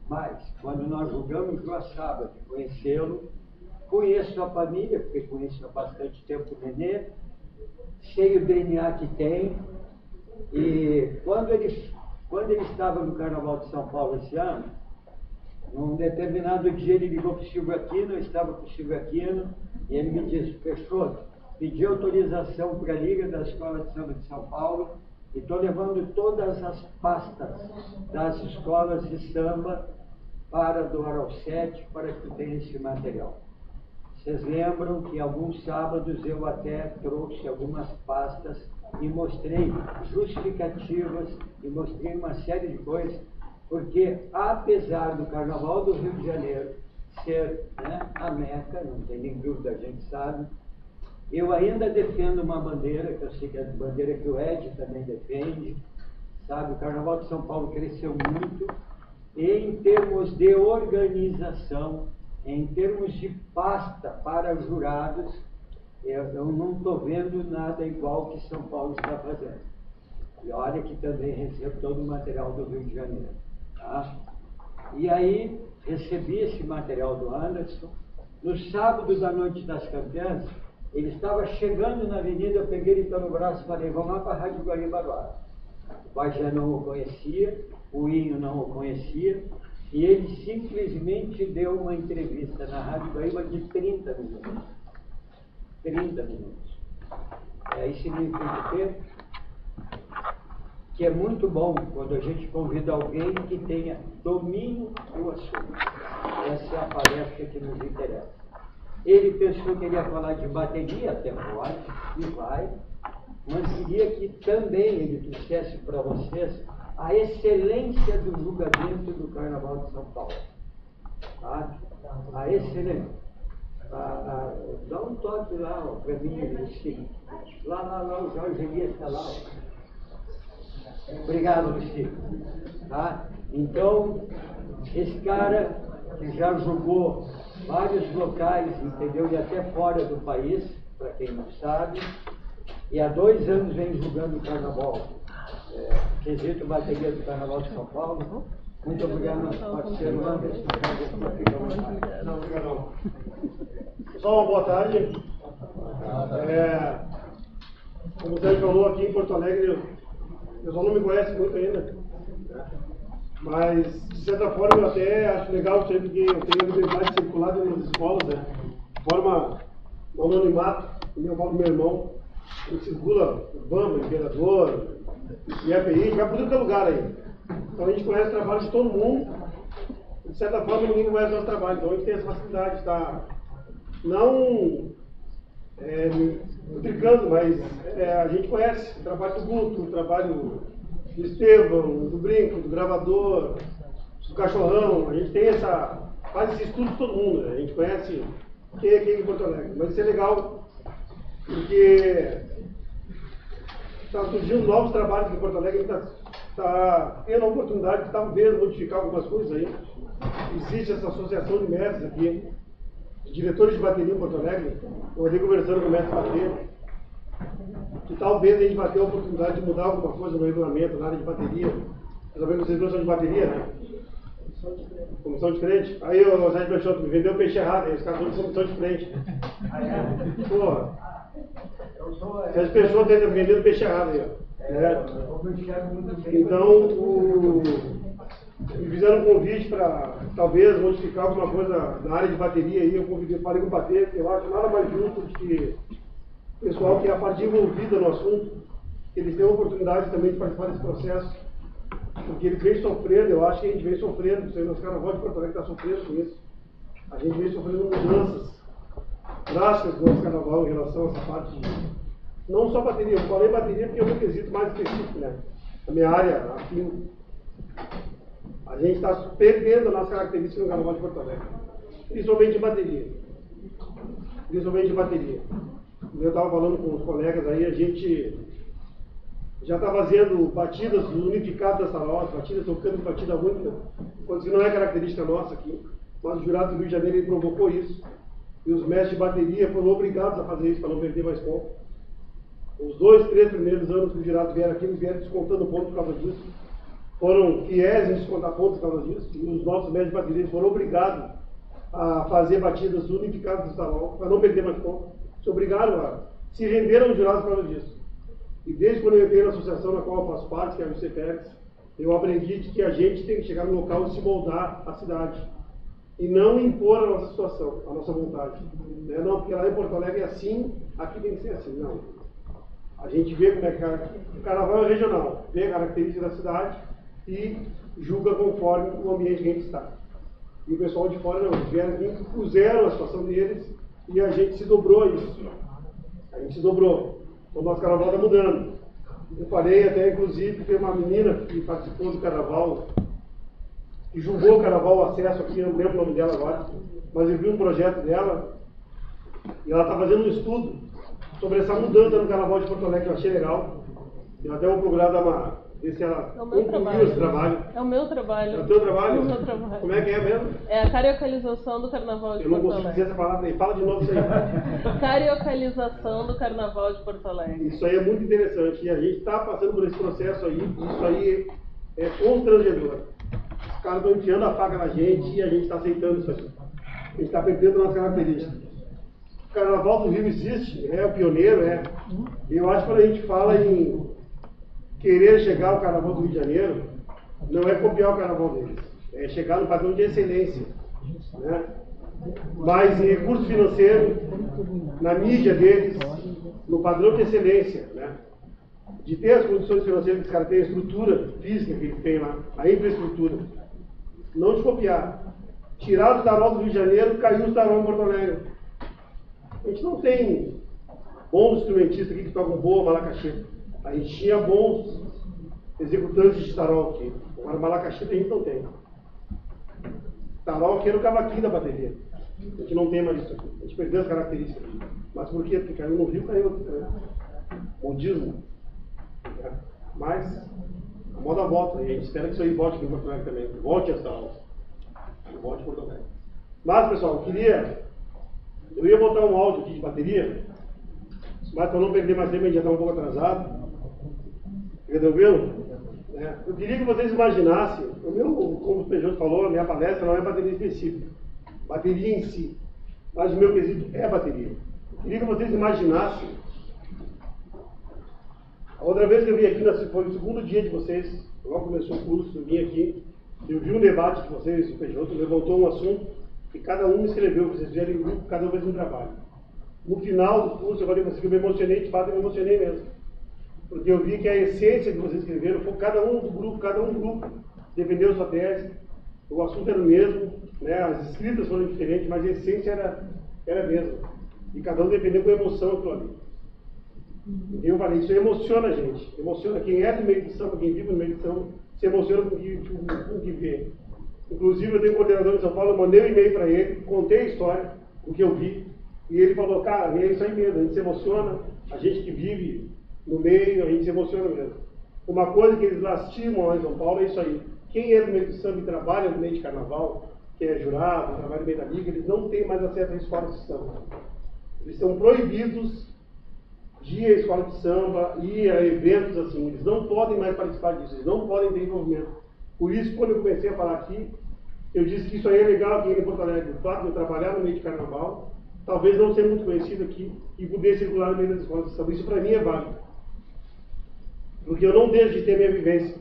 mais, quando nós julgamos Joaçaba, de conhecê-lo, conheço a família, porque conheço há bastante tempo o Nenê, sei o DNA que tem, e quando ele estava no Carnaval de São Paulo esse ano, num determinado dia ele ligou para o Silvio Aquino, eu estava com o Silvio Aquino, e ele me disse: Peixoto, pedi autorização para a Liga da Escola de Samba de São Paulo, e estou levando todas as pastas das escolas de samba para doar ao SET, para que tenha esse material. Vocês lembram que alguns sábados eu até trouxe algumas pastas e mostrei justificativas e mostrei uma série de coisas, porque apesar do Carnaval do Rio de Janeiro ser, né, a Meca, não tem nem dúvida, a gente sabe, eu ainda defendo uma bandeira, que eu sei que é a bandeira que o Ed também defende, sabe? O Carnaval de São Paulo cresceu muito, e em termos de organização, em termos de pasta para jurados, eu não estou vendo nada igual que São Paulo está fazendo. E olha que também recebo todo o material do Rio de Janeiro. Tá? E aí, recebi esse material do Anderson. No sábado da Noite das Campeãs, ele estava chegando na avenida, eu peguei ele pelo braço e falei: vamos lá para a Rádio Guaíba. O Bajé não o conhecia, o Inho não o conhecia, e ele simplesmente deu uma entrevista na Rádio Guaíba de 30 minutos. 30 minutos. Isso significa o quê? Que é muito bom quando a gente convida alguém que tenha domínio do assunto. Essa é a palestra que nos interessa. Ele pensou que ele ia falar de bateria, até pode, e vai, mas queria que também ele trouxesse para vocês a excelência do julgamento do Carnaval de São Paulo. Tá? A excelência. Dá um toque lá para mim, Luci. Lá, o Jorge Elias está lá. Obrigado, Luci. Tá? Então, esse cara que já julgou vários locais, entendeu? E até fora do país, para quem não sabe, e há 2 anos vem julgando o Carnaval, quesito bateria do Carnaval de São Paulo. Muito obrigado, nosso parceiro Anderson. Não, obrigado. Pessoal, uma boa tarde. Como o Sérgio falou, aqui em Porto Alegre, o pessoal não me conhece muito ainda, mas, de certa forma, eu até acho legal sempre que eu tenho a liberdade de circular dentro das escolas, né? De forma anonimato, como eu falo do meu irmão, ele circula Bamba, Imperador, IAPI, vai por todo lugar aí. Então a gente conhece o trabalho de todo mundo, de certa forma ninguém conhece o nosso trabalho, então a gente tem essa facilidade de estar, não intrigando, mas a gente conhece o trabalho do Guto, o trabalho do Estevão, do Brinco, do Gravador, do Cachorrão. A gente tem faz esse estudo de todo mundo, né? A gente conhece quem é quem em Porto Alegre, mas isso é legal porque está surgindo novos trabalhos em Porto Alegre, está tendo a oportunidade de talvez modificar algumas coisas aí. Existe essa associação de mestres aqui, de diretores de bateria em Porto Alegre. Eu andei conversando com o mestre bateria, que talvez a gente vai ter a oportunidade de mudar alguma coisa no regulamento, na área de bateria. Sabendo que vocês não são de bateria, né? Comissão de frente. Aí o Sérgio Peixoto me vendeu o peixe errado, aí os caras são comissão de frente. Porra. Sérgio Peixoto ainda vendendo peixe errado aí, ó. Então, me fizeram um convite para talvez modificar alguma coisa na área de bateria aí. Eu falei com o Bater, eu acho nada mais justo de que o pessoal que é a parte envolvida no assunto, eles tenham a oportunidade também de participar desse processo, porque eles vêm sofrendo, eu acho que a gente vem sofrendo, o nosso Carnaval de Porto Alegre está sofrendo com isso. A gente vem sofrendo mudanças drásticas do nosso Carnaval em relação a essa parte de... Não só bateria, eu falei bateria porque é um requisito mais específico, né? A minha área, aqui, a gente está perdendo a nossa característica no Carnaval de Porto Alegre. Principalmente em bateria. Principalmente em bateria. Eu estava falando com os colegas aí, a gente já está fazendo batidas unificadas dessa nossa, batidas tocando batida única, quando isso não é característica nossa aqui. Mas o jurado do Rio de Janeiro ele provocou isso. E os mestres de bateria foram obrigados a fazer isso para não perder mais ponto. Os 2, 3 primeiros anos que os jurados vieram aqui, eles vieram descontando ponto por causa disso. foram fiéis em descontar pontos por causa disso, e os nossos médicos de bateria foram obrigados a fazer batidas unificadas do salão, para não perder mais pontos. Se obrigaram se renderam aos jurados por causa disso. E desde quando eu entrei na associação na qual eu faço parte, que é a UCPEX, eu aprendi que a gente tem que chegar no local e se moldar a cidade. E não impor a nossa situação, a nossa vontade. Né? Não, porque lá em Porto Alegre é assim, aqui tem que ser assim. Não. A gente vê como é que o carnaval é regional, vê a característica da cidade e julga conforme o ambiente que a gente está. E o pessoal de fora não, eles vieram aqui, puseram a situação deles e a gente se dobrou a isso. A gente se dobrou. O nosso carnaval está mudando. Eu falei até, inclusive, que tem uma menina que participou do carnaval, que julgou o carnaval, o acesso aqui, eu não lembro o nome dela agora, mas eu vi um projeto dela e ela está fazendo um estudo sobre essa mudança no carnaval de Porto Alegre, que eu achei legal. Eu até vou procurar ver se ela concluiu esse trabalho. É o meu trabalho. É o teu trabalho? É o meu trabalho. Como é que é mesmo? É a cariocalização do Carnaval de Porto Alegre. Eu não consigo dizer essa palavra aí. Fala de novo isso aí. Cariocalização do Carnaval de Porto Alegre. Isso aí é muito interessante. E a gente está passando por esse processo aí. Isso aí é constrangedor. Os caras estão enfiando a faca na gente e a gente está aceitando isso aí. A gente está perdendo a nossa característica. O Carnaval do Rio existe, é o pioneiro, é. E eu acho que quando a gente fala em querer chegar ao Carnaval do Rio de Janeiro, não é copiar o Carnaval deles, é chegar no padrão de excelência, né? Mas em recurso financeiro, na mídia deles, no padrão de excelência, né? De ter as condições financeiras que os caras têm, a estrutura física que eles têm lá, a infraestrutura. Não de copiar. Tirar o tarol do Rio de Janeiro, caiu o tarol em Porto Alegre. A gente não tem bons instrumentistas aqui que tocam boa malacaxê. A gente tinha bons executantes de tarol aqui. Agora, malacaxê a gente não tem. Tarol aqui era o cavaquinho da bateria. A gente não tem mais isso aqui. A gente perdeu as características. Mas por quê? Porque caiu no Rio, caiu. Modismo. Mas a moda volta. E a gente espera que isso aí volte aqui em Porto Alegre também. Volte as tarols. Volte em Porto Alegre. Mas, pessoal, eu ia botar um áudio aqui de bateria, mas para não perder mais tempo, a gente já está um pouco atrasado. Fica tranquilo? Eu queria que vocês imaginassem, como o Peugeot falou, a minha palestra não é bateria específica, bateria em si, mas o meu quesito é bateria. Eu queria que vocês imaginassem, a outra vez que eu vim aqui, foi o segundo dia de vocês, logo começou o curso, eu vim aqui, eu vi um debate de vocês, o Peugeot levantou um assunto, e cada um escreveu, vocês fizeram em grupo, cada um fez um trabalho. No final do curso, eu falei para vocês que eu me emocionei, de fato eu me emocionei mesmo. Porque eu vi que a essência que vocês escreveram foi cada um do grupo defendeu sua tese, o assunto era o mesmo, né? As escritas foram diferentes, mas a essência era a mesma. E cada um defendeu com emoção aquilo ali. E eu falei, isso emociona a gente, emociona quem é do meio de samba, quem vive no meio de samba, se emociona com o que vê. Inclusive, eu tenho um coordenador em São Paulo, eu mandei um e-mail para ele, contei a história, o que eu vi, e ele falou, cara, é isso aí mesmo, a gente se emociona, a gente que vive no meio, a gente se emociona mesmo. Uma coisa que eles lastimam lá em São Paulo é isso aí. Quem é do meio do samba e trabalha no meio de carnaval, que é jurado, trabalha no meio da liga, eles não têm mais acesso à escola de samba. Eles são proibidos de ir à escola de samba, ir a eventos assim, eles não podem mais participar disso, eles não podem ter envolvimento. Por isso, quando eu comecei a falar aqui, eu disse que isso aí é legal aqui em Porto Alegre, o fato de eu trabalhar no meio de carnaval, talvez não ser muito conhecido aqui, e poder circular no meio das escolas de samba. Isso para mim é válido. Porque eu não deixo de ter minha vivência.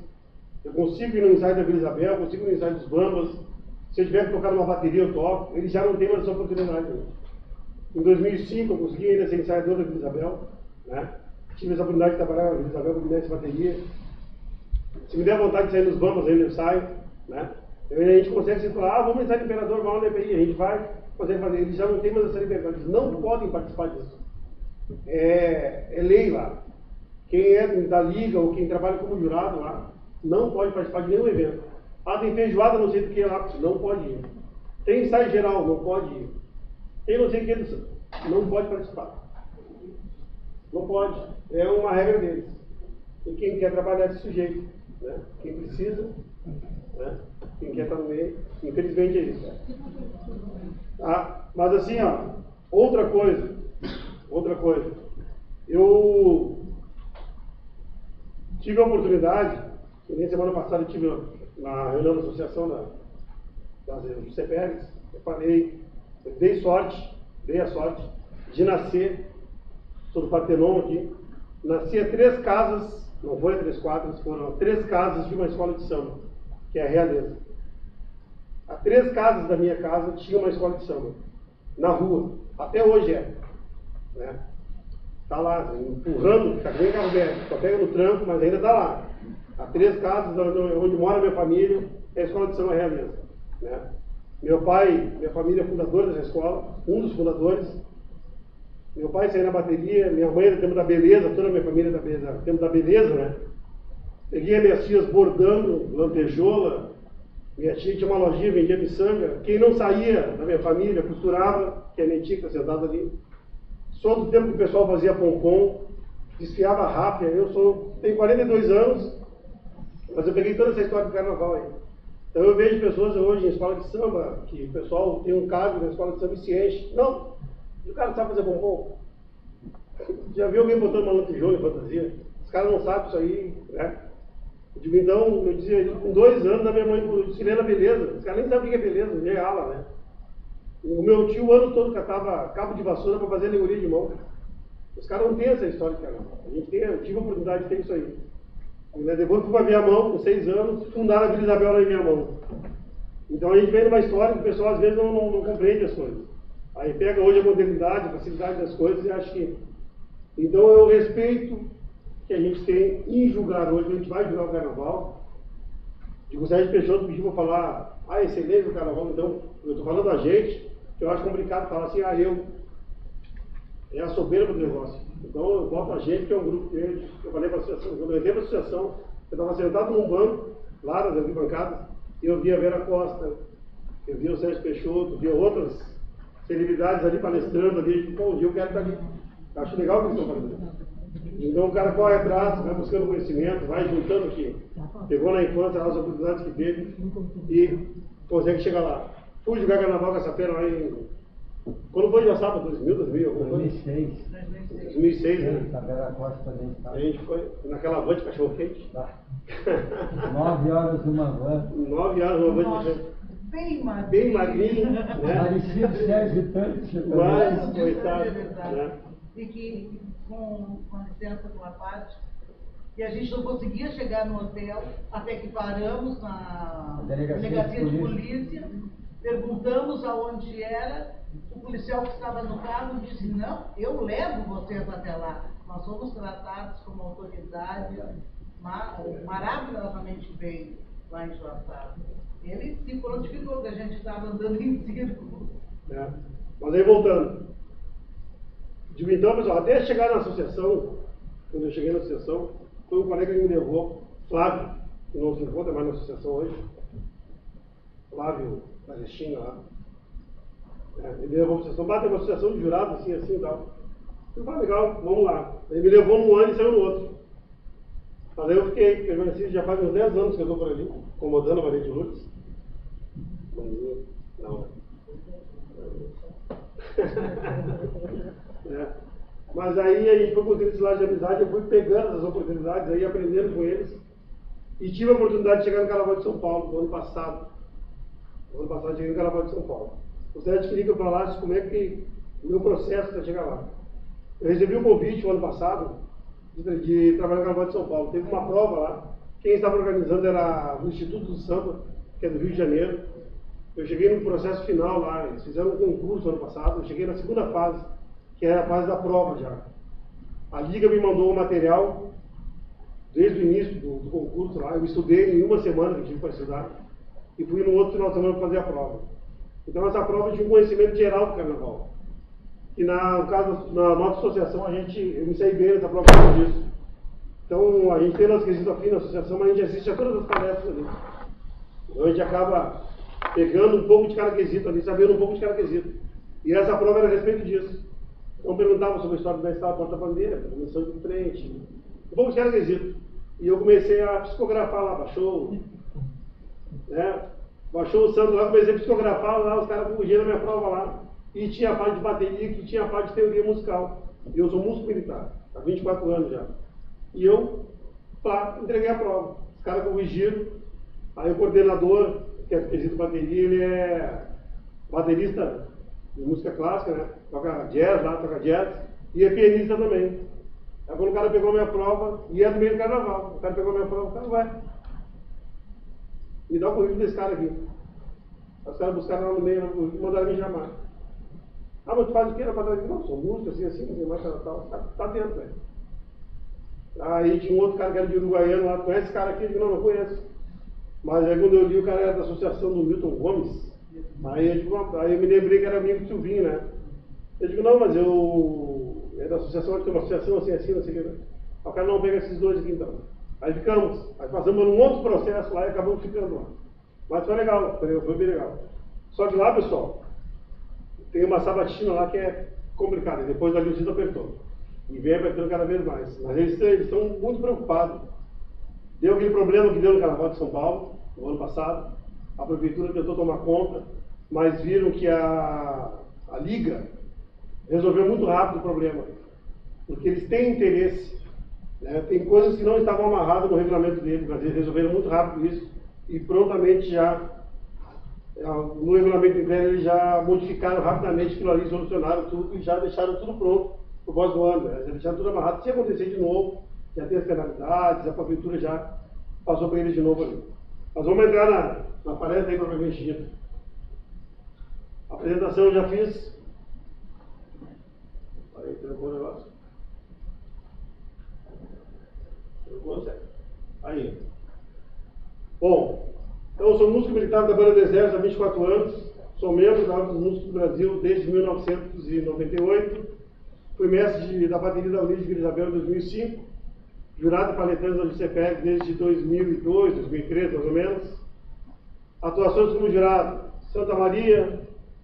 Eu consigo ir no ensaio da Vila Isabel, eu consigo ir no ensaio dos Bambas, se eu tiver que tocar numa bateria eu toco, eles já não têm mais essa oportunidade. Em 2005 eu consegui ainda ser ensaiador da Vila Isabel, né? Tive essa oportunidade de trabalhar na Vila Isabel com essa bateria. Se me der vontade de sair nos Bambas, eu saio, né? A gente consegue circular, vamos ensaiar no Imperador, vamos na EPI, a gente vai, consegue fazer. Eles já não têm mais essa liberdade, eles não podem participar disso. É lei lá. Quem é da liga ou quem trabalha como jurado lá, não pode participar de nenhum evento. Ah, tem feijoada, não sei do que lá, não pode ir. Tem ensaio geral, não pode ir. Tem não sei o que, não pode participar. Não pode. É uma regra deles. E quem quer trabalhar desse sujeito, né? Quem precisa, né? Quem quer estar no meio, infelizmente é isso. Mas assim, outra coisa. Eu tive a oportunidade E nem semana passada eu tive na reunião da associação das CPLs, eu falei, eu dei a sorte de nascer, sou do Partenon aqui, nasci a 3 casas, não foi a 3 quadras, foram 3 casas de uma escola de samba, que é a Realeza. A 3 casas da minha casa tinha uma escola de samba, na rua, até hoje é, né? Tá lá, empurrando, tá bem carro velho, só pega no tranco, mas ainda tá lá. A 3 casas onde mora a minha família, é a escola de samba Realeza, né? Meu pai, minha família é fundadora dessa escola, um dos fundadores. Meu pai saiu na bateria, minha mãe é do tempo da beleza, toda a minha família é do tempo da beleza, né? Peguei as minhas tias bordando, lantejola, minha tia tinha uma lojinha, vendia miçanga. Quem não saía da minha família, costurava, que é a minha tia que está sentada ali. Sou do tempo que o pessoal fazia pompom, desfiava rápida. Tenho 42 anos, mas eu peguei toda essa história do carnaval aí. Então eu vejo pessoas hoje em escola de samba, que o pessoal tem um cargo na escola de samba e se enche. Não, o cara sabe fazer pompom. Já viu alguém botando uma lantejola em fantasia? Os caras não sabem isso aí, né? Então, eu dizia, com 2 anos, a minha mãe desfilei na beleza. Os caras nem sabem o que é beleza, nem é ala, né? O meu tio o ano todo catava cabo de vassoura para fazer alegoria de mão. Os caras não têm essa história de carnaval. Eu tive a oportunidade de ter isso aí. Depois fui para minha mão, com 6 anos, fundaram a Vila Isabel na minha mão. Então a gente vem numa história que o pessoal às vezes não compreende as coisas. Aí pega hoje a modernidade, a facilidade das coisas e acha que... Então eu respeito que a gente tem em julgar hoje, a gente vai julgar o carnaval. Digo, o Sérgio Peixoto pediu para falar excelência do carnaval, então eu estou falando a gente, que eu acho complicado falar assim, eu. É a soberba do negócio. Então eu boto a gente, que é um grupo grande. Eu falei para a associação, quando eu entrei para a associação, eu estava sentado num banco, lá nas arquibancadas, e eu via a Vera Costa, eu via o Sérgio Peixoto, via outras celebridades ali palestrando ali, pô, um dia eu quero estar ali. Eu acho legal o que eles estão fazendo. Então o cara corre atrás, vai buscando conhecimento, vai juntando aqui. Pegou na infância as oportunidades que teve e consegue chegar lá. Fui jogar carnaval com essa pena lá em... Quando foi já sábado? 2000, alguma coisa? 2006. 2006, né? A Vera Costa também estava. A gente foi naquela van de cachorro quente. 9 horas uma van. 9 horas uma van de cachorro quente. Bem magrinho, né? Parecia o Sérgio Tanto. Mas, coitado, né? E que, com licença de uma parte, e a gente não conseguia chegar no hotel, até que paramos na delegacia de polícia, perguntamos aonde era, o policial que estava no carro disse, não, eu levo vocês até lá. Nós somos tratados como autoridade maravilhosamente bem lá em Joaçaba. Ele se prontificou que a gente estava andando em círculos. Mas aí voltando. Digo, então, pessoal, até chegar na associação, quando eu cheguei na associação, foi um colega que me levou, Flávio, que não se encontra mais na associação hoje, Flávio Palestina lá. Ele me levou para a associação, tem uma associação de jurados, assim e tal. Eu falei, legal, vamos lá. Ele me levou num ano e saiu no outro. Mas aí eu fiquei, permaneci, já faz uns 10 anos que eu estou por ali, incomodando a Maria de Lourdes. Não. Mas aí a gente foi construindo esse lado de amizade, eu fui pegando as oportunidades aí, aprendendo com eles. E tive a oportunidade de chegar no Carnaval de São Paulo, no ano passado. No ano passado eu cheguei no Carnaval de São Paulo. O Sérgio queria que eu falasse como é que o meu processo para chegar lá. Eu recebi um convite no ano passado de trabalhar no Carnaval de São Paulo. Teve uma prova lá. Quem estava organizando era o Instituto do Samba, que é do Rio de Janeiro. Eu cheguei no processo final lá, eles fizeram um concurso ano passado, eu cheguei na segunda fase, que era a fase da prova já. A Liga me mandou o material, desde o início do concurso lá, eu estudei em uma semana que eu tive para estudar, e fui no outro final de semana para fazer a prova. Então essa prova tinha um conhecimento geral do carnaval. E no caso, na nossa associação, eu me saí bem nessa prova por causa disso. Então a gente tem nosso quesito afim na associação, mas a gente assiste a todas as palestras ali. Então a gente acaba pegando um pouco de cada quesito ali, sabendo um pouco de cada quesito. E essa prova era a respeito disso. Então perguntava sobre a história do Estado porta-bandeira, comissão de frente, um pouco de cada quesito. E eu comecei a psicografar lá, baixou o santo lá, comecei a psicografar lá, os caras fugiram na minha prova lá. E tinha a parte de bateria, que tinha a parte de teoria musical. E eu sou músico militar, há 24 anos já. E eu, entreguei a prova. caras corrigiram. Aí o coordenador, que é quesito bateria, ele é baterista de música clássica, né? Toca jazz lá, toca jazz, e é pianista também. Aí quando o cara pegou a minha prova, e é do meio do carnaval, o cara pegou a minha prova, o cara vai. Me dá o currículo desse cara aqui. Os caras buscaram lá no meio, mandaram me chamar. Ah, mas tu faz o quê? Não, sou músico, assim, mais tal. Tá dentro, velho. Aí tinha um outro cara que era de Uruguaiano lá, conhece esse cara aqui? Eu digo, não conheço. Mas aí quando eu li, o cara era da associação do Milton Gomes. Aí eu me lembrei que era amigo do Silvinho, né? Eu digo, não, mas eu... É da associação, tem uma associação assim, não sei o que. Aí o cara, não, pega esses dois aqui então. Aí ficamos. Aí passamos num outro processo lá e acabamos ficando lá. Mas foi legal, foi bem legal. Só que lá, pessoal, tem uma sabatina lá que é complicada. Depois dali o Cito apertou. E vem apertando cada vez mais. Mas eles estão muito preocupados. Deu aquele problema que deu no Carnaval de São Paulo, no ano passado. A prefeitura tentou tomar conta, mas viram que a Liga resolveu muito rápido o problema. Porque eles têm interesse. Né? Tem coisas que não estavam amarradas no regulamento deles, mas eles resolveram muito rápido isso. E prontamente já, no regulamento interno, eles já modificaram rapidamente aquilo ali, solucionaram tudo e já deixaram tudo pronto para o próximo ano. Né? Já deixaram tudo amarrado. Se acontecer de novo, já tem as penalidades, a prefeitura já passou para eles de novo ali. Mas vamos entrar na palestra aí para mexer. A apresentação eu já fiz. Aí, trancou o negócio. Trancou, certo? Aí. Bom, então eu sou músico militar da Banda do Exército há 24 anos. Sou membro da Ordem dos Músicos do Brasil desde 1998. Fui mestre da bateria da Unísio de Vila Isabel em 2005. Jurado de paletrantes da GCPEG desde 2002, 2003, mais ou menos. Atuações como jurado: Santa Maria,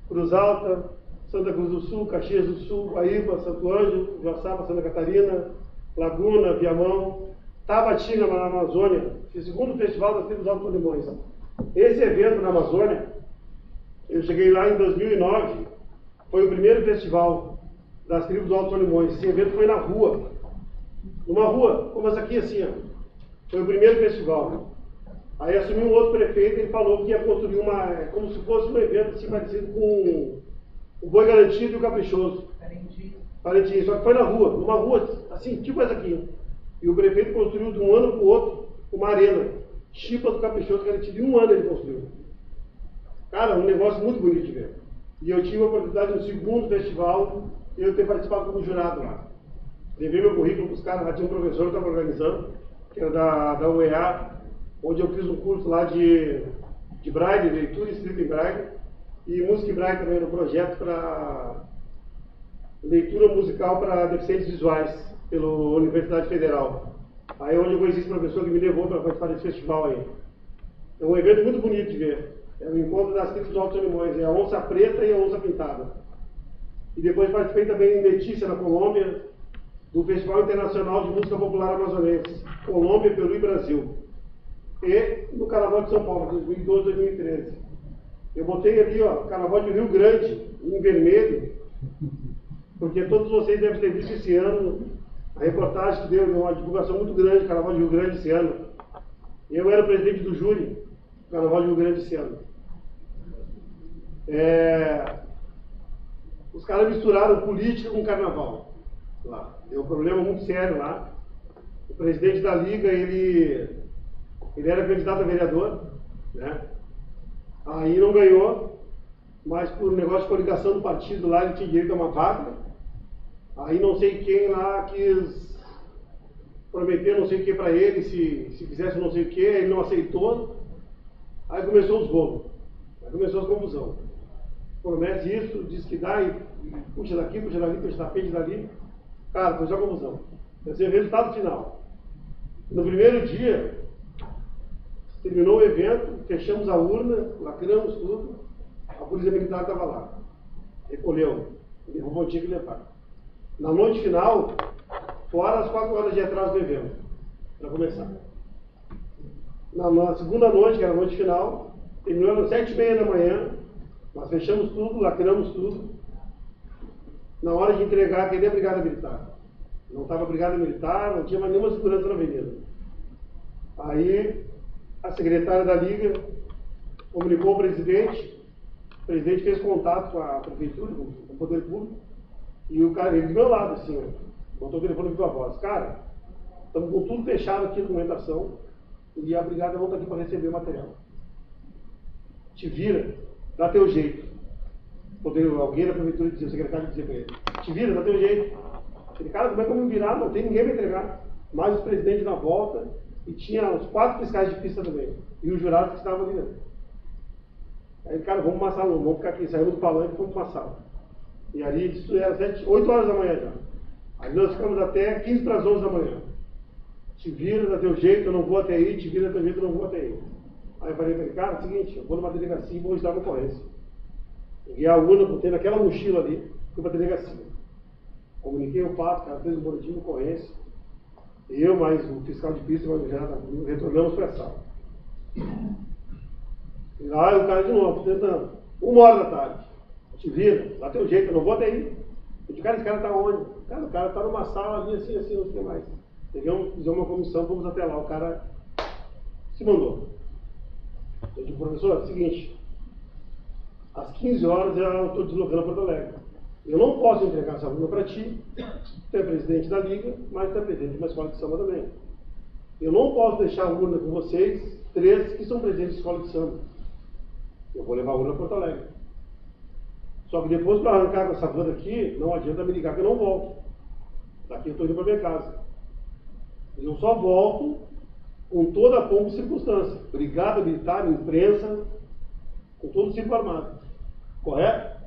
Cruz Alta, Santa Cruz do Sul, Caxias do Sul, Guaíba, Santo Ângelo, Joaçaba, Santa Catarina, Laguna, Viamão, Tabatinga, na Amazônia. Fiz o segundo festival das Tribos do Alto Limões. Esse evento na Amazônia, eu cheguei lá em 2009, foi o primeiro festival das Tribos do Alto Limões. Esse evento foi na rua. Numa rua, como essa aqui, assim, ó. Foi o primeiro festival. Aí assumiu um outro prefeito e ele falou que ia construir como se fosse um evento assim, parecido com o Boi Garantido e o Caprichoso. Parentinho. Só que foi na rua, numa rua, assim, tipo essa aqui. E o prefeito construiu de um ano para o outro uma arena. Chipa do Caprichoso Garantido. Em um ano ele construiu. Cara, um negócio muito bonito de ver. E eu tive a oportunidade no segundo festival, eu ter participado como jurado lá. Levei meu currículo para os caras, lá tinha um professor que estava organizando, que era da UEA, onde eu fiz um curso lá de braille, leitura e escrita em braille, e música em braille também, no projeto para leitura musical para deficientes visuais, pela Universidade Federal. Aí onde eu conheci esse professor que me levou para participar desse festival aí. É um evento muito bonito de ver. É o encontro das tribos do Alto Limões, é a onça preta e a onça pintada. E depois participei também em Letícia, na Colômbia, do Festival Internacional de Música Popular Amazonense, Colômbia, Peru e Brasil. E no Carnaval de São Paulo, 2012, 2013. Eu botei ali, ó, Carnaval de Rio Grande, em vermelho, porque todos vocês devem ter visto esse ano a reportagem que deu uma divulgação muito grande do Carnaval de Rio Grande esse ano. Eu era o presidente do júri do Carnaval de Rio Grande esse ano. Os caras misturaram política com carnaval lá. Deu um problema muito sério lá. O presidente da Liga, ele era candidato a vereador, né? Aí não ganhou, mas por negócio de coligação do partido lá, ele tinha direito a uma vaga. Aí não sei quem lá quis prometer não sei o que para ele, se fizesse não sei o que, ele não aceitou. Aí começou os rolos, aí começou a confusão. Promete isso, diz que dá, e puxa daqui, puxa dali, puxa dali. Cara, foi só confusão. Esse é o resultado final. No primeiro dia, terminou o evento, fechamos a urna, lacramos tudo, a polícia militar estava lá. Recolheu, levou o tinha que levar. Na noite final, fora as 4 horas de atraso do evento, para começar. Na segunda noite, que era a noite final, terminou às 7h30 da manhã, nós fechamos tudo, lacramos tudo. Na hora de entregar, cadê a brigada militar? Não estava brigada militar, não tinha mais nenhuma segurança na avenida. Aí a secretária da Liga comunicou ao presidente, o presidente fez contato com a prefeitura, com o poder público, e o cara, ele do meu lado, assim, botou o telefone e viu a voz. Cara, estamos com tudo fechado aqui, documentação, e a brigada não está aqui para receber material. Te vira, dá teu jeito. Poder alguém da prefeitura dizer, o secretário dizer para ele, te vira, dá teu jeito. Ele, cara, como é que eu me virar? Não tem ninguém para entregar. Mais os presidentes na volta, e tinha uns 4 fiscais de pista também. E os jurados que estavam ali dentro. Aí, cara, vamos uma sala, vamos ficar aqui. Saímos do palanque e fomos para uma sala. E ali, isso era 8 horas da manhã já. Aí nós ficamos até 15 para as 11 da manhã. Te vira, dá teu jeito, eu não vou até aí. Te vira, dá teu jeito, eu não vou até aí. Aí eu falei para ele, cara, é o seguinte, eu vou numa delegacia e vou estar na ocorrência. Peguei a urna, botei naquela mochila ali, fui para a delegacia. Comuniquei o fato, o cara fez um boletim de ocorrência. Eu, mais o fiscal de pista, mais o gerado, retornamos para a sala. E lá o cara de novo, tentando. 1h da tarde. Te vira, dá teu jeito, eu não vou até aí. Eu disse, cara, esse cara está onde? Cara, o cara está numa sala ali, assim, não sei o que mais. Fizemos uma comissão, fomos até lá, o cara se mandou. Eu disse, professor, é o seguinte, às 15 horas eu estou deslocando a Porto Alegre. Eu não posso entregar essa urna para ti, tu é presidente da Liga, mas tu é presidente de uma escola de samba também. Eu não posso deixar a urna com vocês, 3 que são presidentes de escola de samba. Eu vou levar a urna a Porto Alegre. Só que depois para arrancar com essa banda aqui, não adianta me ligar que eu não volto. Daqui eu estou indo para minha casa. Eu só volto com toda a pompa e circunstância. Brigada militar, imprensa, com todo o círculo armado. Correto?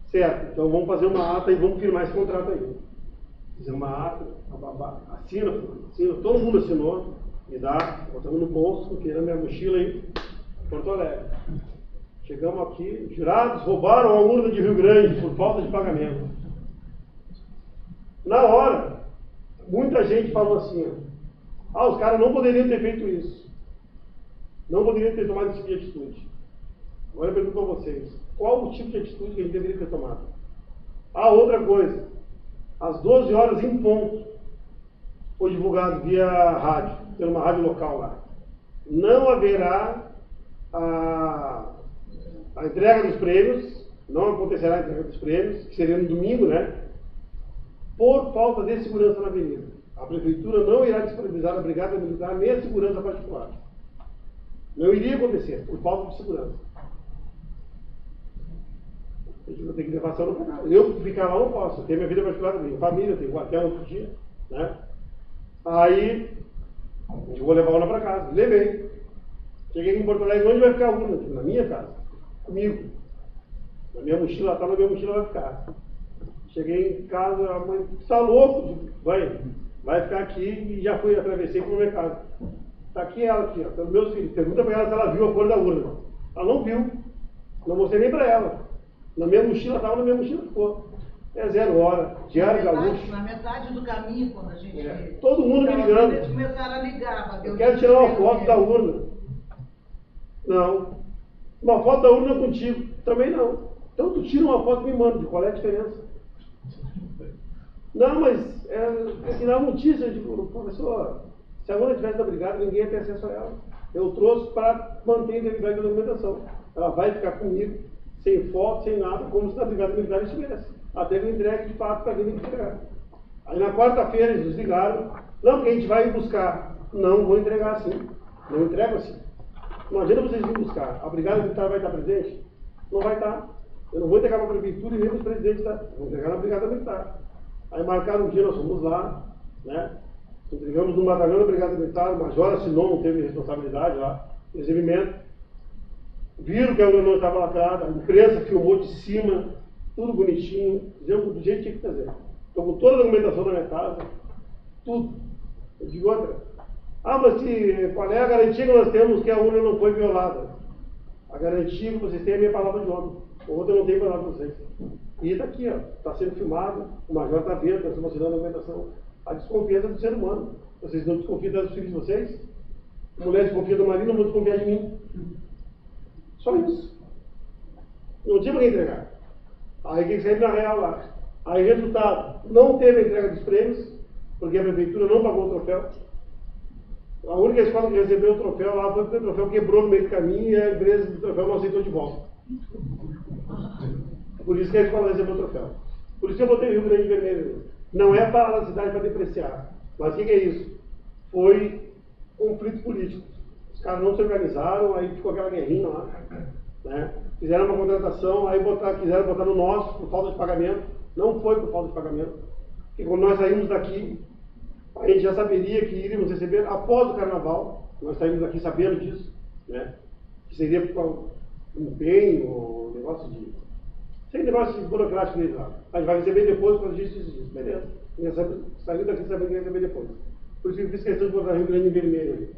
Certo. Então vamos fazer uma ata e vamos firmar esse contrato aí. Fizer uma ata, assina, todo mundo assinou, me dá, botamos no bolso, porque na minha mochila aí, Porto Alegre. Chegamos aqui, jurados roubaram a urna de Rio Grande por falta de pagamento. Na hora, muita gente falou assim, os caras não poderiam ter feito isso. Não poderiam ter tomado esse tipo de atitude. Agora eu pergunto para vocês, qual o tipo de atitude que a gente deveria ter tomado? Outra coisa, às 12 horas em ponto, foi divulgado via rádio, por uma rádio local lá. Não haverá a entrega dos prêmios, não acontecerá a entrega dos prêmios, que seria no domingo, né? Por falta de segurança na avenida. A prefeitura não irá disponibilizar a brigada militar nem a segurança particular. Não iria acontecer, por falta de segurança. Eu tenho que levar a para casa. Eu ficar lá não posso, eu tenho minha vida particular também, família, tenho quartel outro dia, né? Aí, eu vou levar a urna para casa. Levei. Cheguei em Porto Alegre, onde vai ficar a urna? Na minha casa, comigo. Na minha mochila, na minha mochila vai ficar. Cheguei em casa, a mãe, está louco? Vai ficar aqui e já fui, atravessei para a minha casa. Está aqui ela, aqui, ó, pelos meus filhos. Pergunta para ela se ela viu a cor da urna. Ela não viu. Não mostrei nem para ela. Na minha mochila estava, na minha mochila ficou. É 0 hora, diário gaúcho. Na metade do caminho, quando a gente... Todo mundo me ligando. Eles começaram a ligar. Eu quero tirar uma foto da urna. Não. Uma foto da urna contigo. Também não. Então tu tira uma foto e me manda. Qual é a diferença? Não, mas é que na notícia, eu digo, professor, se a urna tivesse da brigada, ninguém ia ter acesso a ela. Eu trouxe para manter a integridade da documentação. Ela vai ficar comigo, sem foto, sem nada, como se na brigada militar estivesse. Até que eu entregue de fato para quem tem que entregar. Aí na quarta-feira eles nos ligaram, não, porque a gente vai buscar. Não vou entregar assim. Não entrego assim. Não adianta vocês virem buscar. A brigada militar vai estar presente? Não vai estar. Eu não vou entregar para a prefeitura e nem para os presidentes, tá? Vou entregar na brigada militar. Aí marcaram um dia, nós fomos lá, né? Entregamos no batalhão da brigada militar, o major assinou, não teve responsabilidade lá, recebimento. Viram que a urna não estava lacrada, a imprensa filmou de cima, tudo bonitinho, fizemos do jeito que tinha que fazer. Estou com toda a documentação da minha casa, tudo. Eu digo outra. Mas qual é a garantia que nós temos que a urna não foi violada? A garantia que vocês têm é a minha palavra de homem. A outra não tem palavra para vocês. E está aqui, está sendo filmado, o major está vendo, está se mostrando a documentação. A desconfiança do ser humano. Vocês não desconfiam dos filhos de vocês? A mulher desconfia do marido, não vou desconfiar de mim. Só isso. Não tinha para quem entregar. Aí quem saiu na real lá. Aí resultado, não teve a entrega dos prêmios, porque a prefeitura não pagou o troféu. A única escola que recebeu o troféu lá foi porque o troféu quebrou no meio do caminho e a empresa do troféu não aceitou de volta. Por isso que a escola recebeu o troféu. Por isso que eu botei Rio Grande Vermelho. Não é para a cidade para depreciar. Mas o que é isso? Foi conflito político. Os caras não se organizaram, aí ficou aquela guerrinha lá. Né? Fizeram uma contratação, aí quiseram botar no nosso por falta de pagamento. Não foi por falta de pagamento. Porque quando nós saímos daqui, a gente já saberia que iríamos receber após o carnaval. Nós saímos daqui sabendo disso. Né? Que seria por empenho, negócio de... Sem negócio burocrático deles lá. A gente vai receber depois quando a gente diz. Beleza. Saiu daqui sabendo que vai receber depois. Por isso que eu fiz questão de botar Rio Grande em vermelho ali.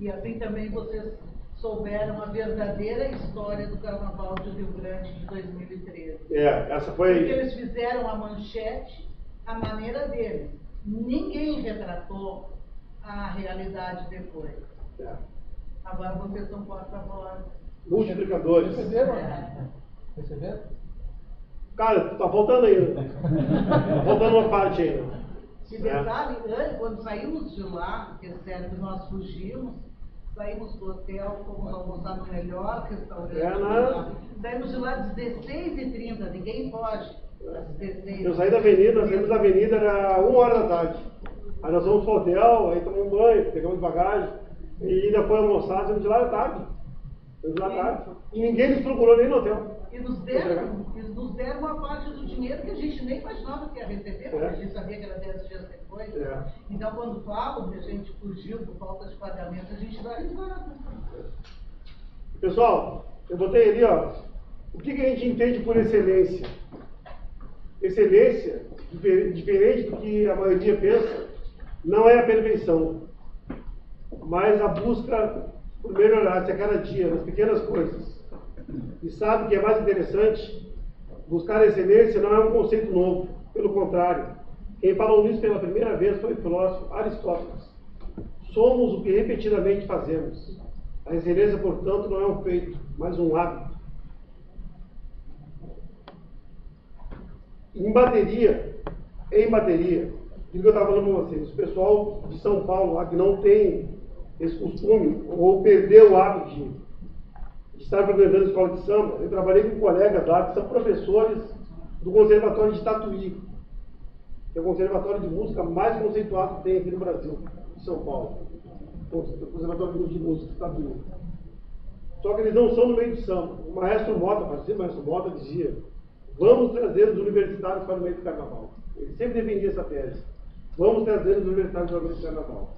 E assim também vocês souberam a verdadeira história do Carnaval de Rio Grande de 2013. Essa foi... Porque eles fizeram a manchete à maneira deles. Ninguém retratou a realidade depois. Agora vocês são porta-voz. Multiplicadores. Receberam? Receberam? Cara, tá faltando ainda. Tá faltando uma parte ainda. E detalhe, quando saímos de lá, que é sério que nós fugimos, saímos do hotel, fomos almoçar no melhor restaurante. Saímos de lá às 16h30, ninguém foge. Às 16h30. Eu saí da avenida, nós saímos da avenida, era 1h. Aí nós fomos pro hotel, aí tomamos um banho, pegamos bagagem, e ainda foi almoçar, saímos de lá à tarde. E ninguém nos procurou nem no hotel. E nos deram uma parte do dinheiro que a gente nem imaginava que ia receber, porque a gente sabia que era 10 dias depois. Então, quando falam que a gente fugiu por falta de pagamento, a gente dá risada. Pessoal, eu botei ali, ó, o que a gente entende por excelência? Excelência, diferente do que a maioria pensa, não é a perfeição, mas a busca por melhorar-se a cada dia, nas pequenas coisas. E sabe que é mais interessante? Buscar a excelência não é um conceito novo, pelo contrário. Quem falou nisso pela primeira vez foi o filósofo Aristóteles. Somos o que repetidamente fazemos. A excelência, portanto, não é um feito, mas um hábito. Em bateria, aquilo que eu estava falando com vocês, o pessoal de São Paulo lá que não tem esse costume, ou perdeu o hábito de estar frequentando a escola de samba, eu trabalhei com colegas lá que são professores do Conservatório de Tatuí, que é o conservatório de música mais conceituado que tem aqui no Brasil, em São Paulo. O Conservatório de Música de Tatuí. Só que eles não são no meio do samba. O maestro Mota dizia: vamos trazer os universitários para o meio do carnaval. Ele sempre defendia essa tese. Vamos trazer os universitários para o meio do carnaval.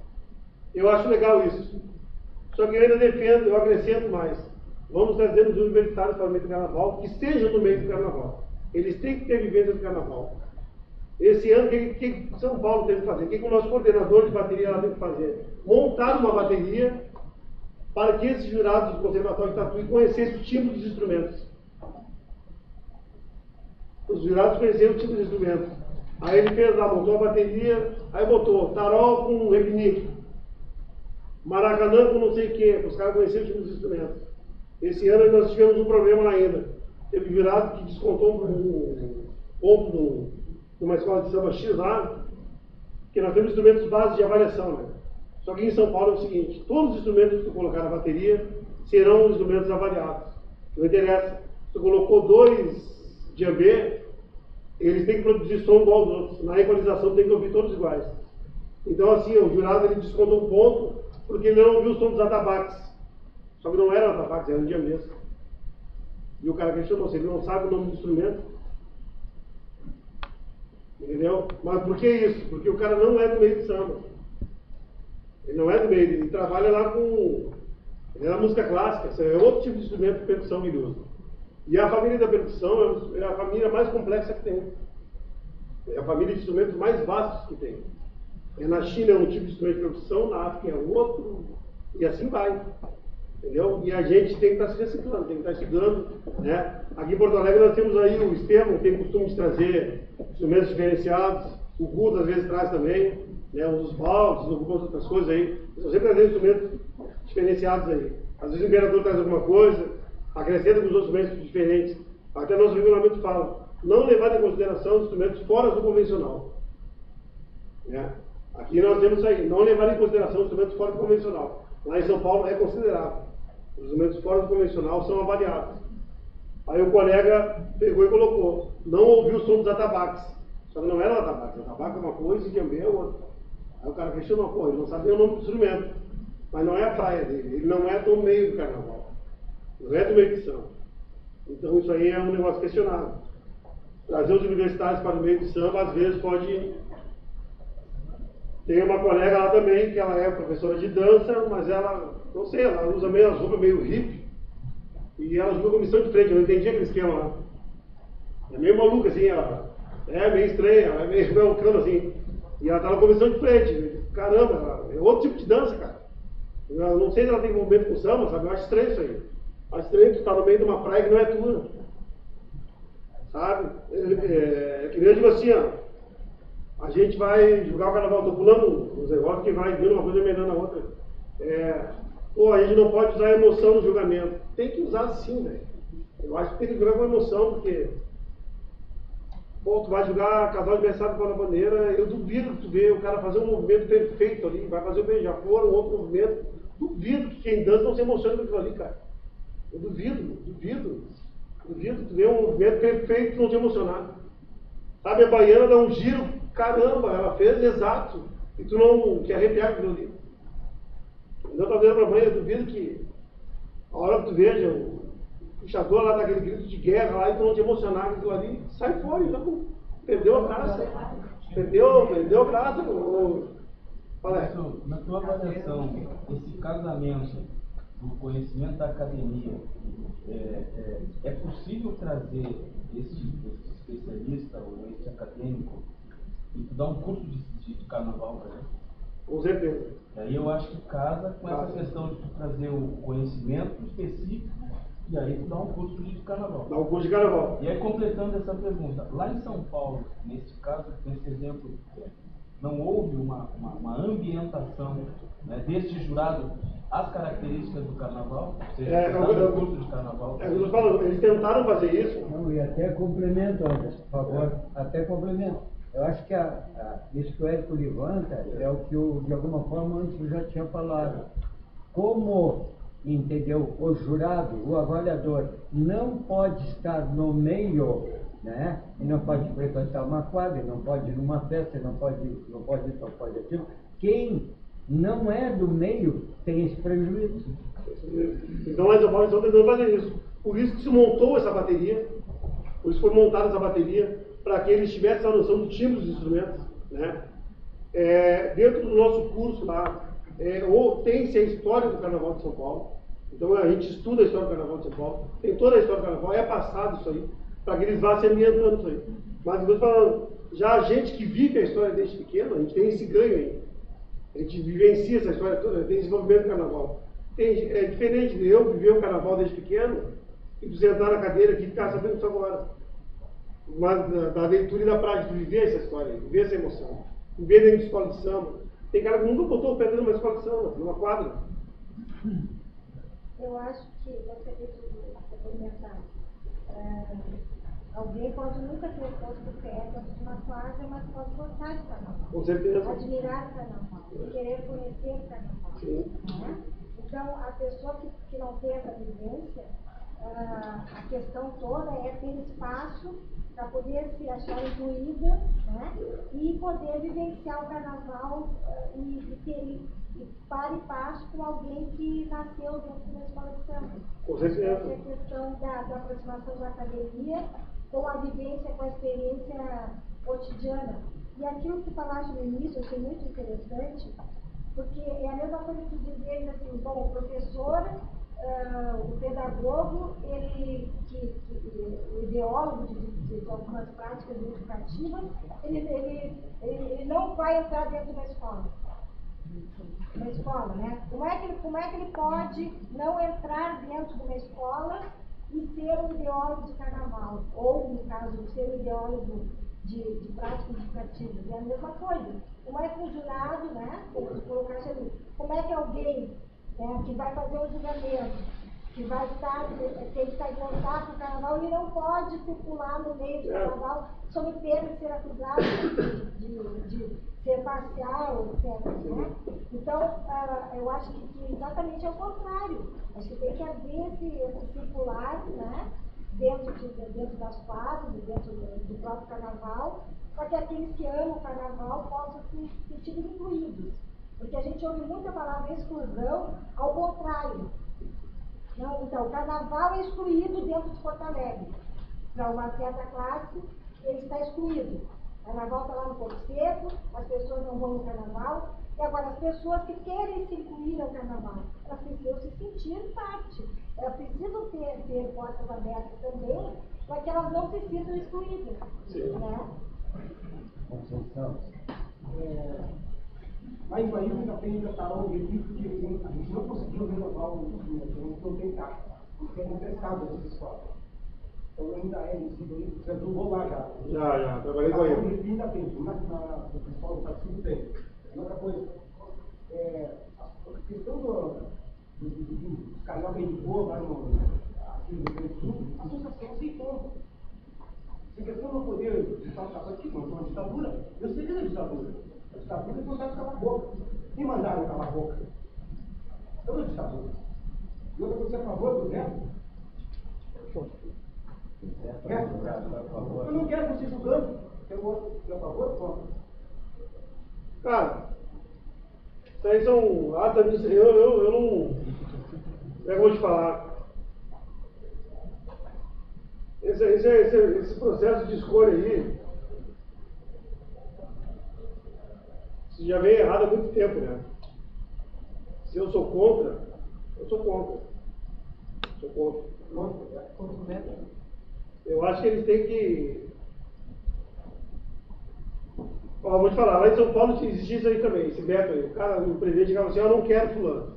Eu acho legal isso. Só que eu ainda defendo, eu acrescento mais. Vamos trazer os universitários para o meio do carnaval, que estejam no meio do carnaval. Eles têm que ter vivência do carnaval. Esse ano, o que São Paulo teve que fazer? O que o nosso coordenador de bateria lá teve que fazer? Montar uma bateria para que esses jurados do Conservatório de Tatuí conhecessem o timbre dos instrumentos. Os jurados conheceram o timbre dos instrumentos. Aí ele fez lá, montou a bateria, aí botou tarol com repinique, Maracanã com não sei o que, os caras conheceram o timbre dos instrumentos. Esse ano nós tivemos um problema lá ainda. Teve jurado que descontou um ponto numa escola de samba X lá, que nós temos instrumentos básicos de avaliação, né? Só que em São Paulo é o seguinte: todos os instrumentos que tu colocar na bateria serão instrumentos avaliados. Não interessa. Se tu colocou 2 djembe, eles têm que produzir som igual aos outros. Na equalização tem que ouvir todos iguais. Então, assim, o jurado ele descontou um ponto porque ele não ouviu o som dos atabaques. Só que não eram atabaques, eram djembes. E o cara questionou: se ele não sabe o nome do instrumento, entendeu? Mas por que isso? Porque o cara não é do meio de samba. Ele não é do meio, ele trabalha lá com... Ele é da música clássica, é outro tipo de instrumento de percussão que ele usa. E a família da percussão é a família mais complexa que tem. É a família de instrumentos mais vastos que tem. Na China é um tipo de instrumento de percussão, na África é outro, e assim vai. Entendeu? E a gente tem que estar se reciclando, tem que estar estudando, né? Aqui em Porto Alegre nós temos aí o Estevam, que tem o costume de trazer instrumentos diferenciados, o Guto às vezes traz também, né? Os baldes, algumas outras coisas aí. Estão sempre trazendo instrumentos diferenciados aí. Às vezes o imperador traz alguma coisa, acrescenta com os outros instrumentos diferentes. Até nosso regulamento fala: não levar em consideração os instrumentos fora do convencional. Né? Aqui nós temos isso aí, não levar em consideração os instrumentos fora do convencional. Lá em São Paulo é considerável. Os instrumentos fora do convencional são avaliados. Aí o colega pegou e colocou, não ouviu o som dos atabaques. Só que não era o atabaque. O atabaque é uma coisa e djembe é outra. Aí o cara questionou, pô, ele não sabia o nome do instrumento. Mas não é a praia dele, ele não é do meio do carnaval. Não é do meio de samba. Então isso aí é um negócio questionável. Trazer os universitários para o meio de samba, às vezes pode... Tem uma colega lá também, que ela é professora de dança, mas ela, não sei, ela usa meio as roupas meio hippie. E ela ajuda a comissão de frente, eu não entendi aquele esquema lá. É meio maluca assim, ela é meio estranha, ela é meio belcana assim. E ela tá na comissão de frente. Caramba, é outro tipo de dança, cara. Eu não sei se ela tem envolvimento com samba, sabe? Eu acho estranho isso aí. Acho estranho tu tá no meio de uma praia que não é tua. Sabe? É que nem eu digo assim, ó. A gente vai jogar o carnaval, tô pulando os negócios que vai vendo uma coisa emendando a outra. Pô, a gente não pode usar emoção no julgamento. Tem que usar sim, velho. Eu acho que tem que jogar com emoção, porque... Pô, tu vai jogar casal de berçado com a bandeira, eu duvido que tu vê o cara fazer um movimento perfeito ali, vai fazer o beija-flor, um outro movimento. Duvido que quem dança não se emocione com aquilo ali, cara. Eu duvido. Duvido tu ver um movimento perfeito e não te emocionar. Sabe, a baiana dá um giro, caramba, ela fez exato. E tu não quer arrepiar aquilo ali. Então, tá vendo pra mãe, eu duvido que a hora que tu veja o puxador lá daquele grito de guerra lá e tu não te emocionar com aquilo ali, sai fora, então perdeu a graça. Perdeu a graça. Fala aí. Na tua avaliação, esse casamento do conhecimento da academia, é possível trazer esse especialista ou esse acadêmico e tu dar um curso de carnaval para ele? Com certeza. E aí eu acho que casa com essa questão de tu trazer o conhecimento específico e aí tu dá um curso de carnaval. Dá um curso de carnaval. E aí completando essa pergunta, lá em São Paulo, nesse caso, nesse exemplo, não houve uma ambientação, né, deste jurado às características do carnaval? Ou seja, o curso de carnaval? Eles tentaram fazer isso. Não, e até complemento, Anderson, por favor, até complemento. Eu acho que isso que o Érico levanta é o que, de alguma forma, antes eu já tinha falado. Como, entendeu, o jurado, o avaliador, não pode estar no meio, né? E não pode frequentar uma quadra, não pode ir numa festa, não pode aquilo. Quem não é do meio tem esse prejuízo. Então, lá em São Paulo estão tentando fazer isso. Por isso que se montou essa bateria, por isso foi montada essa bateria, para que eles tivessem a noção do timbre dos instrumentos, né? Dentro do nosso curso lá, tem-se a história do Carnaval de São Paulo. Então a gente estuda a história do Carnaval de São Paulo, tem toda a história do Carnaval, é passado isso aí, para que eles vá se ambientando isso aí. Mas eu estou falando, já a gente que vive a história desde pequeno, a gente tem esse ganho aí. A gente vivencia essa história toda, tem desenvolvimento do Carnaval. É diferente de eu viver o Carnaval desde pequeno e tu sentar na cadeira aqui e ficar sabendo isso agora. Mas da leitura e da prática, viver essa história, viver essa emoção, viver dentro de escola de samba. Tem cara que nunca botou o pé dentro de uma escola de samba, numa quadra. Eu acho que você deve comentar. Alguém pode nunca ter posto o pé dentro de uma quadra, mas pode gostar de carnaval. Com certeza. Admirar o carnaval, querer conhecer o carnaval. Sim. Né? Então, a pessoa que não tem essa vivência, a questão toda é ter espaço para poder se achar incluída, né? E poder vivenciar o carnaval e par e passo com alguém que nasceu dentro de uma escola de samba. Com certeza. Essa é a questão da aproximação da academia com a vivência, com a experiência cotidiana. E aquilo que falaste no início, eu achei muito interessante, porque é a mesma coisa que dizer assim, bom, o professor, o pedagogo, o ideólogo de algumas práticas educativas, ele não vai entrar dentro da escola. Na escola, né? Como é que ele pode não entrar dentro de uma escola e ser um ideólogo de carnaval? Ou, no caso, ser um ideólogo de práticas educativas? É a mesma coisa. Como é que um jurado, né? Como é que alguém, né, que vai fazer um julgamento, que vai estar, tem que estar em contato com o carnaval, ele não pode circular no meio do carnaval sob pena de ser acusado de ser parcial, etc. Né? Então, eu acho que exatamente é o contrário. Acho que tem que haver esse circular, né? dentro das quadras, dentro do próprio carnaval, para que aqueles que amam o carnaval possam se sentir incluídos. Porque a gente ouve muito a palavra exclusão, ao contrário. Não, então, o carnaval é excluído dentro de Porto Alegre. Para uma certa classe, ele está excluído. O carnaval está lá no Porto Seco, as pessoas não vão no carnaval. E agora, as pessoas que querem se incluir ao carnaval, elas precisam se sentir parte. Elas precisam ter portas abertas também, para que elas não se sintam excluídas. Né? Mas ainda está um objetivo que a gente não conseguiu renovar o instrumento, não tem caixa. Isso é contestado nessa escola. Então ainda é isso, você vou lá já. Já, trabalhei com ele. Ainda tem, o pessoal do partido tem. E outra coisa, a questão dos carioca de boa lá aqui no Rio Grande do Sul, a associação se encontra. Se a questão não poder estar aqui, não é uma ditadura, eu sei que é ditadura. A ditadura é mandar calar a boca. Quem mandaram calar a boca? Eu não ditadura. E outra coisa, você é a favor do veto? Eu não quero você julgando. Eu a favor, pronto. Cara, isso aí são atos administrativos. Eu não. Como é que eu vou te falar? Esse processo de escolha aí, isso já vem errado há muito tempo, né? Se eu sou contra, eu sou contra. Sou contra. Eu acho que eles têm que. Ó, vou te falar, lá em São Paulo existia isso aí também, esse veto aí. O presidente chegava assim, eu não quero fulano.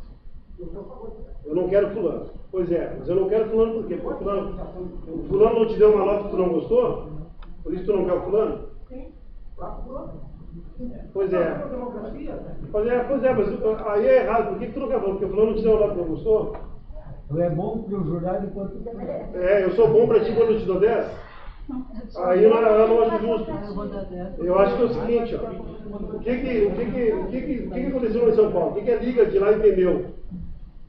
Eu não quero fulano. Pois é, mas eu não quero fulano por quê? Porque o fulano não te deu uma nota que tu não gostou? Por isso tu não quer o fulano? Pois é. Pois é, mas aí é errado. Por que tu não quer fulano? Porque o fulano não te deu uma nota que não gostou? Tu é bom para o jurado enquanto... Eu sou bom para ti quando eu te dou 10? Aí eu não acho justo. Eu acho que é o seguinte, ó. O que aconteceu em São Paulo? O que a Liga de lá entendeu?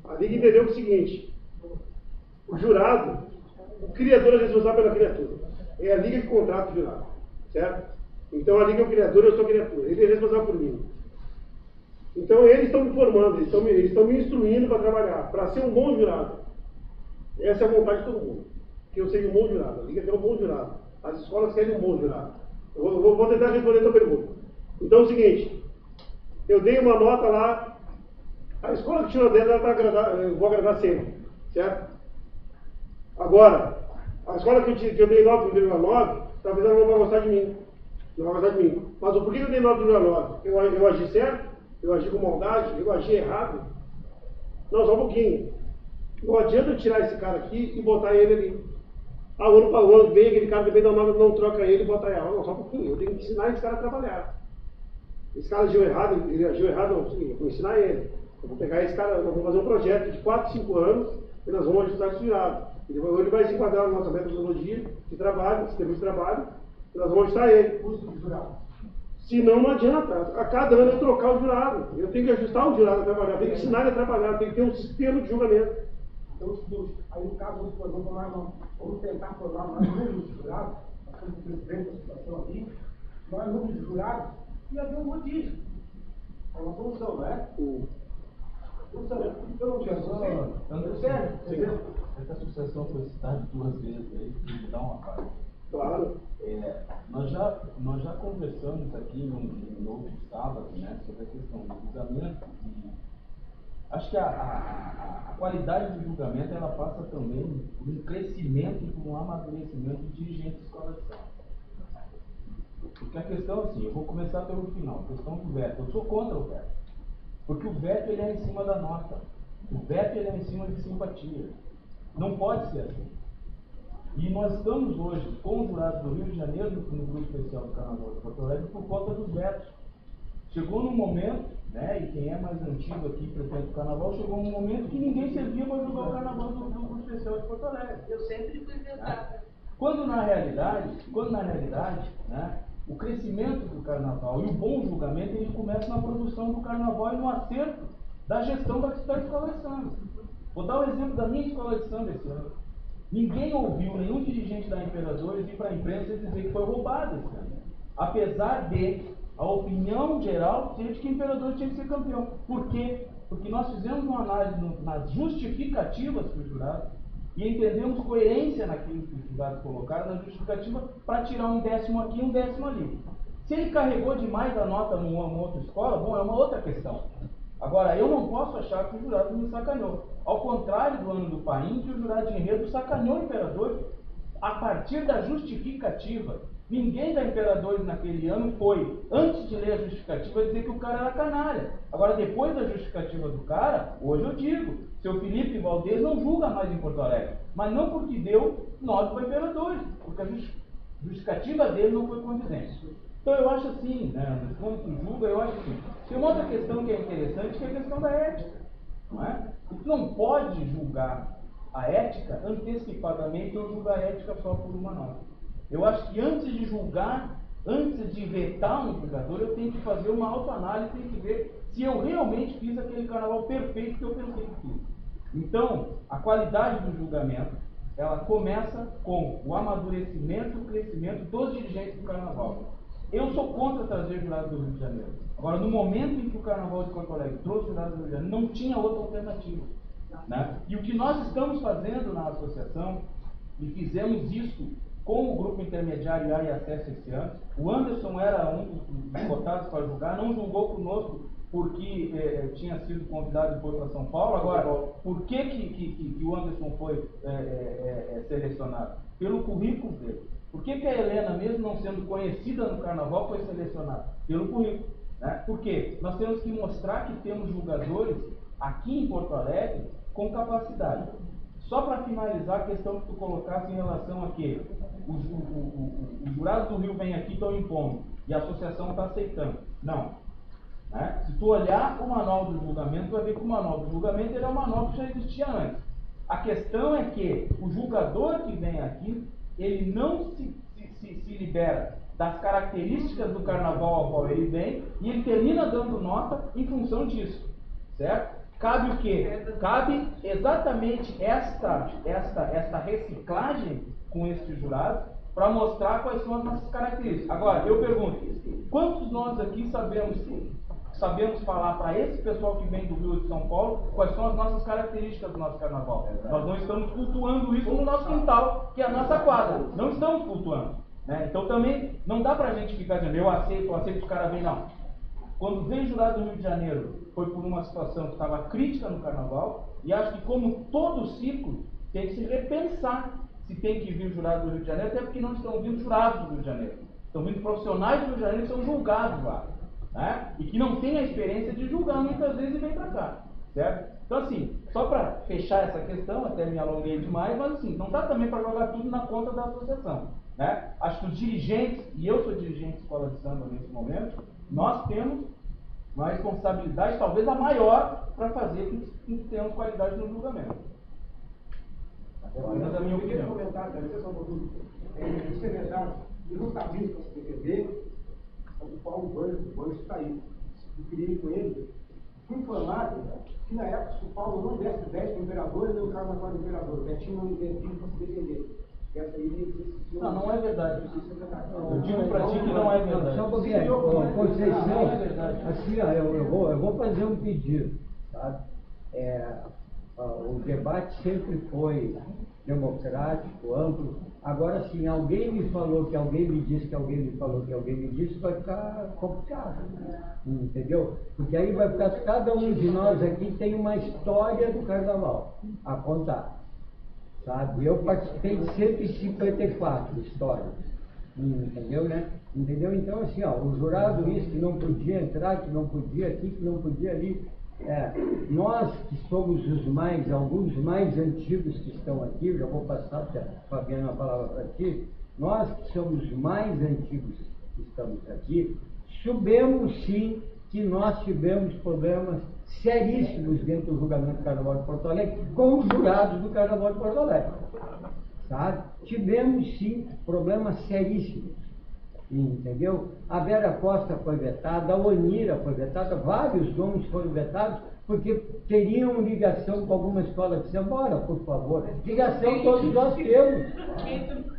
A Liga entendeu o seguinte: o jurado, o criador é responsável pela criatura. É a Liga que contrata o jurado. Certo? Então a Liga é o criador, eu sou a criatura. Ele é responsável por mim. Então eles estão me formando, eles estão me instruindo para trabalhar, para ser um bom jurado. Essa é a vontade de todo mundo. Que eu seja um bom jurado. A Liga quer um bom jurado. As escolas querem um bom jurado. Eu vou tentar responder a tua pergunta. Então é o seguinte: eu dei uma nota lá, a escola que tirou 10, ela eu vou agradar sempre. Certo? Agora, a escola que eu dei 9,9, talvez ela não vai gostar de mim. Não vai gostar de mim. Mas por que eu dei 9,9? Eu agi certo? Eu agi com maldade? Eu agi errado? Não, só um pouquinho. Não adianta eu tirar esse cara aqui e botar ele ali. O ano vem aquele cara que veio da nova, não troca ele e bota ela. Não, só um pouquinho. Eu tenho que ensinar esse cara a trabalhar. Esse cara agiu errado, ele agiu errado, não, eu vou ensinar ele. Eu vou pegar esse cara, nós vamos fazer um projeto de 4, 5 anos e nós vamos ajustar esse jurado. Ele vai se enquadrar na nossa metodologia de trabalho, sistema de trabalho, e nós vamos ajustar ele. Custo de jurado. Senão não adianta. A cada ano eu trocar o jurado. Eu tenho que ajustar o jurado a trabalhar, eu tenho que ensinar ele a trabalhar, eu tenho que ter um sistema de julgamento. Então, aí no caso, vamos tentar formar mais números de jurados, nós somos o presidente da situação aqui, mais números de jurados, e haver um rodízio. É uma solução, não é? Eu não tinha solução. Sério? Essa associação foi citada 2 vezes aí, me dá uma parte. Claro. Nós já conversamos aqui no outro sábado, né, sobre a questão do julgamento. Acho que a qualidade do julgamento ela passa também por um crescimento e por um amadurecimento de dirigentes de escola de samba. Porque a questão assim, eu vou começar pelo final, a questão do veto. Eu sou contra o veto. Porque o veto ele é em cima da nota. O veto ele é em cima de simpatia. Não pode ser assim. E nós estamos hoje com os jurados do Rio de Janeiro no grupo especial do Carnaval de Porto Alegre por conta dos vetos. Chegou num momento, né, e quem é mais antigo aqui pretende o Carnaval, chegou num momento que ninguém servia para jogar o Carnaval do grupo especial de Porto Alegre. Eu sempre fui vetada. Quando na realidade, né, o crescimento do carnaval e o bom julgamento, ele começa na produção do carnaval e no acerto da gestão da escola de samba. Vou dar o exemplo da minha escola de samba esse ano. Ninguém ouviu nenhum dirigente da Imperadores ir para a imprensa dizer que foi roubado esse ano. Apesar de a opinião geral ser de que o Imperador tinha que ser campeão. Por quê? Porque nós fizemos uma análise nas justificativas para o jurado e entendemos coerência naquilo que os jurados colocaram na justificativa para tirar um décimo aqui e um décimo ali. Se ele carregou demais a nota numa outra escola, bom, é uma outra questão. Agora, eu não posso achar que o jurado me sacaneou. Ao contrário do ano do Paim, que o jurado de enredo sacaneou o Imperador a partir da justificativa. Ninguém da Imperadores naquele ano foi, antes de ler a justificativa, dizer que o cara era canalha. Agora, depois da justificativa do cara, hoje eu digo, seu Felipe Valdez não julga mais em Porto Alegre. Mas não porque deu 9 para Imperadores, porque a justificativa dele não foi condizente. Então eu acho assim, né, quando tu julga, eu acho assim. Tem uma outra questão que é interessante, que é a questão da ética. Não é? Tu não pode julgar a ética antecipadamente ou julgar a ética só por uma nota. Eu acho que antes de julgar, antes de vetar um jogador, eu tenho que fazer uma autoanálise, tenho que ver se eu realmente fiz aquele carnaval perfeito que eu pensei que fiz. Então, a qualidade do julgamento, ela começa com o amadurecimento e o crescimento dos dirigentes do carnaval. Eu sou contra trazer jurados do Rio de Janeiro. Agora, no momento em que o Carnaval de Porto Alegre trouxe jurados do Rio de Janeiro, não tinha outra alternativa. Né? E o que nós estamos fazendo na associação, e fizemos isso com o grupo intermediário Área e Acesso esse ano, o Anderson era um dos cotados para julgar, não julgou conosco porque tinha sido convidado e foi para São Paulo. Agora, por que o Anderson foi selecionado? Pelo currículo dele. Por que a Helena, mesmo não sendo conhecida no Carnaval, foi selecionada? Pelo currículo. Né? Por quê? Nós temos que mostrar que temos jogadores aqui em Porto Alegre com capacidade. Só para finalizar a questão que tu colocasse em relação a que os jurados do Rio vêm aqui e estão impondo e a associação está aceitando. Não. Né? Se tu olhar o manual do julgamento, tu vai ver que o manual do julgamento ele é um manual que já existia antes. A questão é que o julgador que vem aqui, ele não se libera das características do carnaval ao qual ele vem e ele termina dando nota em função disso, certo? Cabe o quê? Cabe exatamente esta reciclagem com estes jurados para mostrar quais são as nossas características. Agora, eu pergunto, quantos nós aqui sabemos falar para esse pessoal que vem do Rio de São Paulo quais são as nossas características do nosso carnaval? Nós não estamos cultuando isso no nosso quintal, que é a nossa quadra. Não estamos cultuando. Né? Então também não dá para a gente ficar dizendo, eu aceito os caras vêm, não. Quando veio jurado do Rio de Janeiro, foi por uma situação que estava crítica no carnaval, e acho que como todo ciclo, tem que se repensar se tem que vir jurado do Rio de Janeiro, até porque não estão vindo jurados do Rio de Janeiro. Estão vindo profissionais do Rio de Janeiro que são julgados lá. Né? E que não tem a experiência de julgar muitas vezes e vem para cá, certo? Então assim, só para fechar essa questão, até me alonguei demais, mas assim, não dá também para jogar tudo na conta da associação, né? Acho que os dirigentes, e eu sou dirigente de escola de samba nesse momento, nós temos uma responsabilidade talvez a maior para fazer com que tenhamos qualidade no julgamento. Mas a minha opinião. Comentar, isso é verdade, eu não sabia para se entender. O Paulo Banho está aí. Eu queria ir com ele. Fui informado que na época, se o Paulo não desse 10 para o Imperador, ele não ficava na quadra do Imperador. O Betinho não inventiu para se defender. Essa aí, não é verdade. Isso é verdade. Eu digo para ti que não é verdade. Só um pouquinho, Conceição, assim, ó, eu vou fazer um pedido, sabe? O debate sempre foi democrático, amplo. Agora, se alguém me falou que alguém me disse, que alguém me falou que alguém me disse, vai ficar complicado, entendeu? Porque aí vai ficar, cada um de nós aqui tem uma história do carnaval a contar, sabe? Eu participei de 154 histórias, entendeu, né? Entendeu? Então, assim, ó, o jurado isso, que não podia entrar, que não podia aqui, que não podia ali. Nós que somos alguns mais antigos que estão aqui, eu já vou passar, Fabiana, a palavra para ti, nós que somos mais antigos que estamos aqui, soubemos sim que nós tivemos problemas seríssimos dentro do julgamento do Carnaval de Porto Alegre, com os jurados do Carnaval de Porto Alegre, sabe? Tivemos sim problemas seríssimos. entendeu? A Vera Costa foi vetada, a Onira foi vetada, vários nomes foram vetados, porque teriam ligação com alguma escola de samba. Ora, por favor, ligação todos nós temos,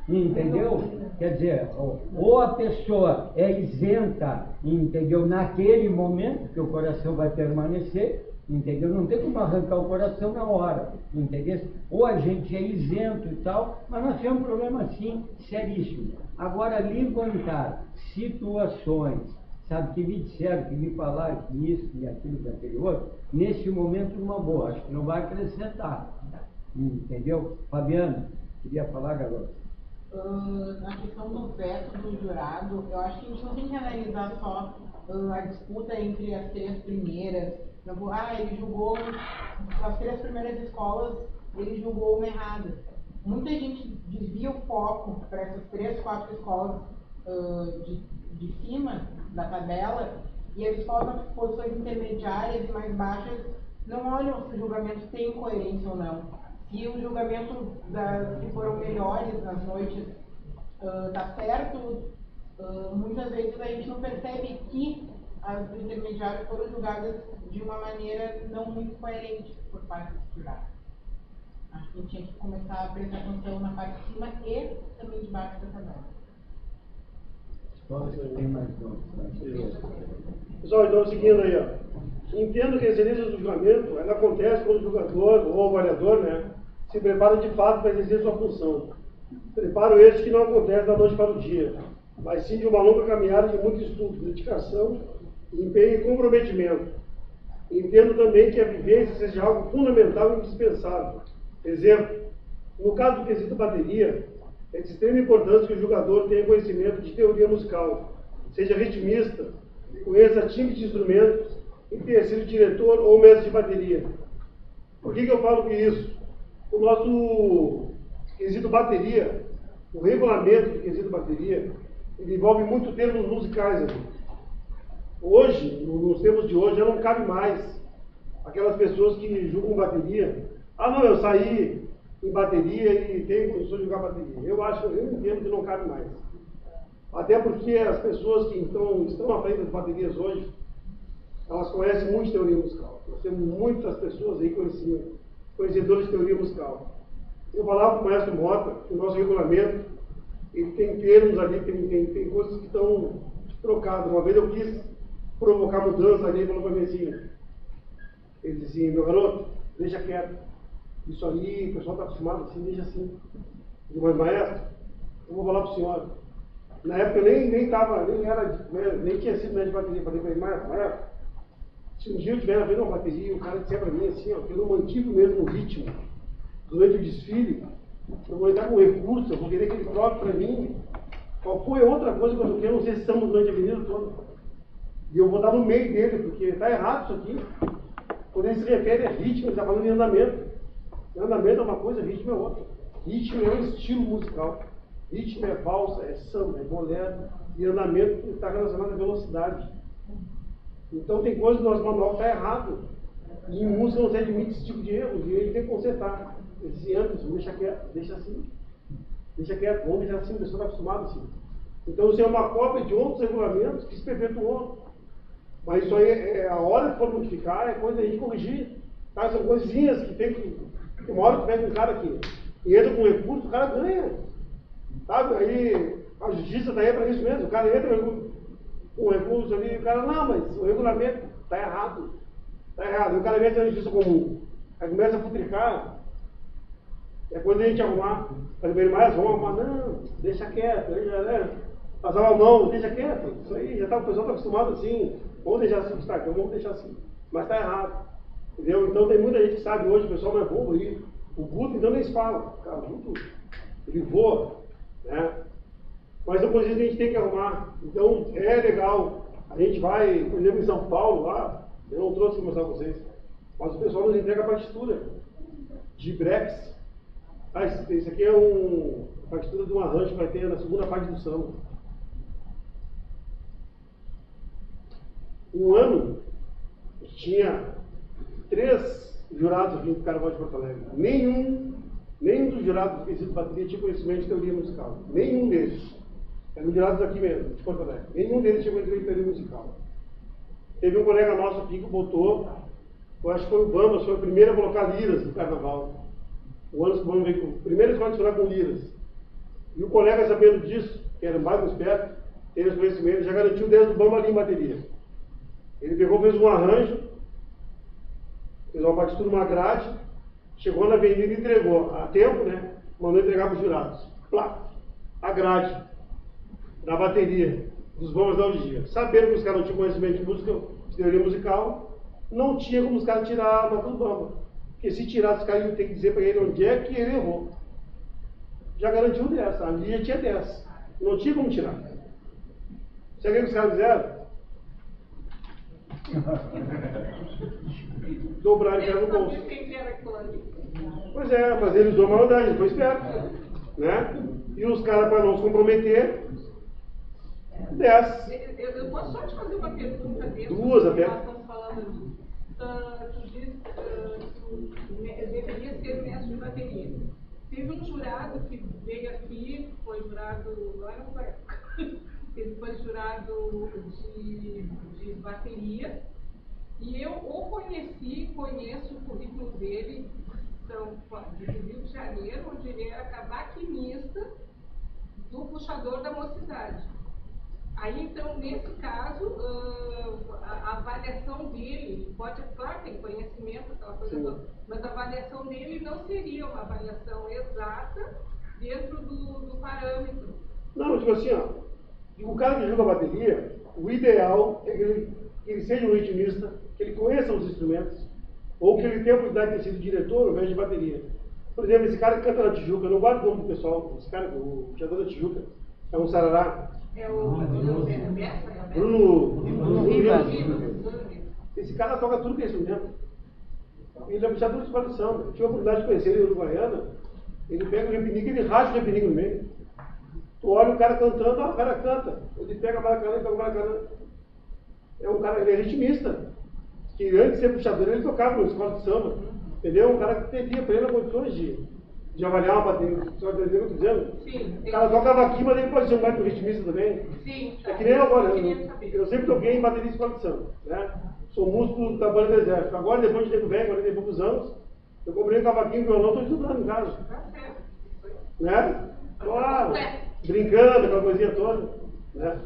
entendeu? Quer dizer, ou a pessoa é isenta, entendeu, naquele momento, que o coração vai permanecer, entendeu? Não tem como arrancar o coração na hora, entendeu? Ou a gente é isento e tal, mas nós temos um problema assim, seríssimo. Agora, levantar situações, sabe, que me disseram, que me falaram, que isso, e aquilo, que aquele outro, nesse momento, uma boa, acho que não vai acrescentar, entendeu? Fabiano, queria falar, garoto. Na questão do veto do jurado, eu acho que a gente não tem que analisar só a disputa entre as 3 primeiras. Ele julgou as 3 primeiras escolas, ele julgou uma errada. Muita gente desvia o foco para essas 3, 4 escolas de cima da tabela, e as escolas nas posições intermediárias e mais baixas não olham se o julgamento tem coerência ou não. Se o julgamento das que foram melhores nas noites está certo, muitas vezes a gente não percebe que as intermediárias foram julgadas de uma maneira não muito coerente por parte do jurado. Acho que a gente tinha que começar a prestar atenção na parte de cima e também de baixo da tabela. Tem mais Pessoal, então seguindo aí, ó. Entendo que a excelência do julgamento, ela acontece quando o julgador ou o avaliador, né, se prepara de fato para exercer sua função. Preparo esse que não acontece da noite para o dia, mas sim de uma longa caminhada de muito estudo, dedicação, empenho e comprometimento. Entendo também que a vivência seja algo fundamental e indispensável. Exemplo, no caso do quesito bateria, é de extrema importância que o jogador tenha conhecimento de teoria musical, seja ritmista, conheça timbres de instrumentos e tenha sido diretor ou mestre de bateria. Por que eu falo isso? O nosso quesito bateria, o regulamento do quesito bateria, ele envolve muito termos musicais ali. Hoje, nos tempos de hoje, já não cabe mais aquelas pessoas que julgam bateria. Não, eu saí em bateria e tenho condições de jogar bateria. Eu entendo que não cabe mais. Até porque as pessoas que estão à frente das baterias hoje, elas conhecem muito de teoria musical. Nós temos muitas pessoas aí conhecedoras de teoria musical. Eu falava com o maestro Mota que o nosso regulamento, ele tem termos ali, tem coisas que estão trocadas. Uma vez eu quis provocar mudança ali, ele falou para mim assim, ele disse assim, meu garoto, deixa quieto. Isso aí, o pessoal está acostumado assim, deixa assim. Eu digo, mas maestro, eu vou falar para o senhor. Na época eu nem tinha sido médio de bateria. Falei para ele, maestro, se um dia eu estiver na frente de uma bateria, o cara disser para mim assim, que eu não mantive o mesmo ritmo durante o desfile, eu vou entrar com recurso, eu vou querer que ele troque para mim. Qualquer outra coisa que eu não quero, não sei se estamos durante a avenida toda. E eu vou estar no meio dele, porque está errado isso aqui. Quando ele se refere a ritmo, ele está falando de andamento. Andamento é uma coisa, ritmo é outra. Ritmo é um estilo musical. Ritmo é valsa, é samba, é bolero. E andamento está relacionado à velocidade. Então tem coisas que o nosso manual está errado. E em música não se admite esse tipo de erro. E ele tem que consertar. Esse Anderson, deixa quieto, deixa assim. Deixa quieto, vamos deixar assim, a pessoa está acostumada assim. Então isso é uma cópia de outros regulamentos que se perpetuou. Mas isso aí, a hora que for modificar, é coisa de corrigir. Tá? São coisinhas que tem que... Uma hora que pega um cara aqui e entra com recurso, o cara ganha. Sabe? Aí a justiça está aí para isso mesmo. O cara entra com recurso ali, o cara, não, mas o regulamento está errado. Está errado. E o cara entra na justiça comum. Aí começa a futricar. É coisa de a gente arrumar. Falei, mais, vamos arrumar. Não, deixa quieto. Aí já, né? Passava a mão, deixa quieto. Isso aí, já tá, o pessoal está acostumado assim. Vamos deixar assim, tá? Então vamos deixar assim. Mas está errado. Entendeu? Então tem muita gente que sabe hoje, o pessoal não é bobo aí. O Guto, então, nem se fala. Cara, o Guto, ele voa, né? Mas são coisas que a gente tem que arrumar. Então, é legal. A gente vai, por exemplo, em São Paulo, lá, eu não trouxe para mostrar para vocês, mas o pessoal nos entrega a partitura de breaks. Isso aqui é a partitura de um arranjo que vai ter na segunda parte do samba. Um ano, tinha 3 jurados vindo do Carnaval de Porto Alegre. Nenhum dos jurados do quesito bateria tinha conhecimento de teoria musical. Nenhum deles. Eram jurados aqui mesmo, de Porto Alegre. Nenhum deles chegou a entrar em período musical. Teve um colega nosso aqui que botou, eu acho que foi o Bamba, foi o primeiro a colocar liras no carnaval. O ano que o Bamba veio com o primeiro escola de com liras. E o colega, sabendo disso, que era mais esperto, teve os conhecimentos, já garantiu 10 do Bamba ali em bateria. Ele pegou, fez um arranjo, fez uma partitura, uma grade, chegou na avenida e entregou. A tempo, né? Mandou entregar para os jurados. Plá, a grade da bateria dos Bambas da Algia. Sabendo que os caras não tinham conhecimento de música, de teoria musical, não tinha como os caras tirar a nota do Bamba. Porque se tirar, os caras iam ter que dizer para ele onde é que ele errou. Já garantiu 10, a Lia tinha 10. Não tinha como tirar. Sabe o que os caras fizeram? Dobraram e no bolso. Pois é, mas ele usou malandragem, ele foi esperto. Né? E os caras, para não se comprometer, 10. Eu posso só te fazer uma pergunta dentro Duas até. nós estamos falando ali. Tu disse que deveria ser mestre de bateria. Teve um jurado que veio aqui, foi jurado, agora não foi, ele foi jurado de bateria, e eu o conheço o currículo dele de Rio de Janeiro, onde ele era cavaquinista do puxador da mocidade. Aí, então, nesse caso, a avaliação dele, pode, claro, tem conhecimento, aquela coisa toda, mas a avaliação dele não seria uma avaliação exata dentro do parâmetro. Não, tipo assim, ó, o cara que joga bateria, o ideal é que ele seja um ritmista, que ele conheça os instrumentos, ou que ele tenha a oportunidade de ter sido diretor ao invés de bateria. Por exemplo, esse cara que canta na Tijuca, eu não guardo o nome do pessoal, esse cara, o puxador da Tijuca, é um sarará. É o Bruno Rivas. Esse cara toca tudo que é instrumento. Ele é puxador de escola de samba. Eu tive a oportunidade de conhecer ele em Uruguaiana. Ele pega o repinique e ele racha o repinique no meio. Tu olha o cara cantando, o cara canta. Ele pega a maracanã e toca o maracanã. É um cara, ele é ritmista. Que antes de ser puxador, ele tocava na escola de samba. Entendeu? Um cara que teria plenas condições de avaliar uma bateria. Só entendeu o que eu estou dizendo? Sim. O cara tocava aqui, mas ele pode ser um baita ritmista também. Sim. É que nem eu agora. Eu sempre toquei em bateria de escola de samba. Né? Sou músico da banda do exército. Agora, depois de tempo velho, 40 e poucos anos, eu comprei um cavaquinho e violão, estou estudando em casa. Tá certo. Né? Tô lá, brincando, aquela coisinha toda. Né?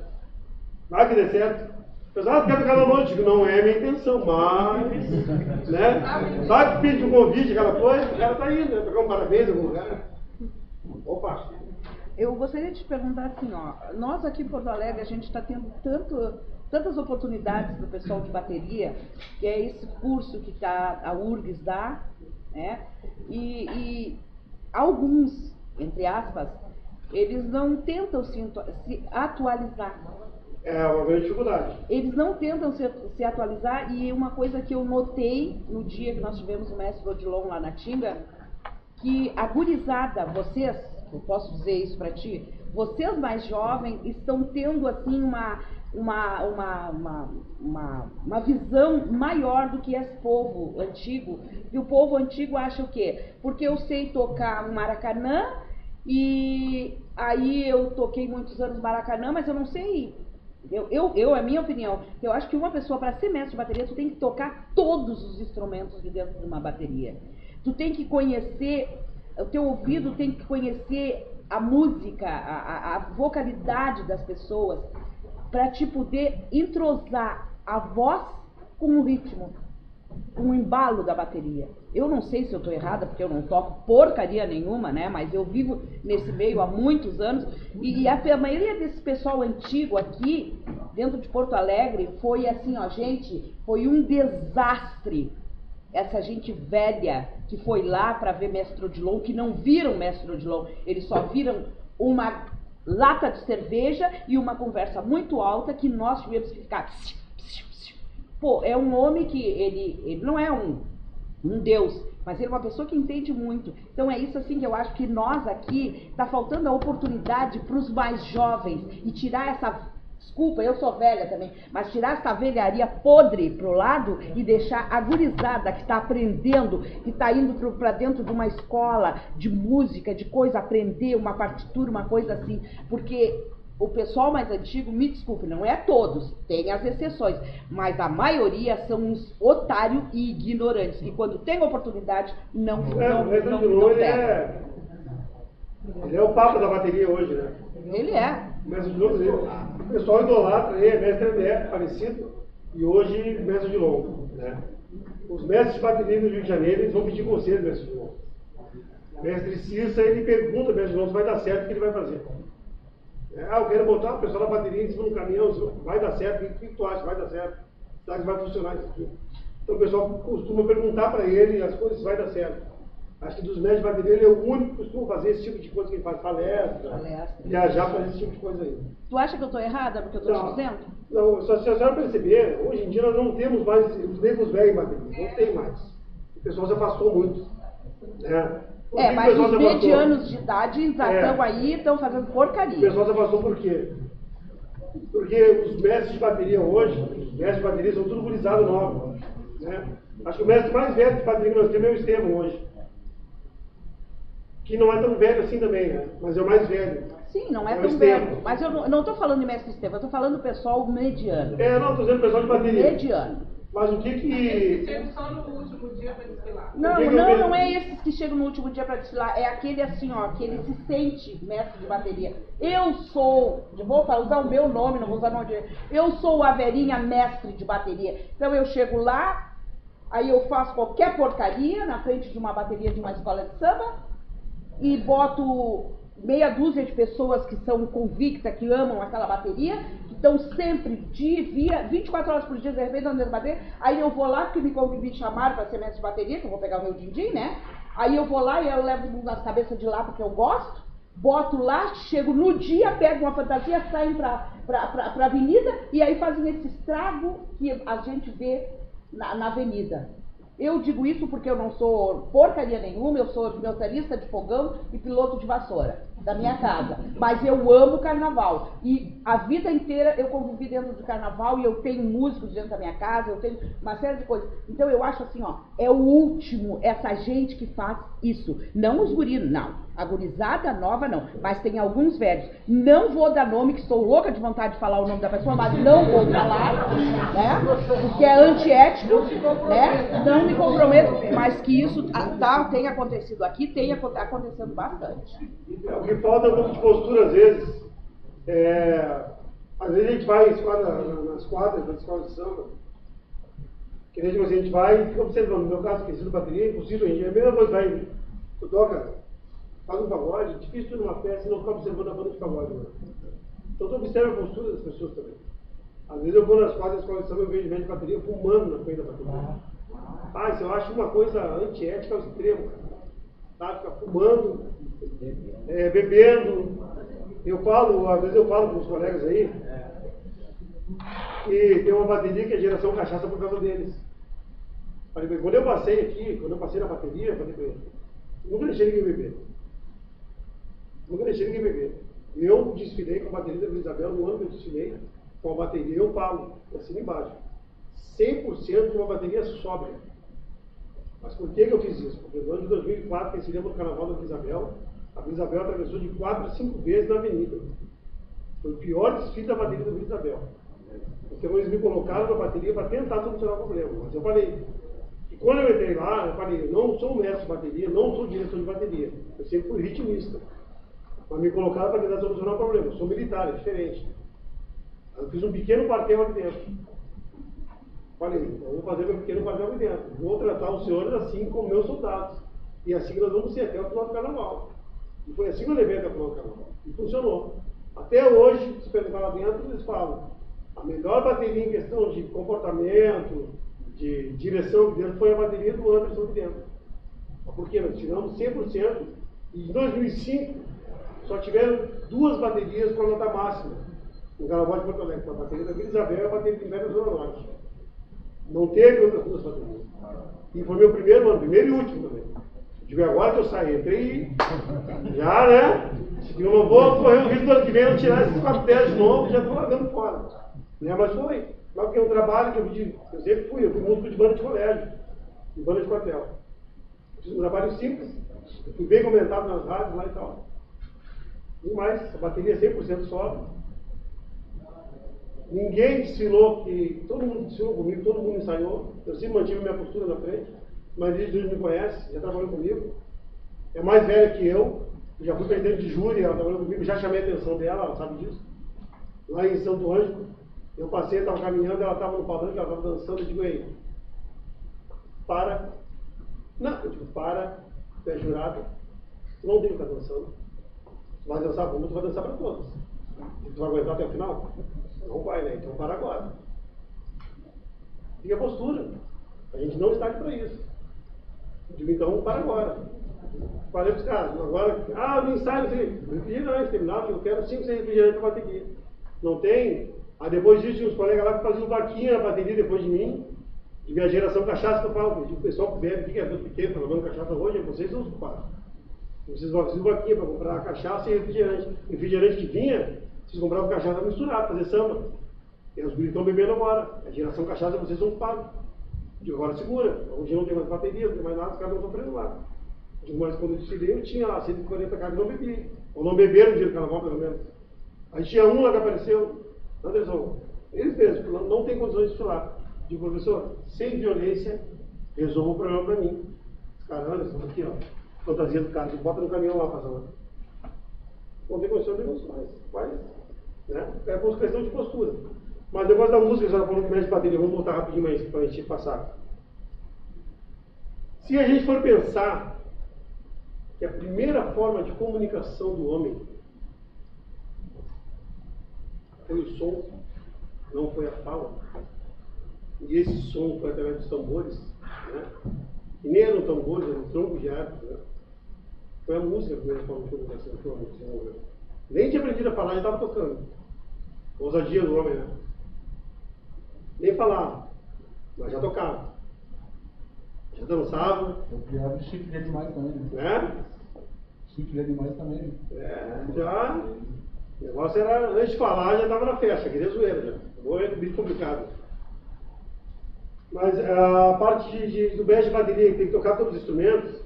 Vai que dê certo. O pessoal quer tocar na noite, que não é a minha intenção, mas. Né? Sabe que pede um convite, aquela coisa, o cara tá indo, né? Tocar um parabéns em algum lugar. Opa! Eu gostaria de te perguntar assim, ó, nós aqui em Porto Alegre, a gente está tendo tantas oportunidades para o pessoal de bateria, que é esse curso que a URGS dá, né? E alguns, entre aspas, eles não tentam se atualizar. É uma grande dificuldade. Eles não tentam se atualizar, e uma coisa que eu notei no dia que nós tivemos o mestre Odilon lá na Tinga, que a gurizada, vocês, eu posso dizer isso para ti, vocês mais jovens estão tendo assim uma visão maior do que esse povo antigo. E o povo antigo acha o quê? Porque eu sei tocar um maracanã, e aí eu toquei muitos anos maracanã, mas eu não sei. A minha opinião, eu acho que uma pessoa, para ser mestre de bateria, tu tem que tocar todos os instrumentos de dentro de uma bateria. Tu tem que conhecer, o teu ouvido tem que conhecer a música, a vocalidade das pessoas, para te poder entrosar a voz com o ritmo, com o embalo da bateria. Eu não sei se eu estou errada, porque eu não toco porcaria nenhuma, né? Mas eu vivo nesse meio há muitos anos, e a maioria desse pessoal antigo aqui, dentro de Porto Alegre, foi assim, ó, gente, foi um desastre. Essa gente velha que foi lá para ver Mestre Odilon, que não viram Mestre Odilon, eles só viram uma lata de cerveja e uma conversa muito alta que nós tivemos que ficar... Pô, é um homem que ele não é um deus, mas ele é uma pessoa que entende muito. Então é isso assim que eu acho que nós aqui, está faltando a oportunidade para os mais jovens e tirar essa... Desculpa, eu sou velha também, mas tirar essa velharia podre pro lado e deixar a gurizada que está aprendendo, que está indo para dentro de uma escola de música, de coisa, aprender uma partitura, uma coisa assim, porque o pessoal mais antigo, me desculpe, não é todos, tem as exceções, mas a maioria são uns otários e ignorantes, que quando tem oportunidade, não pegam. Ele é o papa da bateria hoje, né? Ele é. O mestre de longo, o pessoal idolatra ele, mestre André, falecido, e hoje mestre de longo, né? Os mestres de bateria do Rio de Janeiro, eles vão pedir conselho, mestre de longo. O mestre Cissa, ele pergunta, mestre de longo, se vai dar certo o que ele vai fazer. Eu quero botar o pessoal da bateria em cima do caminhão, vai dar certo, o que tu acha? Vai dar certo? Será que vai funcionar isso aqui? Então o pessoal costuma perguntar para ele as coisas, vai dar certo. Acho que dos médicos de bateria, ele é o único que costuma fazer esse tipo de coisa que ele faz, palestra. Viajar para esse tipo de coisa aí. Tu acha que eu estou errada no que eu estou te dizendo? Não, se a senhora perceber, hoje em dia nós não temos mais os negros velhos em bateria, não tem mais. O pessoal se afastou muito. Né? Mas os medianos de idade já estão aí, estão fazendo porcaria. O pessoal se afastou por quê? Porque os mestres de bateria hoje, os mestres de bateria são tudo gurizado novo. Né? Acho que o mestre mais velho de bateria que nós temos é o Estevam hoje. Que não é tão velho assim também, né? Mas é o mais velho. Sim, não é tão velho. Mas eu não estou falando de mestre Estevam, eu estou falando do pessoal mediano. Não, estou dizendo pessoal de bateria. Mediano. Mas o que chegam só no último dia para desfilar. Não é esses que chegam no último dia para desfilar, é aquele assim, ó, que ele se sente mestre de bateria. Eu sou, vou usar o meu nome, não vou usar o nome de... Eu sou a Verinha mestre de bateria. Então eu chego lá, aí eu faço qualquer porcaria na frente de uma bateria de uma escola de samba, e boto meia dúzia de pessoas que são convictas, que amam aquela bateria, que estão sempre, 24 horas por dia, de repente, andando bateria. Aí eu vou lá, porque me chamaram para ser mestre de bateria, que eu vou pegar o meu din-din, né? Aí eu vou lá e eu levo nas cabeças de lá, porque eu gosto, boto lá, chego no dia, pego uma fantasia, saem pra avenida, e aí fazem esse estrago que a gente vê na avenida. Eu digo isso porque eu não sou porcaria nenhuma, eu sou motorista de fogão e piloto de vassoura da minha casa. Mas eu amo carnaval. E a vida inteira eu convivi dentro do carnaval e eu tenho músicos dentro da minha casa, eu tenho uma série de coisas. Então eu acho assim, ó, é o último, essa gente que faz isso. Não os guris, não. A gurizada nova não, mas tem alguns velhos. Não vou dar nome, que estou louca de vontade de falar o nome da pessoa, mas não vou falar, né? Porque é antiético, né? Não me comprometo, mas que isso tem acontecido aqui, tem acontecendo bastante. O que falta é um pouco de postura, às vezes. Às vezes a gente vai nas quadras da escola de samba, que nem a gente vai e fica observando. No meu caso, que de bateria, é impossível, a gente, é a mesma coisa, vai, tu toca, faz um pagode, é difícil tu ir numa festa e não ficar observando a banda de pagode. Né? Então tu observa a postura das pessoas também. Às vezes eu vou nas quadras da escola de samba e eu vejo gente de bateria fumando na frente da bateria. Isso eu acho uma coisa antiética ao extremo, cara. Tá? Ficar fumando, bebendo. Às vezes eu falo com os colegas aí, que tem uma bateria que é geração cachaça por causa deles. Quando eu passei aqui, quando eu passei na bateria, falei pra ele, nunca deixei ninguém beber. Nunca deixei ninguém beber. Eu desfilei com a bateria da Vila Isabel, no ano que eu desfilei, com a bateria eu falo, assim embaixo. 100% de uma bateria sóbria. Mas por que eu fiz isso? Porque no ano de 2004, que é esse lembra do carnaval da Vila Isabel, a Vila Isabel atravessou de 4 a 5 vezes na avenida. Foi o pior desfile da bateria da Vila Isabel. Então eles me colocaram na bateria para tentar solucionar o problema. Mas eu falei, e quando eu entrei lá, eu falei, eu não sou mestre de bateria, não sou diretor de bateria. Eu sempre fui ritmista. Mas me colocaram para tentar solucionar o problema. Eu sou militar, é diferente. Eu fiz um pequeno quartel aqui dentro. Falei, eu vou fazer meu pequeno quartel aqui dentro. Vou tratar os senhores assim como meus soldados. E assim que nós vamos ser até o final do carnaval. E foi assim que eu levei até o final do carnaval. E funcionou. Até hoje, se perguntar lá dentro, eles falam. A melhor bateria em questão de comportamento, de direção aqui dentro, foi a bateria do Anderson aqui dentro. Porque nós tiramos 100%. E em 2005, só tiveram 2 baterias com a nota máxima. No Carnaval de Porto Alegre. A bateria da Vila Isabel e a bateria de Inverno Zona Norte. Não teve outras 2 baterias. E foi meu primeiro ano, primeiro e último também. Digo, agora que eu saí, entrei já, né? Eu não vou correr o risco do ano que vem eu tirar esses 4 pés de novo e já estou largando fora. Né? Mas foi. Claro que é um trabalho que eu sempre fui músico de banda de colégio, de banda de quartel. Fiz um trabalho simples, fui bem comentado nas rádios lá e tal. E mais, a bateria 100% sóbria. Ninguém desfilou, que todo mundo desfilou comigo, todo mundo ensaiou. Eu sempre mantive minha postura na frente. Mas ele me conhece, já trabalhou comigo. É mais velha que eu já fui presidente de júri, ela trabalhou comigo, já chamei a atenção dela, ela sabe disso. Lá em Santo Ângelo, eu passei, estava caminhando, ela estava no palanque, ela estava dançando, eu digo, ei, para. Não, eu digo, para, tu é jurado, tu não tem que estar dançando. Tu vai dançar como? Tu vai dançar para todos. Tu vai aguentar até o final? Não vai, né? Então para agora. Fica a postura. A gente não está aqui para isso. Eu digo, então para agora. Falei para os caras, agora, no ensaio, refrigerante, terminava, eu quero 5, 6 refrigerantes para bater aqui. Não tem. Aí depois disso, tinha uns colegas lá que faziam vaquinha na bateria depois de mim, de minha geração cachaça que eu falo. O pessoal que bebe, que é muito pequeno, está tomando cachaça hoje, vocês são os culpados. Vocês faziam vaquinha para comprar cachaça e refrigerante. Refrigerante que vinha, vocês compravam cachaça misturada, fazer samba. E os guris estão bebendo agora. A geração cachaça, vocês são culpados. Digo, agora segura. Hoje não tem mais bateria, não tem mais nada, os caras não estão presos lá. Digo, mas quando eu desfilei, eu tinha lá 140 caras que não bebiam. Ou não beberam no dia do carnaval, pelo menos. Aí tinha um lá que apareceu, Anderson, eles mesmos, não tem condições de desfilar. Digo, professor, sem violência, resolva o problema para mim. Os caras, Anderson, aqui, ó, fantasia do cara, bota no caminhão lá, passando. Não tem condições de negociar, mas, né? É por questão de postura. Mas depois da música, a senhora falou que mexe de bateria, vamos voltar rapidinho mais para a gente passar. Se a gente for pensar que a primeira forma de comunicação do homem foi o som, não foi a fala. E esse som foi através dos tambores, né? E nem eram tambores, eram troncos de árvores, né? Foi a música a primeira forma de comunicação que o homem desenvolveu. Nem tinha aprendido a falar, já estava tocando. A ousadia do homem, né? Nem falava, mas já tocava. Já dançava. Eu criava chifre de animais também, né? Chifre de animais também. Já. O negócio era, antes de falar, já estava na festa, queria zoeira já. Agora é muito complicado. Mas a parte do mestre de bateria, que tem que tocar todos os instrumentos,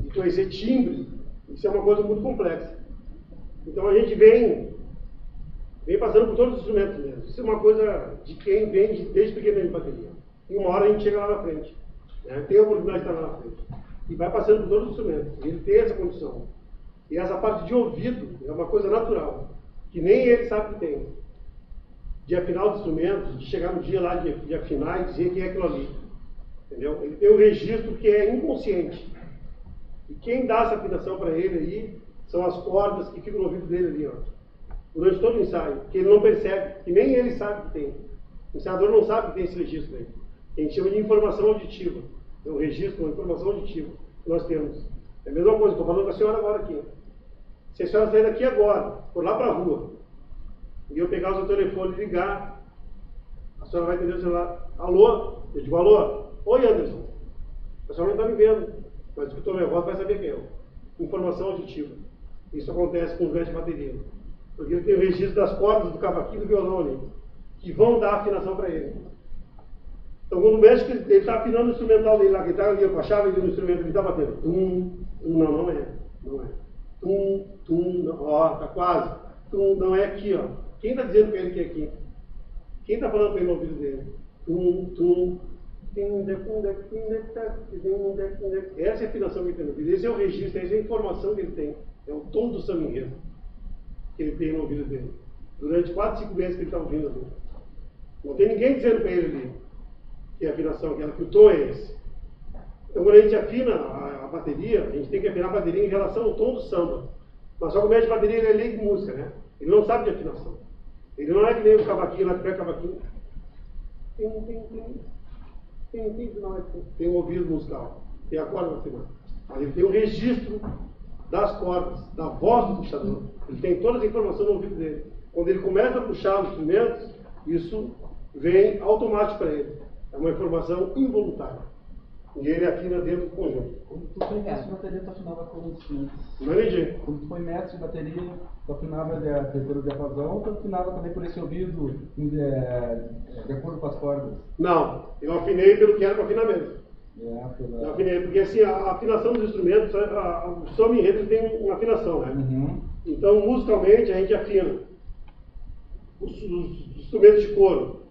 e conhecer timbre, isso é uma coisa muito complexa. Então a gente vem passando por todos os instrumentos mesmo. Isso é uma coisa de quem vem desde pequeno de bateria. E uma hora a gente chega lá na frente. Né? Tem a oportunidade de estar lá na frente. E vai passando por todos os instrumentos. Ele tem essa condição. E essa parte de ouvido é uma coisa natural, que nem ele sabe que tem. De afinar os instrumentos, de chegar no dia lá de afinar e dizer que é aquilo ali. Entendeu? Ele tem um registro que é inconsciente. E quem dá essa afinação para ele aí são as cordas que ficam no ouvido dele ali, ó. Durante todo o ensaio, que ele não percebe, que nem ele sabe que tem. O ensaiador não sabe que tem esse registro aí. A gente chama de informação auditiva. É um registro, uma informação auditiva que nós temos. É a mesma coisa, estou falando com a senhora agora aqui. Se a senhora sair daqui agora, for lá para a rua, e eu pegar o seu telefone e ligar, a senhora vai entender o celular. Alô? Eu digo, alô? Oi, Anderson. A senhora não está me vendo, mas escutou minha voz, vai saber quem é eu. Informação auditiva. Isso acontece com o mestre de bateria. Porque ele tem o registro das cordas do cavaquinho e do violão ali, que vão dar afinação para ele. Então, quando o mestre está afinando o instrumental dele lá, que está ali com a chave do instrumento, ele está batendo. Não é. Não é. Não. Ó, está quase. Não é aqui, ó. Quem está dizendo para ele que é aqui? Quem está falando para ele no ouvido dele? Essa é a afinação que ele tem no ouvido. Esse é o registro, essa é a informação que ele tem. É o tom do samba enredo que ele tem no ouvido dele. Durante 4, 5 meses que ele está ouvindo ali. Não tem ninguém dizendo para ele ali que a afinação, que o tom é esse. Então, quando a gente afina a bateria, a gente tem que afinar a bateria em relação ao tom do samba. Mas só que o mestre de bateria, ele é leigo de música, né? Ele não sabe de afinação. Ele não é que nem o cavaquinho, lá que pega o cavaquinho. Tem um ouvido musical, tem a corda para afinar. Mas ele tem um registro das cordas, da voz do puxador. Ele tem todas as informações no ouvido dele. Quando ele começa a puxar os instrumentos, isso vem automático para ele. É uma informação involuntária. E ele afina dentro do conjunto. Quando tu foi mestre de bateria, tu afinava com os instrumentos. Não entendi. Quando tu foi mestre de bateria, tu afinava pelo diapasão ou tu afinava também por esse ouvido de acordo com as cordas? Não, eu afinei pelo que era para afinar mesmo. Eu afinei, porque assim, a afinação dos instrumentos, o samba enredo tem uma afinação, né? Então, musicalmente, a gente afina. os instrumentos de couro,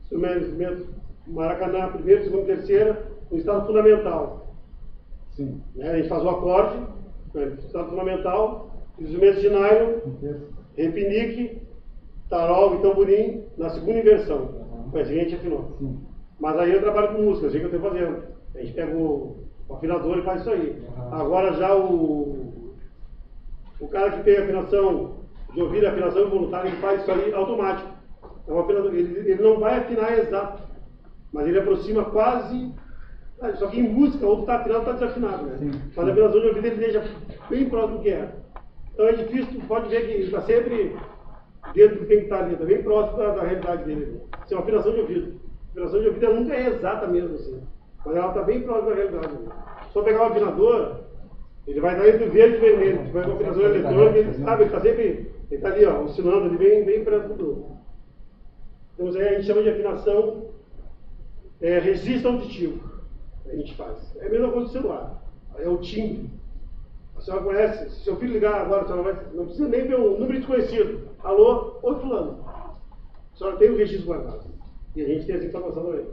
instrumentos Maracanã, primeiro, segundo, terceira, no estado fundamental. Sim. A gente faz o acorde, no estado fundamental, os instrumentos de nylon, repinique, tarol e tamborim na segunda inversão. Mas a gente afinou. Sim. Mas aí eu trabalho com música, eu sei que eu estou fazendo. A gente pega o afinador e faz isso aí. Agora já o cara que tem afinação de ouvido, afinação involuntária, ele faz isso aí automático. É um afinador, ele não vai afinar exato, mas ele aproxima quase. Só que em música, ou está afinado ou está desafinado, né? Mas a afinação de ouvido ele deixa bem próximo do que é. Então é difícil, tu pode ver que ele está sempre dentro do que tem que estar ali, está bem próximo da realidade dele. Isso é uma afinação de ouvido. A afinação de ouvido ela nunca é exata mesmo assim, mas ela está bem próxima da realidade. Só pegar o afinador, ele vai estar entre o verde e o vermelho. Tu vai com a afinação eletrônica, ele sabe, ele está sempre, ele está ali, ó, oscilando ali bem perto do. Então aí a gente chama de afinação registro auditivo. A gente faz. É a mesma coisa do celular. É o timbre. A senhora conhece, se seu filho ligar agora, a senhora não precisa nem ver um número desconhecido. Alô, oi fulano. A senhora tem o registro guardado. E a gente tem essa informação também.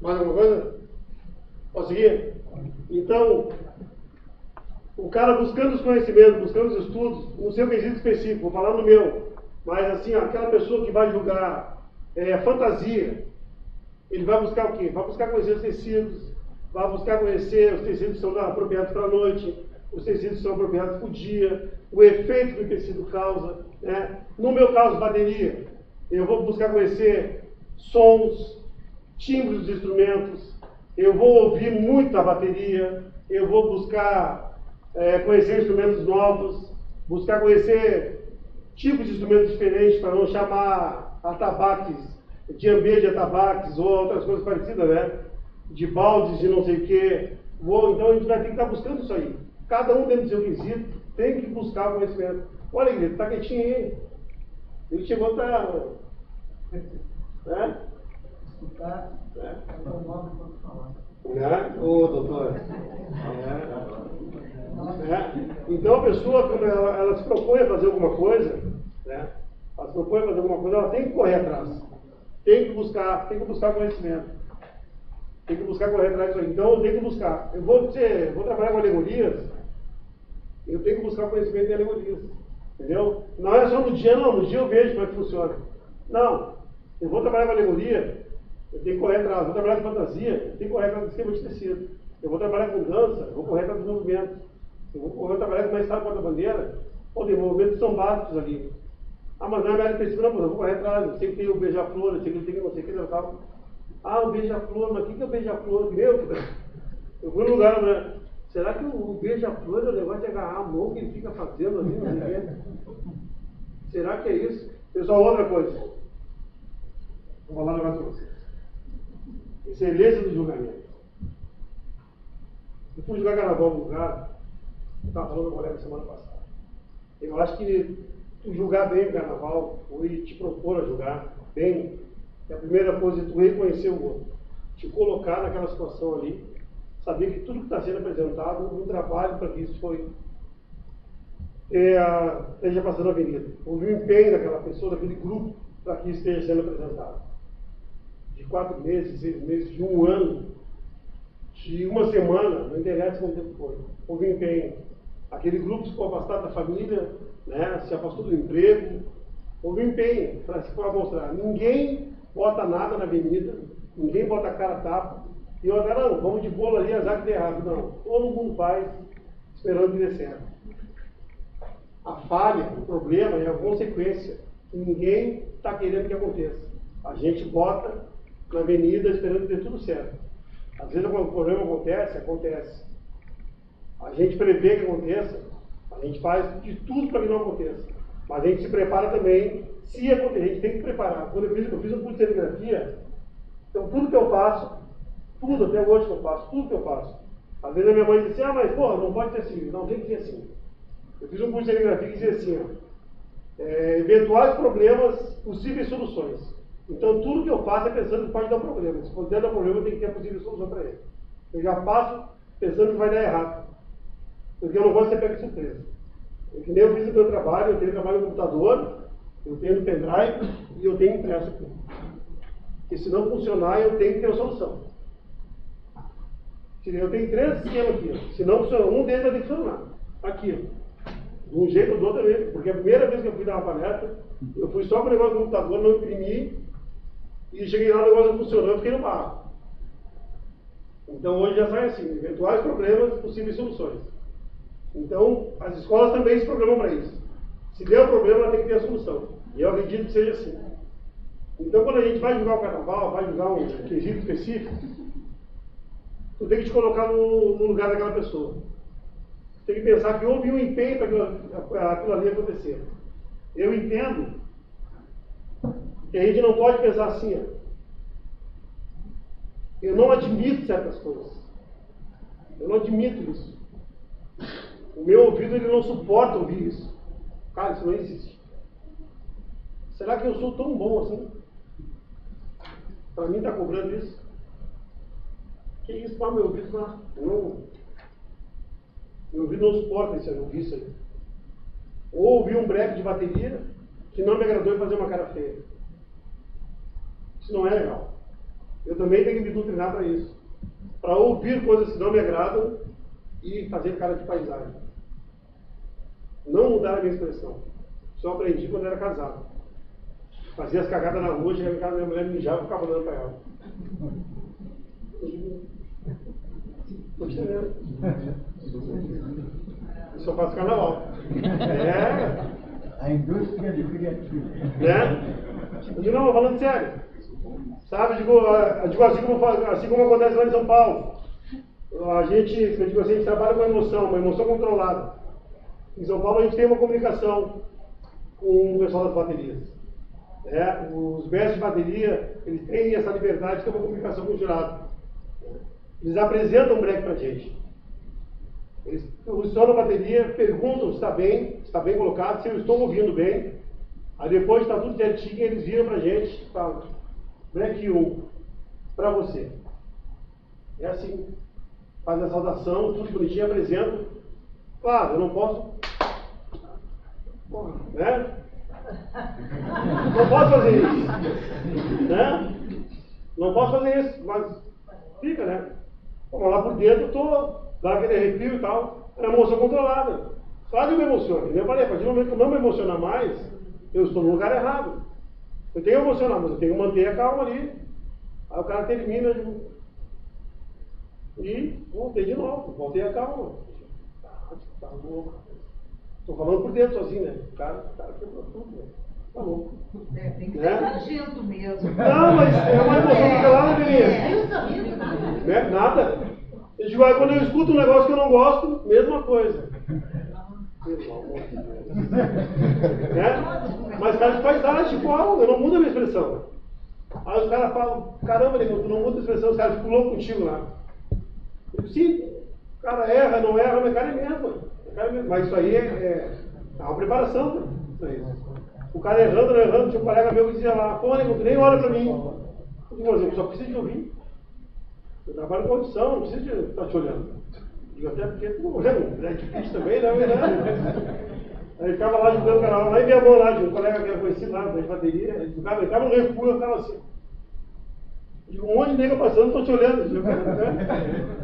Mais alguma coisa? Posso seguir? Então, o cara buscando os conhecimentos, buscando os estudos, no seu quesito específico, vou falar no meu, mas assim, aquela pessoa que vai julgar fantasia, ele vai buscar o quê? Vai buscar conhecer os tecidos, vai buscar conhecer os tecidos que são apropriados para a noite, os tecidos que são apropriados para o dia, o efeito que o tecido causa. Né? No meu caso, bateria, eu vou buscar conhecer sons, timbres dos instrumentos, eu vou ouvir muito a bateria, eu vou buscar conhecer instrumentos novos, buscar conhecer tipos de instrumentos diferentes para não chamar atabaques de ambiente de atabaques ou outras coisas parecidas, né? De baldes de não sei o quê. Então a gente vai ter que estar buscando isso aí. Cada um dentro do seu quesito tem que buscar o conhecimento. Olha, Guilherme, está quietinho aí. Ele chegou a estar. Né? Escutar, é um nome para falar. Né? Ô, doutor. Então a pessoa, quando ela se propõe a fazer alguma coisa, né? Ela se propõe a fazer alguma coisa, ela tem que correr atrás. Tem que buscar conhecimento. Tem que buscar correr atrás disso aí. Então eu tenho que buscar. Eu vou trabalhar com alegorias, eu tenho que buscar conhecimento em alegorias. Entendeu? Não é só no dia, não. No dia eu vejo como é que funciona. Não. Eu vou trabalhar com alegoria, eu tenho que correr atrás. Eu vou trabalhar com fantasia, eu tenho que correr atrás do esquema de tecido. Eu vou trabalhar com dança, eu vou correr atrás dos movimentos. Eu vou trabalhar com maestro porta-bandeira, tem movimentos que são básicos ali. Ah, mas não é minha área específica, não, eu vou correr atrás. Eu sei que tem o beija-flor, eu sei que tem não sei o que, não tal. Ah, o beija-flor, mas o que é o beija-flor? Eu fui no lugar, né? Será que o beija-flor é o negócio de agarrar a mão que ele fica fazendo ali? Não sei o quê? Será que é isso? Pessoal, outra coisa. Vou falar um negócio para vocês. Excelência do julgamento. Eu fui julgar carnaval no lugar, eu estava falando com o colega semana passada. Eu acho que tu julgar bem o carnaval, ou te propor a julgar bem, é a primeira coisa é tu reconhecer o outro. Te colocar naquela situação ali, saber que tudo que está sendo apresentado, um trabalho para que isso esteja passando a avenida. Houve um empenho daquela pessoa, daquele grupo, para que isso esteja sendo apresentado. De 4 meses, 6 meses, de 1 ano, de 1 semana, não interessa quanto tempo foi. Houve um empenho. Aquele grupo ficou afastado da família, né, se afastou do emprego. Houve um empenho para mostrar. Ninguém bota nada na avenida, ninguém bota a cara a tapa. E outra, não, vamos de bolo ali, azar que dê errado. Não, todo mundo faz esperando que dê certo. A falha, o problema é a consequência. Ninguém está querendo que aconteça. A gente bota na avenida esperando que dê tudo certo. Às vezes quando o problema acontece. A gente prevê que aconteça, a gente faz de tudo para que não aconteça. Mas a gente se prepara também, se acontecer, a gente tem que preparar. Quando eu fiz um curso de serigrafia, então tudo que eu faço, tudo até hoje que eu faço, tudo que eu faço. Às vezes a minha mãe disse, mas pô, não pode ser assim, não tem que ser assim. Eu fiz um curso de serigrafia que dizia assim, eventuais problemas, possíveis soluções. Então tudo que eu faço é pensando que pode dar um problema. Se for dar um problema, eu tenho que ter a possível solução para ele. Eu já faço pensando que vai dar errado. Porque eu não gosto de ser pego de surpresa. É que nem eu fiz o meu trabalho, eu tenho trabalho no computador, Eu tenho no pendrive e eu tenho impresso aqui. Porque se não funcionar, eu tenho que ter uma solução. Eu tenho 3 esquemas aqui. Ó. Se não funcionar, um deles vai ter que funcionar. Aqui, ó. De um jeito ou do outro mesmo. Porque a primeira vez que eu fui dar uma palestra, eu fui só com o negócio do computador, não imprimi, e cheguei lá, o negócio não funcionou, eu fiquei no barro. Então hoje já sai assim, eventuais problemas, possíveis soluções. Então, as escolas também se programam para isso. Se der um problema, ela tem que ter a solução. E eu acredito que seja assim. Então, quando a gente vai julgar o carnaval, vai julgar um quesito específico, tu tem que te colocar no lugar daquela pessoa. Tu tem que pensar que houve um empenho para aquilo ali acontecer. Eu entendo que a gente não pode pensar assim, ó. Eu não admito certas coisas. Eu não admito isso. O meu ouvido ele não suporta ouvir isso. Cara, isso não existe. Será que eu sou tão bom assim? Para mim está cobrando isso? Que isso para meu ouvido? Não. Meu ouvido não suporta isso, eu ouvi isso aí. Ou ouvi um break de bateria que não me agradou e fazer uma cara feia. Isso não é legal. Eu também tenho que me doutrinar para isso. Para ouvir coisas que não me agradam e fazer cara de paisagem. Não mudar a minha expressão. Só aprendi quando era casado. Fazia as cagadas na rua, chegava em casa, minha mulher mijava e ficava olhando para ela. Estou te entendendo. Isso eu faço carnaval. A indústria de criativo. Eu digo, não, falando sério. Sabe, digo assim como acontece lá em São Paulo. A gente trabalha com uma emoção controlada. Em São Paulo a gente tem uma comunicação com o pessoal das baterias. Os mestres de bateria, eles têm essa liberdade de ter uma comunicação com o jurado. Eles apresentam um break pra gente. Eles posicionam a bateria, perguntam se está bem colocado, se eu estou ouvindo bem. Aí depois está tudo certinho, eles viram pra gente e falam, break 1, para você. É assim, faz a saudação, tudo bonitinho, apresento. Claro, eu não posso, né? Não posso fazer isso, né? Não posso fazer isso, mas fica, né? Vamos lá por dentro, dá aquele arrepio e tal, é uma emoção controlada. Claro que eu me emociono, eu falei, a partir do momento que eu não me emocionar mais, eu estou no lugar errado. Eu tenho que emocionar, mas eu tenho que manter a calma ali. Aí o cara termina e voltei de novo, voltei a calma. Tá louco. Estou falando por dentro sozinho, né? O cara quebrou tudo, né? Tá louco. Tem que ser sargento mesmo. Não, mas é uma emoção que lá, né, menino? Né? Nada. Eu digo, aí quando eu escuto um negócio que eu não gosto, mesma coisa. Pelo amor de Deus. Né? Mas cara de paisagem, igual, eu não mudo a minha expressão. Aí os caras falam, caramba, tu não muda a expressão, os caras ficam loucos contigo lá. Eu digo, sim, o cara erra, não erra, mas cara é mesmo. Mas isso aí é uma preparação. Isso aí. O cara errando, não errando, tinha um colega meu que dizia lá, pô, nego, tu nem olha pra mim. Eu digo, mas eu só preciso de ouvir. Eu trabalho com audição, não preciso de estar te olhando. Digo, até porque tu é difícil também, né? Aí ficava lá jogando carnaval, lá e minha mão lá, de um colega que era conhecido lá, de bateria, ele ficava no recuo, eu ficava assim. Digo, um monte de nega passando, estou te olhando. Digo, né?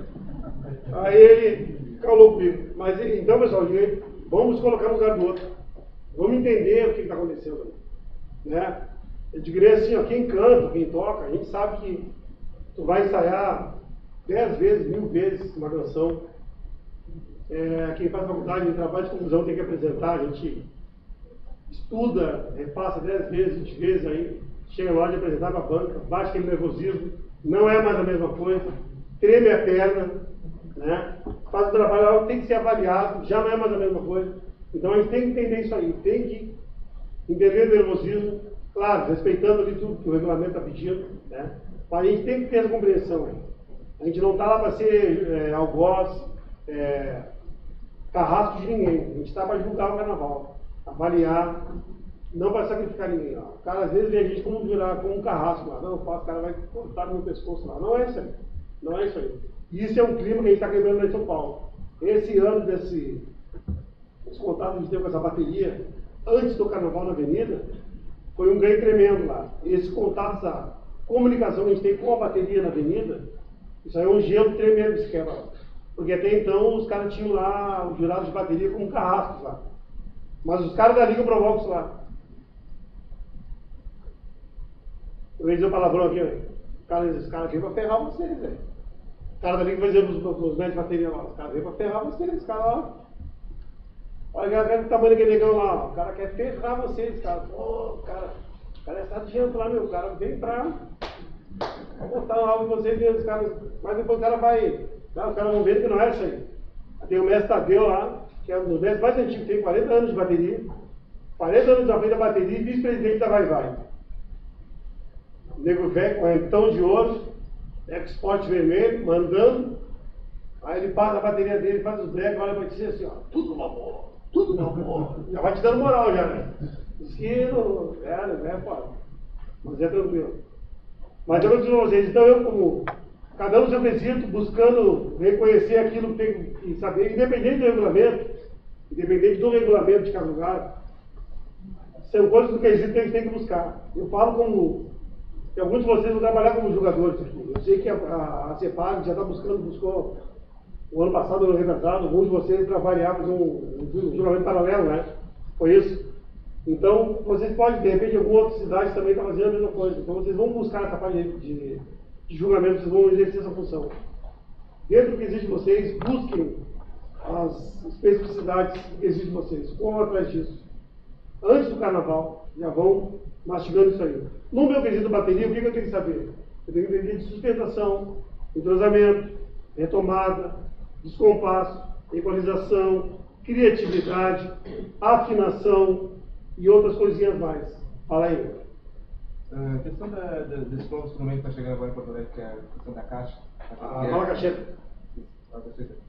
Aí ele calou comigo. Mas então, pessoal, vamos colocar no lugar do outro. Vamos entender o que está acontecendo. Né? Eu digo assim, ó, quem canta, quem toca, a gente sabe que tu vai ensaiar 10 vezes, 1000 vezes uma canção. Quem faz faculdade de trabalho de conclusão tem que apresentar, a gente estuda, repassa 10 vezes, 20 vezes, aí chega na hora de apresentar para a banca, bate aquele nervosismo, não é mais a mesma coisa, treme a perna, né? Faz o trabalho, tem que ser avaliado, já não é mais a mesma coisa. Então a gente tem que entender isso aí, tem que entender o nervosismo, claro, respeitando ali tudo que o regulamento está pedindo, né? Mas a gente tem que ter essa compreensão aí. A gente não está lá para ser algoz, carrasco de ninguém. A gente está para julgar o carnaval, avaliar, não para sacrificar ninguém. Ó. O cara às vezes vê a gente como um carrasco lá. Não, o cara vai cortar no meu pescoço lá. Não é isso aí. Não é isso aí. Isso é um clima que a gente está quebrando lá em São Paulo. Esse ano esse contato que a gente teve com essa bateria, antes do carnaval na avenida, foi um ganho tremendo lá. Esse contato, essa comunicação que a gente tem com a bateria na avenida, isso aí é um gelo tremendo que se quebra lá. Porque até então os caras tinham lá os jurados de bateria como carrascos lá. Mas os caras da Liga provocam isso lá. Eu ia dizer o palavrão aqui, os caras vêm pra ferrar vocês, velho. O cara da Liga vai dizer pros médicos de bateria lá, os caras vêm pra ferrar vocês, os caras lá. Olha o tamanho daquele negão lá, o cara quer ferrar vocês, cara. Pô, o cara é sargento lá, meu, o cara vem pra botar algo em vocês mesmo, caras. Mas depois o cara vai, os caras vão ver que não é isso aí. Tem o mestre Tadeu lá, que é um dos mestres mais antigos, tem 40 anos de bateria, 40 anos na frente da bateria e vice-presidente da Vai Vai. O nego velho com então de ouro, export vermelho, mandando. Aí ele passa a bateria dele, faz os breaks, olha pra dizer assim, ó, tudo no amor, tudo no amor. Já vai te dando moral já, né? Diz que não é foda. Mas é tranquilo. Mas eu vou dizer pra vocês, então eu como, cada um no seu quesito, buscando reconhecer aquilo que tem que saber, independente do regulamento de cada lugar, são coisas do quesito que a gente tem que buscar. Eu falo como, que alguns de vocês vão trabalhar como jogadores aqui. Eu sei que a CEPAG já está buscou o ano passado, ano retrasado, alguns de vocês trabalharam fazer um julgamento paralelo, né? Foi isso. Então, vocês podem, de repente, em alguma outra cidade também estar fazendo a mesma coisa. Então, vocês vão buscar essa parte de julgamento, vocês vão exercer essa função. Dentro do que existe de vocês, busquem as especificidades que existe de vocês. Corram atrás disso. Antes do carnaval, já vão mastigando isso aí. No meu quesito bateria, o que eu tenho que saber? Eu tenho que entender de sustentação, entrosamento, retomada, descompasso, equalização, criatividade, afinação e outras coisinhas mais. Fala aí. A questão desse novo instrumento que está chegando agora em Porto Alegre, que é a questão da caixa. A nova cacheta.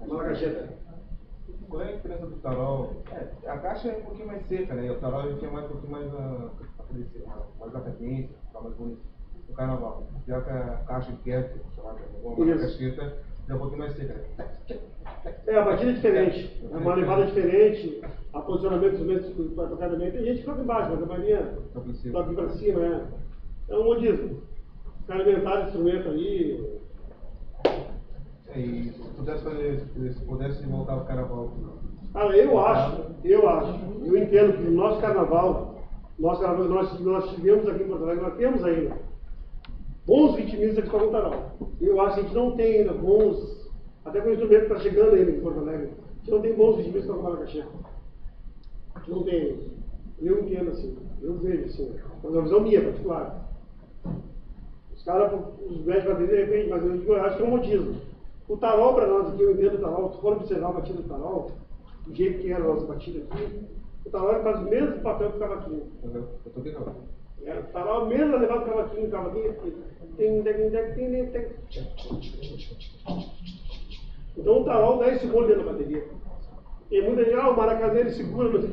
Nova cacheta. Qual é a diferença do tarol? A caixa é um pouquinho mais seca, né? E o tarol ele tinha um pouquinho mais a cadência, ficar mais bonito. No carnaval. Já que a caixa que é chamada cacheta, é um pouquinho mais seca, né? A batida é diferente, é uma levada diferente, a posicionamento dos instrumentos para tocar também. Tem gente que toca embaixo, mas a maioria toca aqui para cima, né? É um modismo. Os caras inventaram instrumento ali. E se pudesse voltar ao carnaval? Eu entendo que no nosso carnaval, nós tivemos aqui em Porto Alegre, nós temos ainda bons vitimistas que tocam tarol. Eu acho que a gente não tem ainda bons, até com o instrumento que está chegando ainda em Porto Alegre, a gente não tem bons vitimistas que tocam maracachê. A gente não tem. Eu entendo assim, eu vejo assim, mas é uma visão minha, particular. Os caras, os médicos baterem de repente, mas eu acho que é um modismo. O tarol para nós aqui, eu entendo o tarol, se for observar a batida do tarol, do jeito que era a nossa batida aqui, o tarol faz o mesmo papel que o cavaquinho. Eu tô vendo. O tarol mesmo levado o cavaquinho aqui. Então o tarol dá esse rolo dentro da bateria. E muita gente, o maracanã ele segura, mas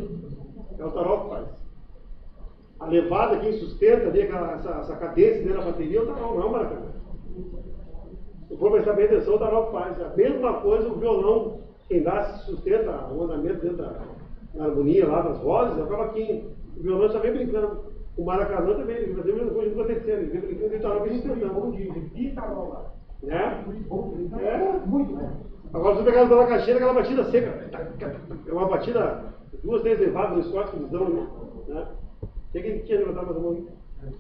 é o tarol que faz. A levada, quem sustenta ali, essa cadência dentro da bateria, é o tarol, não é o maracanã. Se for prestar bem atenção, o tarol faz. A mesma coisa, o violão, quem dá, sustenta o andamento dentro da harmonia lá das vozes, é o cavaquinho. O violão só vem brincando. O maracanã também, ele vai fazer a mesma coisa que acontecendo. Ele vem brincando e o tarol vem sustentando. De tarol lá. Muito bom. Agora, se você pegar o maracaxeira, aquela batida seca. É uma batida, 2, 3 levadas, 2 cortes que eles dão, né? Tem que tinha levantado mais a mão.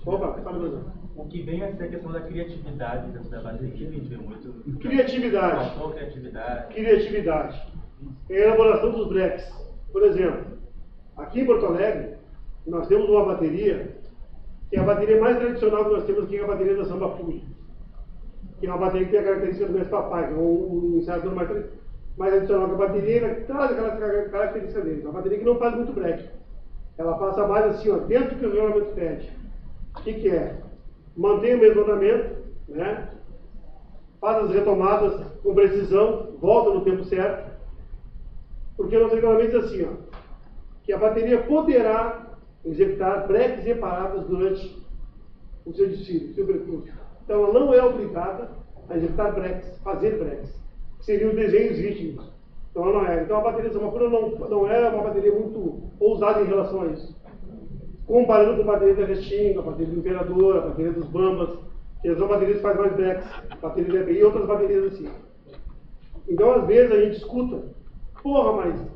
Opa, fala mesmo. O que vem vai ser a questão da criatividade dentro da bateria, que a gente vê muito. Criatividade. Faltou criatividade. Criatividade. É a elaboração dos breaks. Por exemplo, aqui em Porto Alegre, nós temos uma bateria, que é a bateria mais tradicional que nós temos aqui, é a bateria da Samba Fuji. Que é uma bateria que tem a característica do mestre papai, que é um ensaiador mais tradicional que a bateria, ela traz aquelas características dele. É uma bateria que não faz muito break. Ela passa mais assim, ó, dentro do que o regulamento pede. O que é? Mantém o mesmo andamento, né? Faz as retomadas com precisão, volta no tempo certo. Porque nos regulamentos assim, ó, que a bateria poderá executar breaks e paradas durante o seu desfile, o seu percurso. Então ela não é obrigada a executar breaks, fazer breaks, que seriam os desenhos rítmicos. Então ela não é. Então a bateria de Sambapura não é uma bateria muito ousada em relação a isso. Comparando com a bateria da Restinga, a bateria do Imperador, a bateria dos Bambas, que são baterias que fazem mais breaks, a bateria da EBI e outras baterias assim. Então às vezes a gente escuta, porra, mas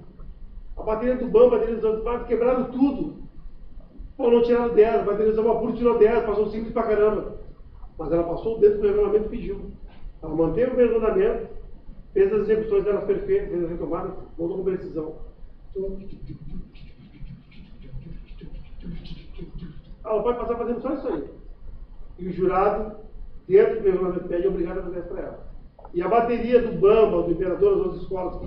a bateria do Bamba, a bateria dos Bambas quebraram tudo. Pô, não tiraram 10, a bateria do Sambapura tirou 10, passou simples pra caramba. Mas ela passou dentro do regulamento e pediu. Ela manteve o mesmo andamento, fez as execuções delas perfeitas, fez as retomadas, voltou com precisão. Ela pode passar fazendo só isso aí. E o jurado, dentro do regulamento pede, é obrigado a fazer isso para ela. E a bateria do Bamba, do Imperador, das outras escolas,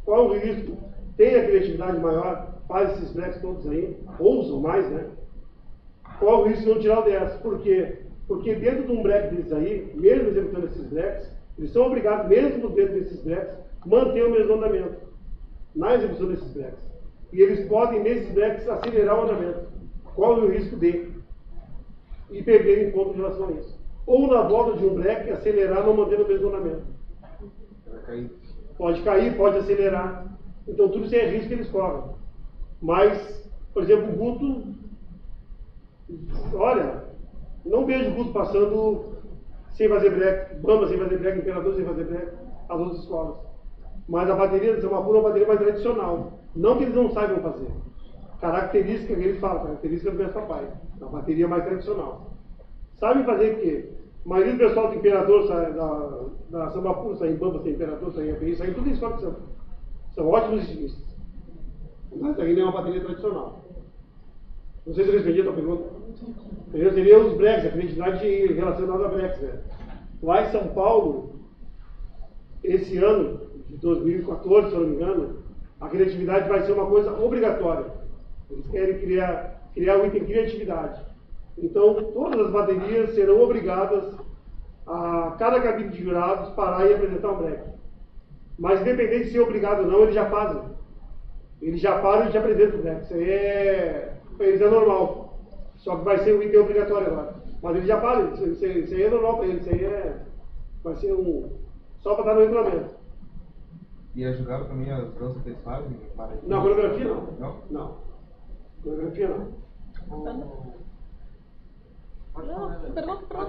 qual é o risco? Tem a criatividade maior, faz esses breaks todos aí, ousam mais, né? Qual é o risco de não tirar o 10? Por quê? Porque dentro de um break deles aí, mesmo executando esses breaks, eles são obrigados, mesmo dentro desses breaks, manter o mesmo andamento na execução desses breaks. E eles podem, nesses breaks, acelerar o andamento. Qual é o risco de? E perderem ponto em relação a isso. Ou na volta de um break, acelerar não mantendo o mesmo andamento. Pode cair, pode acelerar. Então tudo isso é risco que eles correm. Mas, por exemplo, o Guto, olha, não vejo o Guto passando sem fazer break, Bamba sem fazer break, Imperador sem fazer break, as outras escolas. Mas a bateria de Sambapura é uma bateria mais tradicional. Não que eles não saibam fazer. Característica que eles falam, característica do mestre papai. É uma bateria mais tradicional. Sabem fazer o quê? A maioria do pessoal do Imperador, da Sambapura, sai em Bamba, sai em Imperador, sai em API, sai tudo em escola de samba. São ótimos estilistas. Mas ainda é uma bateria tradicional. Não sei se eu respondi a tua pergunta. Seria os breaks, a criatividade relacionada a breaks, né? Lá em São Paulo, esse ano, de 2014, se eu não me engano, a criatividade vai ser uma coisa obrigatória. Eles querem criar o item criatividade. Então, todas as baterias serão obrigadas a cada cabine de jurados parar e apresentar um break. Mas independente de ser obrigado ou não, eles já fazem. Eles já param e já apresentam o break. Isso aí para eles é normal. Só que vai ser um item obrigatório agora. Mas eles já param, isso aí é normal para eles. Isso aí vai ser só para estar no regulamento. E é julgado também as danças que eles fazem? Não, coreografia não. Não? Não. Coreografia não. Pergunta para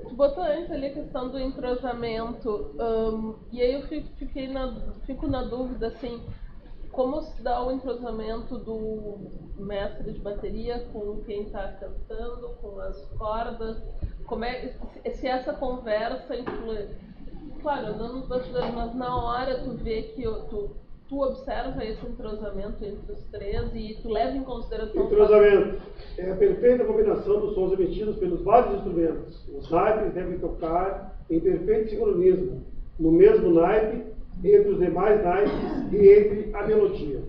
tu botou antes ali a questão do entrosamento, e aí eu fico na dúvida, assim, como se dá o entrosamento do mestre de bateria com quem está cantando, com as cordas, se essa conversa influi, claro, andando nos bastidores, mas na hora tu vê que tu observa esse entrosamento entre os três e tu leva em consideração... Entrosamento é a perfeita combinação dos sons emitidos pelos vários instrumentos. Os naipes devem tocar em perfeito sincronismo, no mesmo naipe, entre os demais naipes e entre a melodia.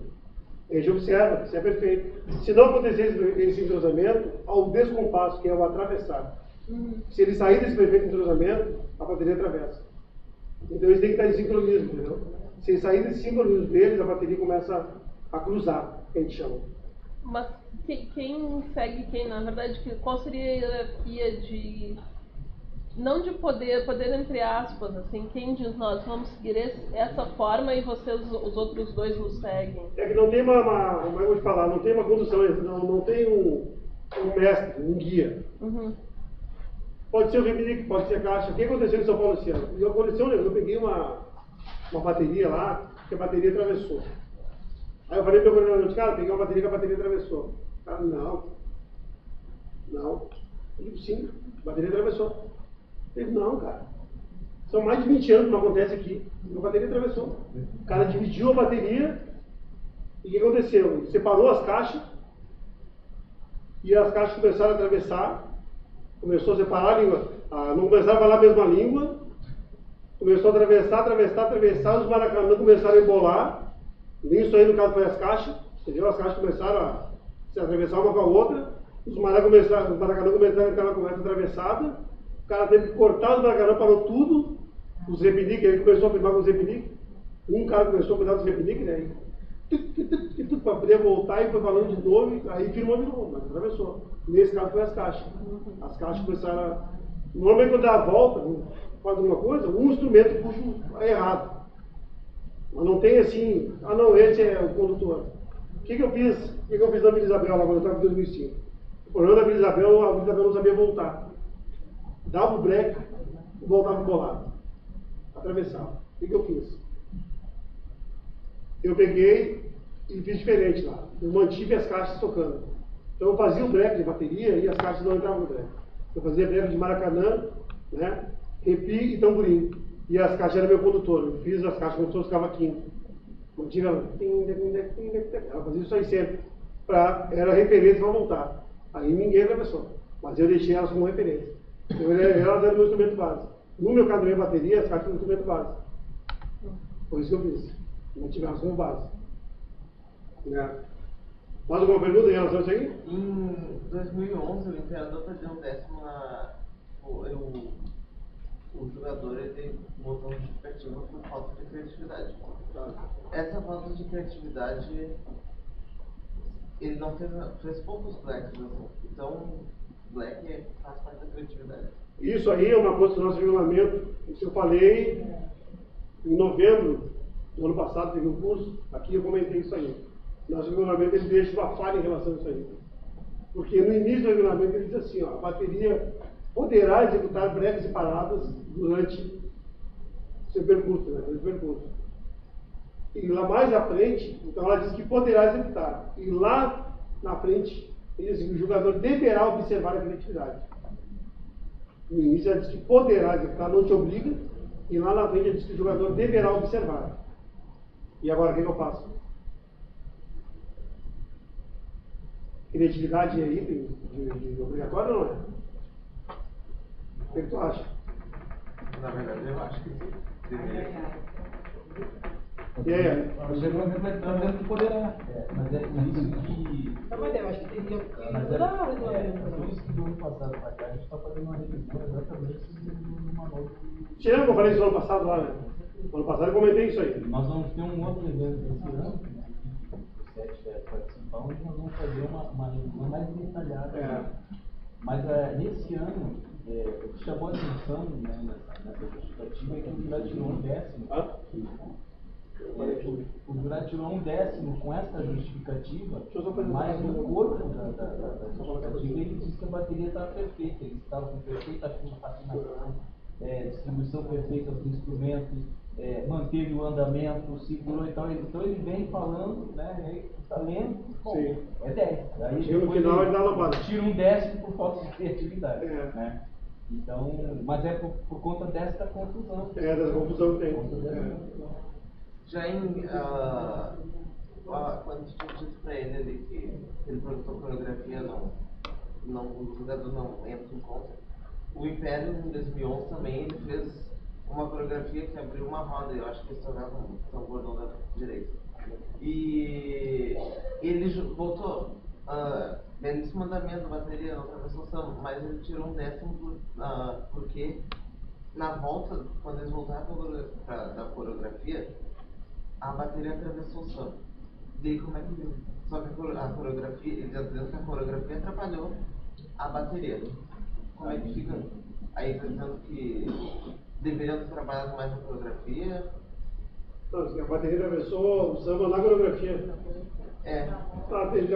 A gente observa, isso é perfeito. Se não acontecer esse entrosamento, há um descompasso, que é o atravessar. Se ele sair desse perfeito entrosamento, a bateria atravessa. Então eles têm que estar em sincronismo, entendeu? Se sair desse sincronismo deles, a bateria começa a cruzar, que a gente chama. Mas quem segue quem? Na verdade, qual seria a hierarquia de... Não de poder entre aspas, assim, quem diz nós vamos seguir essa forma e vocês, os outros dois, nos seguem? É que não tem como eu vou te falar, não tem uma condução, não tem um mestre, um guia. Pode ser o Reminique, pode ser a caixa. O que aconteceu em São Paulo esse ano? Eu peguei uma bateria lá, que a bateria atravessou. Aí eu falei para o meu coordenador, cara, peguei uma bateria que a bateria atravessou. Cara, não. Eu digo, sim, a bateria atravessou. Ele, não, cara. São mais de 20 anos que não acontece aqui. A bateria atravessou. O cara dividiu a bateria e o que aconteceu? Ele separou as caixas e as caixas começaram a atravessar. Começou a separar a língua. Não começaram a falar a mesma língua. Começou a atravessar, os maracanã começaram a embolar. Isso aí, no caso, foi as caixas. Entendeu? As caixas começaram a se atravessar uma com a outra. Os maracanã começaram a entrar na conversa atravessada. O cara teve que cortar os maracanã, parou tudo. Os repiniques, ele começou a firmar com os repiniques. Um cara começou a cuidar dos repiniques, né? Para poder voltar e foi falando de novo, aí firmou de novo, mas atravessou. Nesse caso foi as caixas. As caixas começaram a... Normalmente quando dá a volta, faz alguma coisa, um instrumento puxa errado. Mas não tem assim, ah não, esse é o condutor. O que eu fiz? O que eu fiz na Vila Isabel lá quando eu estava em 2005? O problema da Vila Isabel, a Vila Isabel não sabia voltar. Dava o breque e voltava colado. Atravessava. O que eu fiz? Eu peguei e fiz diferente lá. Eu mantive as caixas tocando. Então eu fazia o breque de bateria e as caixas não entravam no breque. Eu fazia breque de Maracanã, né? Repi e tamborim. E as caixas eram meu condutor. Eu fiz as caixas como se fosse cavaquinho. Mantive ela. Ela fazia isso aí sempre. Era referência para voltar. Aí ninguém atravessou. Mas eu deixei elas como referência. Então, elas eram meu instrumento básico. No meu caso, minha bateria, as caixas eram instrumento básico. Foi isso que eu fiz. Mantive elas como base. Né? Mais alguma pergunta em relação a isso aí? Em 2011, o Imperador perdeu um décimo na... O jogador ele botou um justificativa por falta de criatividade. Essa falta de criatividade, ele não fez poucos blacks, então black faz parte da criatividade. Isso aí é uma coisa do nosso regulamento. Isso eu falei em novembro do ano passado, teve um curso, aqui eu comentei isso aí. Nosso regulamento ele deixa uma falha em relação a isso aí. Porque no início do regulamento ele diz assim, ó, a bateria poderá executar breves e paradas durante seu percurso, né, durante o percurso. E lá mais à frente, então ela diz que poderá executar. E lá na frente, ele diz que o jogador deverá observar a criatividade. No início ela diz que poderá executar, não te obriga. E lá na frente ela diz que o jogador deverá observar. E agora o que eu faço? Criatividade é item de obrigatório ou não é? O que tu acha? Na verdade, eu acho que sim. E aí? O regulamento vai trazendo que poderá. Mas é por isso que. Mas eu acho que teria que Mas mudar o é regulamento. por isso que do ano passado para cá a gente está fazendo uma revisão exatamente numa nova. Tirando que eu falei isso no ano passado lá, né? No ano passado eu comentei isso aí. Nós vamos ter um outro evento esse ano, o 7 deve participar, onde nós vamos fazer uma revisão mais detalhada. Mas nesse ano, o que chamou a atenção, né, nessa justificativa é que o jurado tirou um décimo. O jurado tirou um décimo com essa justificativa, mas no corpo da justificativa ele disse que a bateria estava perfeita, ele estava com perfeita afinação, distribuição perfeita dos instrumentos, manteve o andamento, segurou e tal. Então ele vem falando, né, está lendo, bom, é 10. Aí chega no final ele dá uma base. Tira um décimo por falta de criatividade. Né? Então, mas é por conta desta confusão. Da confusão que tem. Já quando tinha dito para ele ali que ele perguntou coreografia, o jogador não entra em conta. O Império em 2011 também ele fez uma coreografia que abriu uma roda, eu acho que eles tocavam São Bordão da direita. E ele voltou, belíssimo andamento da bateria, não atravessou o samba, mas ele tirou um décimo porque na volta, quando eles voltaram da coreografia, a bateria atravessou o samba. Daí como é que... Só que a coreografia, ele está dizendo que a coreografia atrapalhou a bateria. Como é que fica? Aí está dizendo que deveriam ter trabalhado mais na coreografia. Então, a bateria atravessou o samba na coreografia. Talvez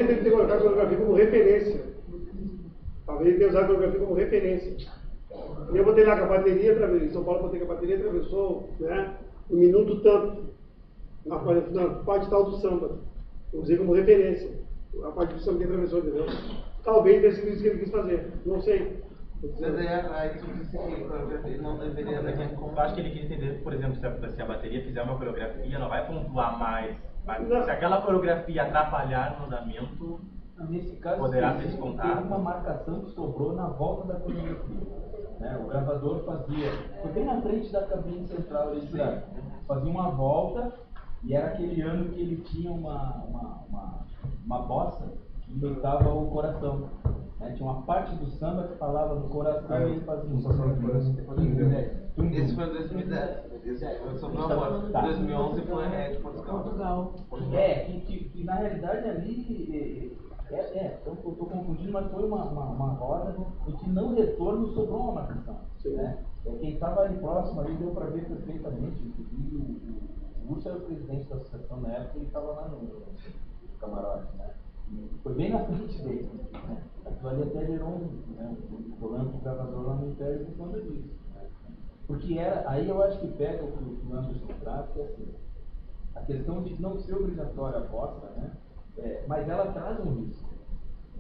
ele tenha colocado a coreografia como referência. Talvez ele tenha usado a coreografia como referência. E eu botei lá que a bateria atravessou, em São Paulo eu botei que a bateria atravessou, né, no minuto tanto, na parte tal do samba. Eu usei como referência. A parte do samba que atravessou, entendeu? Talvez tenha sido isso que ele quis fazer. Não sei. Mas aí tu disse que a coreografia não deveria dar em conta. Eu acho que ele quis entender, por exemplo, se a bateria fizer uma coreografia, ela vai pontuar mais. Se aquela coreografia atrapalhar no andamento, nesse caso, poderá ser teve descontado. uma marcação que sobrou na volta da coreografia. Né? O gravador fazia, foi bem na frente da cabine central, ele fazia uma volta, e era aquele ano que ele tinha uma bossa que imitava o coração. Né? Tinha uma parte do samba que falava do coração e ele fazia um Esse foi em 2010. Esse foi sobre a morte. 2011 foi de Portugal. Que na realidade ali eu estou confundindo, mas foi uma roda em que não retorno sobrou uma marcação. Né? Quem estava ali próximo ali deu para ver perfeitamente. Inclusive o Urso era o presidente da associação na época e ele estava lá no camarote. Né? E foi bem na frente dele. Né? Aquilo ali até gerou um problema com o gravador lá no Império por conta disso. Né? Porque aí eu acho que pega o que o Anderson traz, que é assim, a questão de não ser obrigatória a aposta, né? Mas ela traz um risco.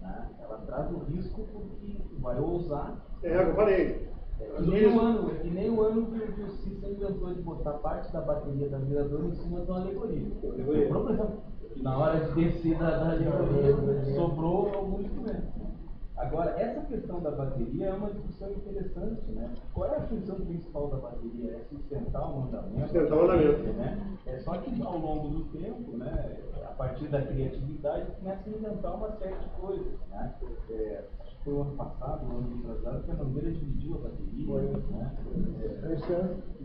Né? Ela traz um risco porque vai ousar. Eu falei. Que nem o ano que o Cícero inventou de botar parte da bateria da Mirador em cima de uma alegoria. O problema é que na hora de descer da alegoria sobrou algum instrumento. Agora, essa questão da bateria é uma discussão interessante, né? Qual é a função principal da bateria? É sustentar o mandamento? Sustentar o mandamento. Né? Só que ao longo do tempo, né, a partir da criatividade, começa a inventar uma série de coisas. Né? Acho que foi o ano passado, o ano retrasado, que a Mangueira dividiu a bateria. Né?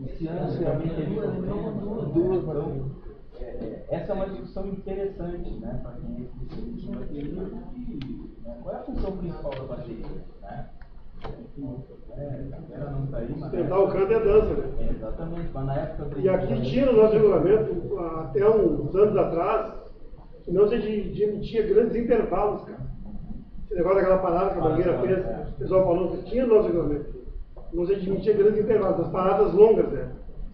Esse ano também teve duas. Então, essa é uma discussão interessante, né, para quem é especialista em bateria, né, qual é a função principal da bateria, né? Ela não está aí, mas tentar o canto e a dança, né? Exatamente, mas na época... E aqui tinha no nosso regulamento, até uns anos atrás, que não se admitia grandes intervalos, cara. Esse negócio daquela parada que a Mangueira fez, o pessoal falou que tinha no nosso regulamento. Não se admitia grandes intervalos, as paradas longas, né?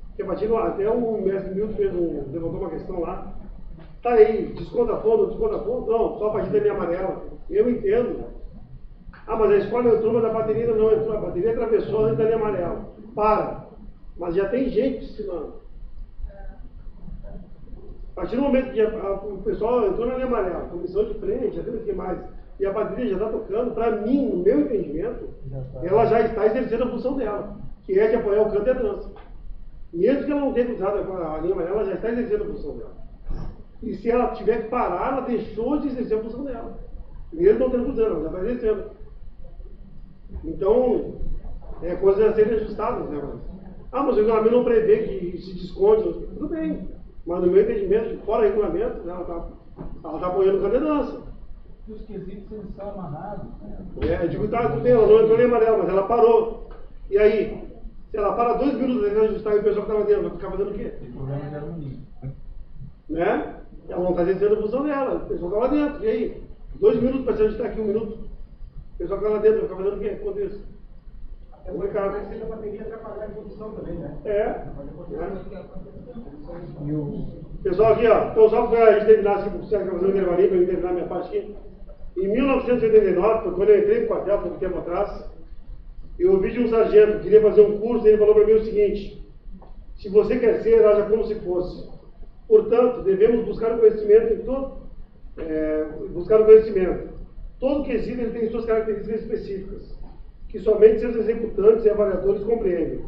Porque a partir até o mestre Milton levantou uma questão lá. Tá aí, desconta ponto? Não, só a partir da linha amarela. Eu entendo. Mas a escola entrou, mas a bateria não entrou. A bateria atravessou antes da linha amarela. Para. Mas já tem gente ensinando. A partir do momento que o pessoal entrou na linha amarela, comissão de frente, até o que mais, e a bateria já está tocando, para mim, no meu entendimento, ela já está exercendo a função dela, que é de apoiar o canto e a dança. Mesmo que ela não tenha usado a linha amarela, ela já está exercendo a função dela. E se ela tiver que parar, ela deixou de exercer a função dela. Mesmo não tendo usado, ela já está exercendo. Então, coisas a serem ajustadas, né? Mas o regulamento não prevê que se desconte. Tudo bem. Mas no meu entendimento, fora regulamento, ela está apoiando o canto e a dança. E os quesitos eles são amarrados, né? Eu digo, tudo bem, ela não entrou nem amarela, mas ela parou. E aí? Se ela para 2 minutos tentando ajustar e o pessoal que estava dentro vai ficar fazendo o quê? Tem problema de harmonia. Né? Ela não está exercendo a função dela, o pessoal estava dentro. E aí? 2 minutos para se ajustar aqui, 1 minuto. O pessoal que estava lá dentro vai ficar fazendo o quê? Enquanto isso? É complicado. Mas se a bateria atrapalhar a evolução também, né? E o pessoal aqui, ó, então só para a gente terminar, se você quer fazer um intervalinho para eu terminar minha parte aqui. Em 1989, foi quando eu entrei no quartel, pouco tempo atrás, eu ouvi de um sargento que queria fazer um curso, e ele falou para mim o seguinte: se você quer ser, haja como se fosse. Portanto, devemos buscar o conhecimento em todo, buscar o conhecimento. Todo quesito ele tem suas características específicas, que somente seus executantes e avaliadores compreendem.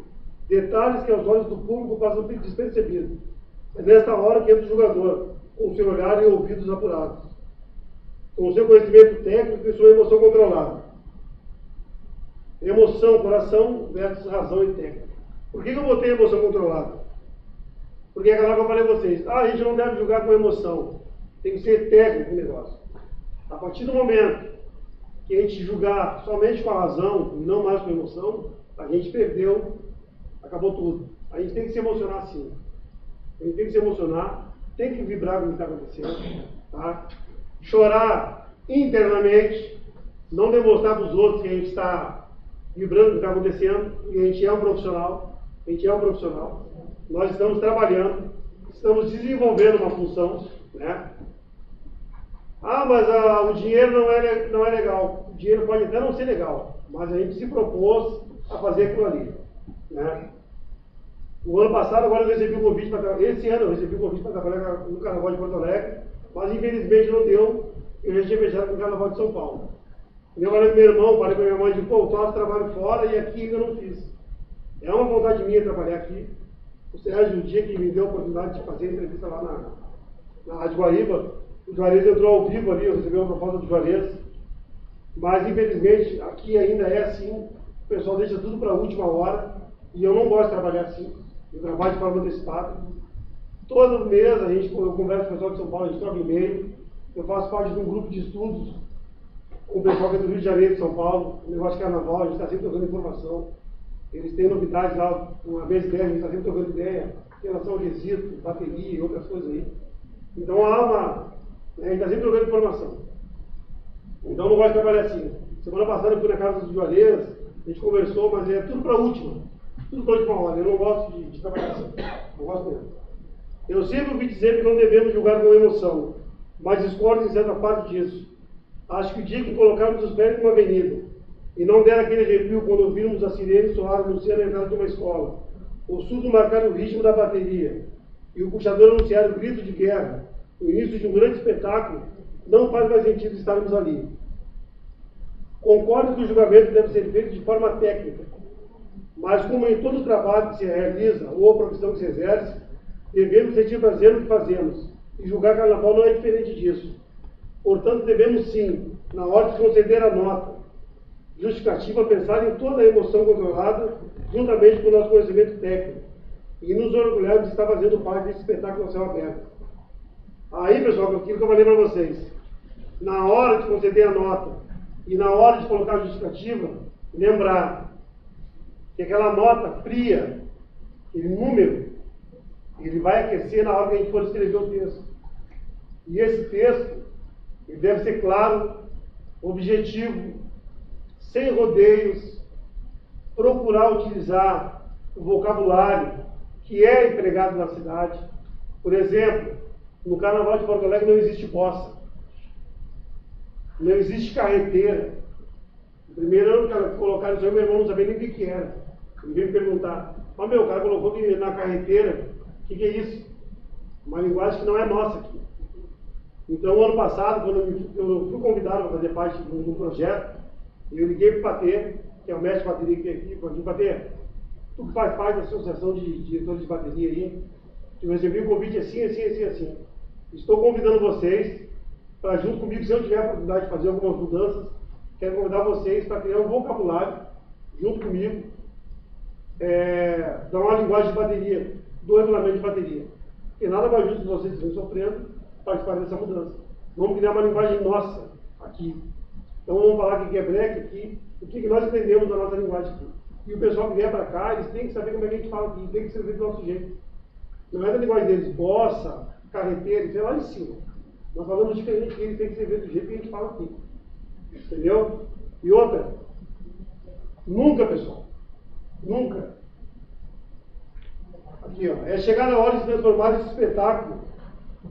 Detalhes que aos olhos do público passam despercebidos. É nesta hora que entra o jogador, com seu olhar e ouvidos apurados, com seu conhecimento técnico e sua emoção controlada. Emoção, coração versus razão e técnica. Por que eu botei emoção controlada? Porque é aquela que eu falei a vocês. A gente não deve julgar com emoção. Tem que ser técnico o negócio. A partir do momento que a gente julgar somente com a razão e não mais com a emoção, a gente perdeu, acabou tudo. A gente tem que se emocionar sim. A gente tem que se emocionar, tem que vibrar com o que está acontecendo. Tá? Chorar internamente, não demonstrar para os outros que a gente está vibrando o que está acontecendo, e a gente é um profissional, nós estamos trabalhando, estamos desenvolvendo uma função, né? Mas o dinheiro não é legal. O dinheiro pode até não ser legal, mas a gente se propôs a fazer aquilo ali, né? O ano passado, agora eu recebi um convite para trabalhar, esse ano eu recebi um convite para trabalhar no Carnaval de Porto Alegre, mas infelizmente não deu, eu já tinha fechado com o Carnaval de São Paulo. Eu falei com meu irmão, falei com a minha mãe, eu faço trabalho fora e aqui ainda não fiz. É uma vontade minha trabalhar aqui. O Sérgio, o dia que me deu a oportunidade de fazer a entrevista lá na Rádio Guaíba, o Juarez entrou ao vivo ali, eu recebi uma proposta do Juarez. Mas, infelizmente, aqui ainda é assim, o pessoal deixa tudo para a última hora, e eu não gosto de trabalhar assim. Eu trabalho de forma antecipada. Todo mês eu converso com o pessoal de São Paulo, a gente troca e-mail. Eu faço parte de um grupo de estudos com o pessoal que é do Rio de Janeiro, de São Paulo, o negócio de carnaval, a gente está sempre trocando informação. Eles têm novidades lá, uma vez ideia, a gente está sempre trocando ideia em relação ao resíduo, bateria e outras coisas aí. Então há uma. A gente está sempre trocando informação. Então não gosto de trabalhar assim. Semana passada eu fui na casa dos Juarez, a gente conversou, mas é tudo para a última. Tudo para a última hora. Eu não gosto de trabalhar assim. Não gosto mesmo. Eu sempre ouvi dizer que não devemos julgar com emoção, mas discordo em certa parte disso. Acho que o dia que colocarmos os pés numa avenida e não der aquele arrepio quando ouvirmos a sirene soar anunciando a entrada de uma escola, o surdo marcar o ritmo da bateria e o puxador anunciar o grito de guerra, o início de um grande espetáculo, não faz mais sentido estarmos ali. Concordo que o julgamento deve ser feito de forma técnica, mas como em todo trabalho que se realiza ou profissão que se exerce, devemos sentir prazer no que fazemos, e julgar carnaval não é diferente disso. Portanto, devemos sim, na hora de conceder a nota justificativa, pensar em toda a emoção controlada, juntamente com o nosso conhecimento técnico, e nos orgulharmos de estar fazendo parte desse espetáculo ao céu aberto. Aí, pessoal, aquilo que eu falei para vocês, na hora de conceder a nota e na hora de colocar a justificativa, lembrar que aquela nota fria, aquele número, ele vai aquecer na hora que a gente for escrever o texto. E esse texto, ele deve ser claro, objetivo, sem rodeios, procurar utilizar o vocabulário que é empregado na cidade. Por exemplo, no Carnaval de Porto Alegre não existe bossa, não existe carreteira. No primeiro ano que colocaram isso aí, meu irmão não sabia nem o que era. Ele veio me perguntar, mas o cara colocou que na carreteira, o que é isso? Uma linguagem que não é nossa aqui. Então, ano passado, quando eu fui convidado para fazer parte de um projeto, eu liguei para o Patê, que é o mestre de bateria que tem aqui, falei, Patê, tu que faz parte da associação de diretores de bateria aí, eu recebi um convite assim. Estou convidando vocês para, junto comigo, se eu tiver a oportunidade de fazer algumas mudanças, quero convidar vocês para criar um vocabulário, junto comigo, dar uma linguagem de bateria, do regulamento de bateria. E nada mais justo que vocês estão sofrendo participar dessa mudança. Vamos criar uma linguagem nossa aqui. Então vamos falar o que é break aqui, o que nós entendemos da nossa linguagem aqui. E o pessoal que vier para cá, eles têm que saber como é que a gente fala aqui, tem que escrever do nosso jeito. Não é da linguagem deles, bossa, carreteira, isso é lá em cima. Nós falamos diferente, eles têm que escrever do jeito que a gente fala aqui. Entendeu? E outra, nunca, pessoal, nunca. Aqui, ó, é chegar na hora de transformar esse espetáculo,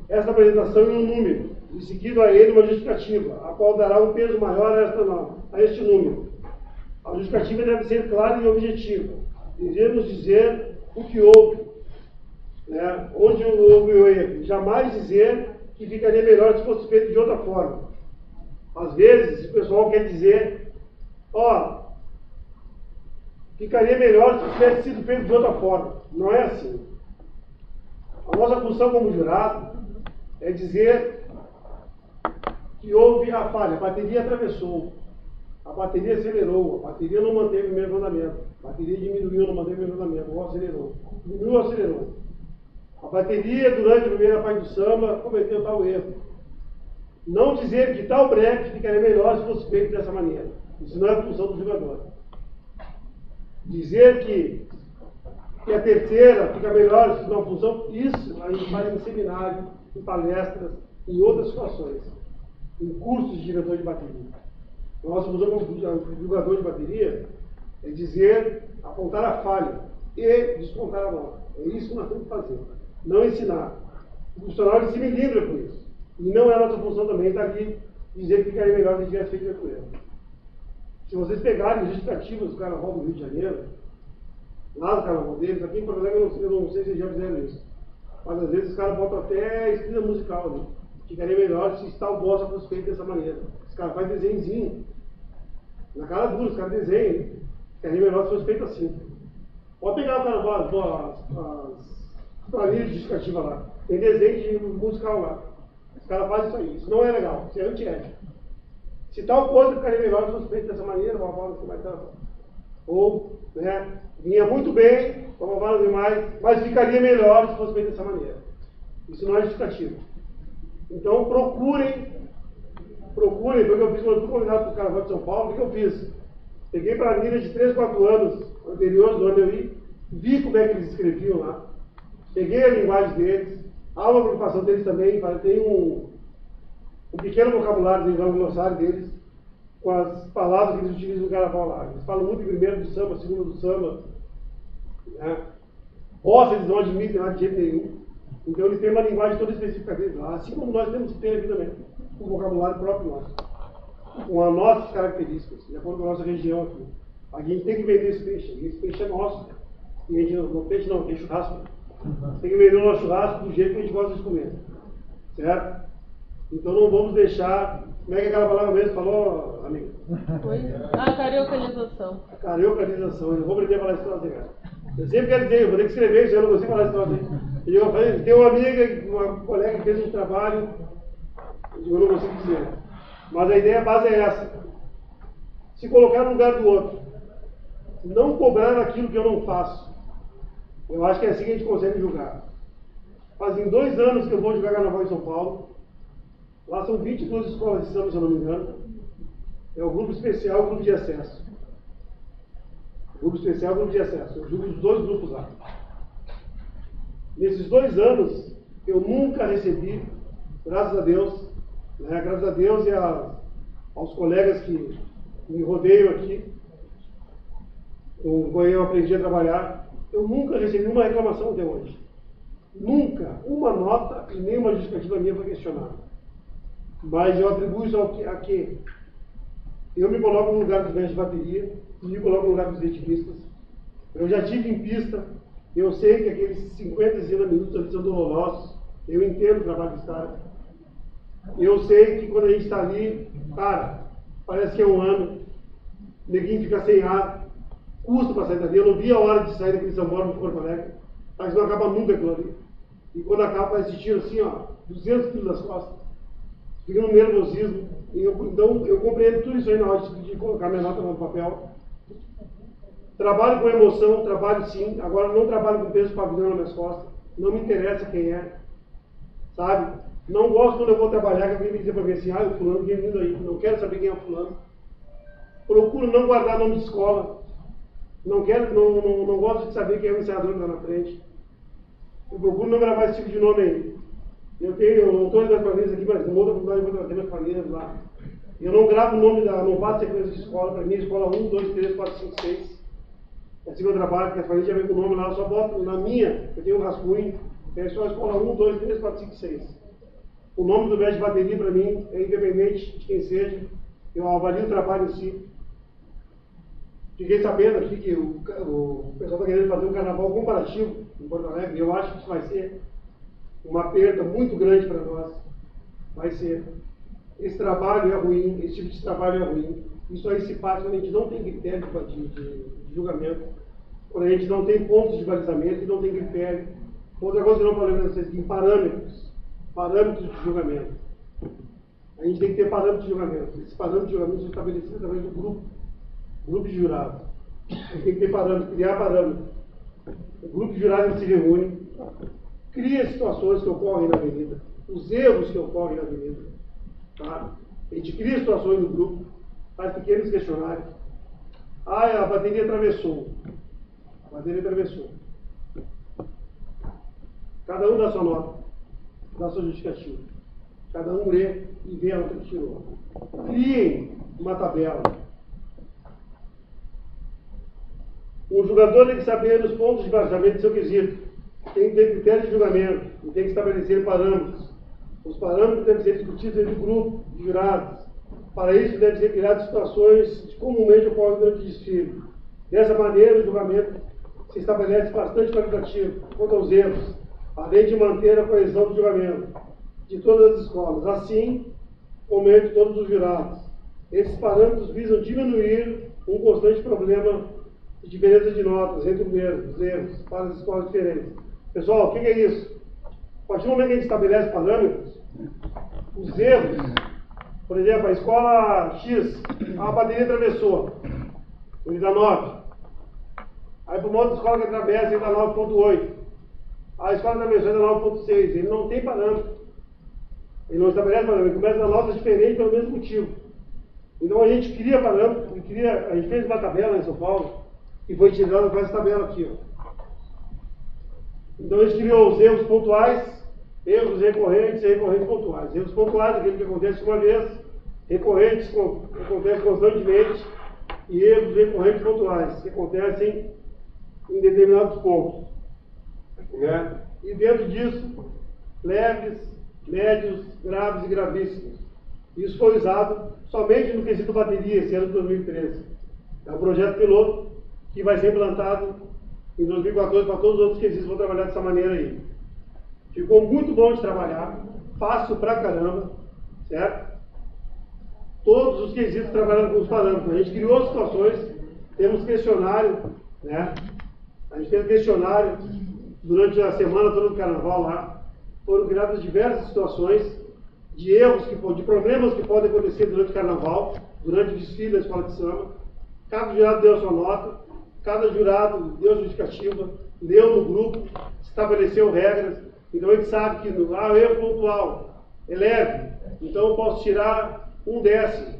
essa apresentação em um número, e seguido a ele uma justificativa, a qual dará um peso maior a este número. A justificativa deve ser clara e objetiva. Devemos dizer o que houve, né? Onde houve o erro. Jamais dizer que ficaria melhor se fosse feito de outra forma. Às vezes, o pessoal quer dizer, ficaria melhor se tivesse sido feito de outra forma. Não é assim. A nossa função como jurado é dizer que houve a falha, a bateria atravessou, a bateria acelerou, a bateria não manteve o mesmo andamento, a bateria diminuiu, não manteve o mesmo andamento, ou acelerou, diminuiu ou acelerou. A bateria, durante a primeira parte do samba, cometeu tal erro. Não dizer que tal break ficaria melhor se fosse feito dessa maneira. Isso não é a função do jogador. Dizer que a terceira fica melhor se for uma função, isso a gente faz em seminário, em palestras, em outras situações, em cursos de diretor de bateria. A nossa função como jogador de bateria é dizer, apontar a falha e descontar a nota. É isso que nós temos que fazer. Não ensinar. O funcionário se livra com isso. E não é a nossa função também estar aqui dizer que ficaria melhor se tivesse feito com ele. Se vocês pegarem os justificativos do Carnaval do Rio de Janeiro, lá no Carnaval deles, aqui em Porto Alegre eu não sei se eles já fizeram isso, mas às vezes os caras botam até escrita musical ali. Ficaria melhor se tal bossa fosse feito dessa maneira. Os caras fazem desenhozinho. Na cara dura, os caras desenham. Ficaria melhor se fosse feito assim. Pode pegar o Carnaval, as planilhas justificativas lá. Tem desenho de musical lá. Os caras fazem isso aí. Isso não é legal. Isso é antiético. Se tal coisa ficaria melhor se fosse feito dessa maneira, uma bola assim mais tanto. Ou, né, vinha muito bem, uma bola demais, mas ficaria melhor se fosse feito dessa maneira. Isso não é justificativo. Então procurem procurem, porque eu fiz quando eu fui convidado para o Carnaval de São Paulo, o que eu fiz? Peguei para a menina de 3, 4 anos anteriores do ano eu ia, vi como é que eles escreviam lá, peguei a linguagem deles, há uma preocupação deles também, tem um pequeno vocabulário deles, um glossário deles, com as palavras que eles utilizam no Carnaval lá. Eles falam muito primeiro do samba, segundo do samba, né? Roça eles não admitem lá de jeito nenhum. Então eles têm uma linguagem toda específica deles lá, assim como nós temos que ter aqui também, um vocabulário próprio nosso, com as nossas características, de acordo com a nossa região aqui. A gente tem que vender esse peixe é nosso. E a gente não peixe não, tem churrasco. Tem que vender o nosso churrasco do jeito que a gente gosta de comer. Certo? Então não vamos deixar. Como é que aquela palavra mesmo falou, amigo? Oi? Ah, cariocanização. Cariocanização, eu não vou aprender a falar esse troço, cara. Eu sempre quero dizer, eu vou ter que escrever isso, eu não consigo falar esse troço aí. E eu falei, tem uma amiga, uma colega que fez um trabalho, eu não consigo dizer. Mas a ideia base é essa. Se colocar no lugar do outro. Não cobrar aquilo que eu não faço. Eu acho que é assim que a gente consegue julgar. Fazem 2 anos que eu vou jogar Carnaval em São Paulo. Lá são 22 escolas de samba, se eu não me engano. É o grupo especial e o grupo de acesso. Grupo especial e grupo de acesso. Eu julgo os 2 grupos lá. Nesses 2 anos, eu nunca recebi, graças a Deus, né, graças a Deus e aos colegas que me rodeiam aqui, com quem eu aprendi a trabalhar, eu nunca recebi uma reclamação até hoje. Nunca uma nota e nem uma justificativa minha foi questionada. Mas eu atribuo isso a que eu me coloco no lugar dos mestres de bateria, me coloco no lugar dos ritmistas. Eu já tive em pista, eu sei que aqueles 50, 60 minutos ali são dolorosos, eu entendo o trabalho dos caras. Eu sei que quando a gente está ali, cara, parece que é um ano, o neguinho fica sem ar, custa para sair dali. Eu não vi a hora de sair daquele São Paulo no Porto Alegre, mas não acaba nunca aquilo ali. E quando acaba, vai assistir assim, ó, 200 quilos nas costas, fica no nervosismo. Então eu compreendo tudo isso aí na hora de colocar minha nota no papel. Trabalho com emoção, trabalho sim, agora não trabalho com peso pavilhão nas minhas costas, não me interessa quem é, sabe? Não gosto quando eu vou trabalhar que alguém me dizer para mim assim, ah, o fulano vem vindo aí, não quero saber quem é o fulano. Procuro não guardar nome de escola, não gosto de saber quem é o ensaiador que está na frente. Eu procuro não gravar esse tipo de nome aí. Eu não estou indo das famílias aqui, mas em outra oportunidade eu vou trazer minhas famílias lá. Eu não gravo o nome não faço sequência de escola, para mim escola 1, 2, 3, 4, 5, 6. É assim que eu trabalho, porque as famílias já vêm com o nome lá, eu só boto na minha, eu tenho um rascunho, é só a escola 1, 2, 3, 4, 5, 6. O nome do mestre de bateria para mim é independente de quem seja, eu avalio o trabalho em si. Fiquei sabendo aqui que o pessoal está querendo fazer um carnaval comparativo em Porto Alegre, e eu acho que isso vai ser uma perda muito grande para nós. Vai ser. Esse trabalho é ruim, esse tipo de trabalho é ruim. Isso aí se passa quando a gente não tem critério de julgamento, quando a gente não tem pontos de balizamento e não tem critério. Outra coisa que eu não falei para vocês aqui, parâmetros de julgamento. A gente tem que ter parâmetros de julgamento. Esses parâmetros de julgamento são estabelecidos através do grupo de jurados. A gente tem que ter parâmetros, criar parâmetros. O grupo de jurados se reúne, cria situações que ocorrem na avenida, os erros que ocorrem na avenida. Tá? A gente cria situações no grupo, faz pequenos questionários. Ah, a bateria atravessou. A bateria atravessou. Cada um dá sua nota, dá sua justificativa. Cada um lê e vê a nota que tirou. Criem uma tabela. O julgador tem que saber os pontos de balizamento do seu quesito. Tem que ter critério de julgamento. E tem que estabelecer parâmetros. Os parâmetros devem ser discutidos entre o grupo de jurados. Para isso, devem ser criadas situações que comumente ocorrem durante o desfile. Dessa maneira, o julgamento se estabelece bastante qualitativo quanto aos erros, além de manter a coesão do julgamento de todas as escolas. Assim, como entre todos os jurados. Esses parâmetros visam diminuir um constante problema de diferença de notas entre os erros para as escolas diferentes. Pessoal, o que é isso? A partir do momento que a gente estabelece parâmetros, os erros, por exemplo, a escola X, a bateria atravessou, ele dá 9. Aí para uma outra escola que atravessa, ele dá 9,8. A escola atravessou, ele dá 9,6. Ele não tem parâmetro. Ele não estabelece parâmetro, ele começa na nota diferente pelo mesmo motivo. Então a gente cria parâmetro, a gente fez uma tabela em São Paulo e foi tirando com essa tabela aqui, ó. Então a gente criou os erros pontuais, erros recorrentes e recorrentes pontuais. Erros pontuais, aquele que acontece uma vez, recorrentes, que acontece constantemente, e erros recorrentes pontuais, que acontecem em determinados pontos. Né? E dentro disso, leves, médios, graves e gravíssimos. Isso foi usado somente no quesito bateria, esse ano de 2013. É um projeto piloto que vai ser implantado em 2014 para todos os outros quesitos vão trabalhar dessa maneira aí. Ficou muito bom de trabalhar, fácil pra caramba, certo? Todos os quesitos trabalhando com os parâmetros. A gente criou situações, temos questionário, né? A gente fez questionário durante a semana toda do carnaval lá. Foram criadas diversas situações de erros, de problemas que podem acontecer durante o carnaval, durante o desfile da escola de samba. Cada jurado deu a sua nota, cada jurado deu a justificativa, leu no grupo, estabeleceu regras. Então a gente sabe que o erro pontual é leve, então eu posso tirar 1/10.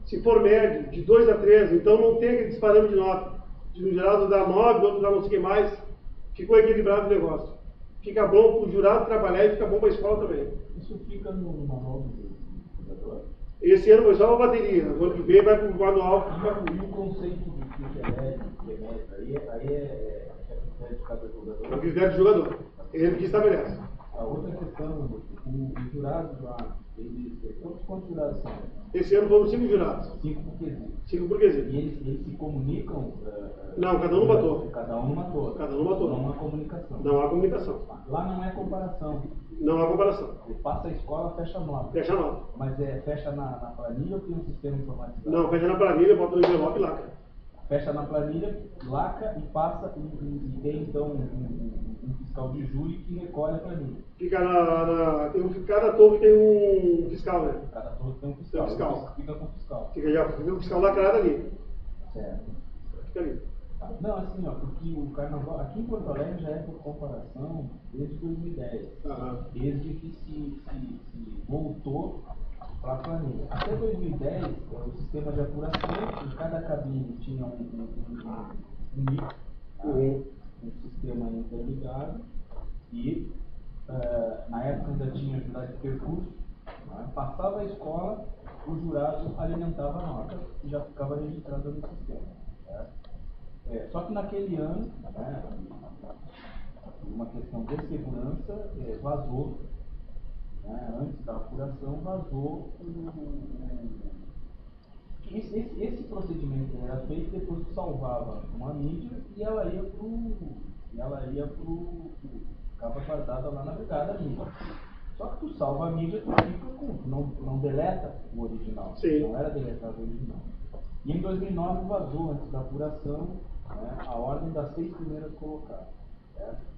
Se for médio, de 2 a 3, então não tem aquele disparando de nota. De um jurado dá 9, outro dá não sei o que mais. Ficou equilibrado o negócio. Fica bom para o jurado trabalhar e fica bom para a escola também. Isso fica no manual do jogador? Esse ano foi só uma bateria. O ano que vem vai para o manual. E o conceito do que é médio, aí é critério de cada jogador? É o critério do jogador. Ele que estabelece. A outra questão, os jurados lá, quantos jurados são? Esse ano foram 5 jurados. 5 por quesito. 5 por quesito. E eles se comunicam? Não, cada um numa torre. Cada um numa torre. Cada um numa torre. Não há comunicação. Não há comunicação. Lá não é comparação. Não há comparação. Ele passa a escola, fecha a nota. Fecha a nota. Mas fecha na planilha ou tem um sistema informatizado? Não, fecha na planilha, bota no envelope e lacra. Fecha na planilha, laca e passa, e tem então um fiscal de júri que recolhe a planilha. Fica cada torre tem um fiscal, né? Cada torre tem um fiscal. Fica com o fiscal. Fica o fiscal lacrado ali. Certo. Fica ali. Não, assim, ó, porque o carnaval, aqui em Porto Alegre já é por comparação desde 2010. Desde que se voltou para a planilha. Até 2010, o sistema de apuração, em cada cabine tinha um sistema interligado e na época ainda tinha jurado de percurso, né? Passava a escola, o jurado alimentava a nota e já ficava registrado no sistema. Certo? Só que naquele ano, né, uma questão de segurança, vazou. Antes da apuração, vazou esse procedimento era feito, depois salvava uma mídia e ela ia ficava guardada lá na brigada a mídia. Só que tu salva a mídia, tu fica não deleta o original. Sim. Não era deletado o original. E em 2009 vazou, antes da apuração, né, a ordem das 6 primeiras colocadas. Certo?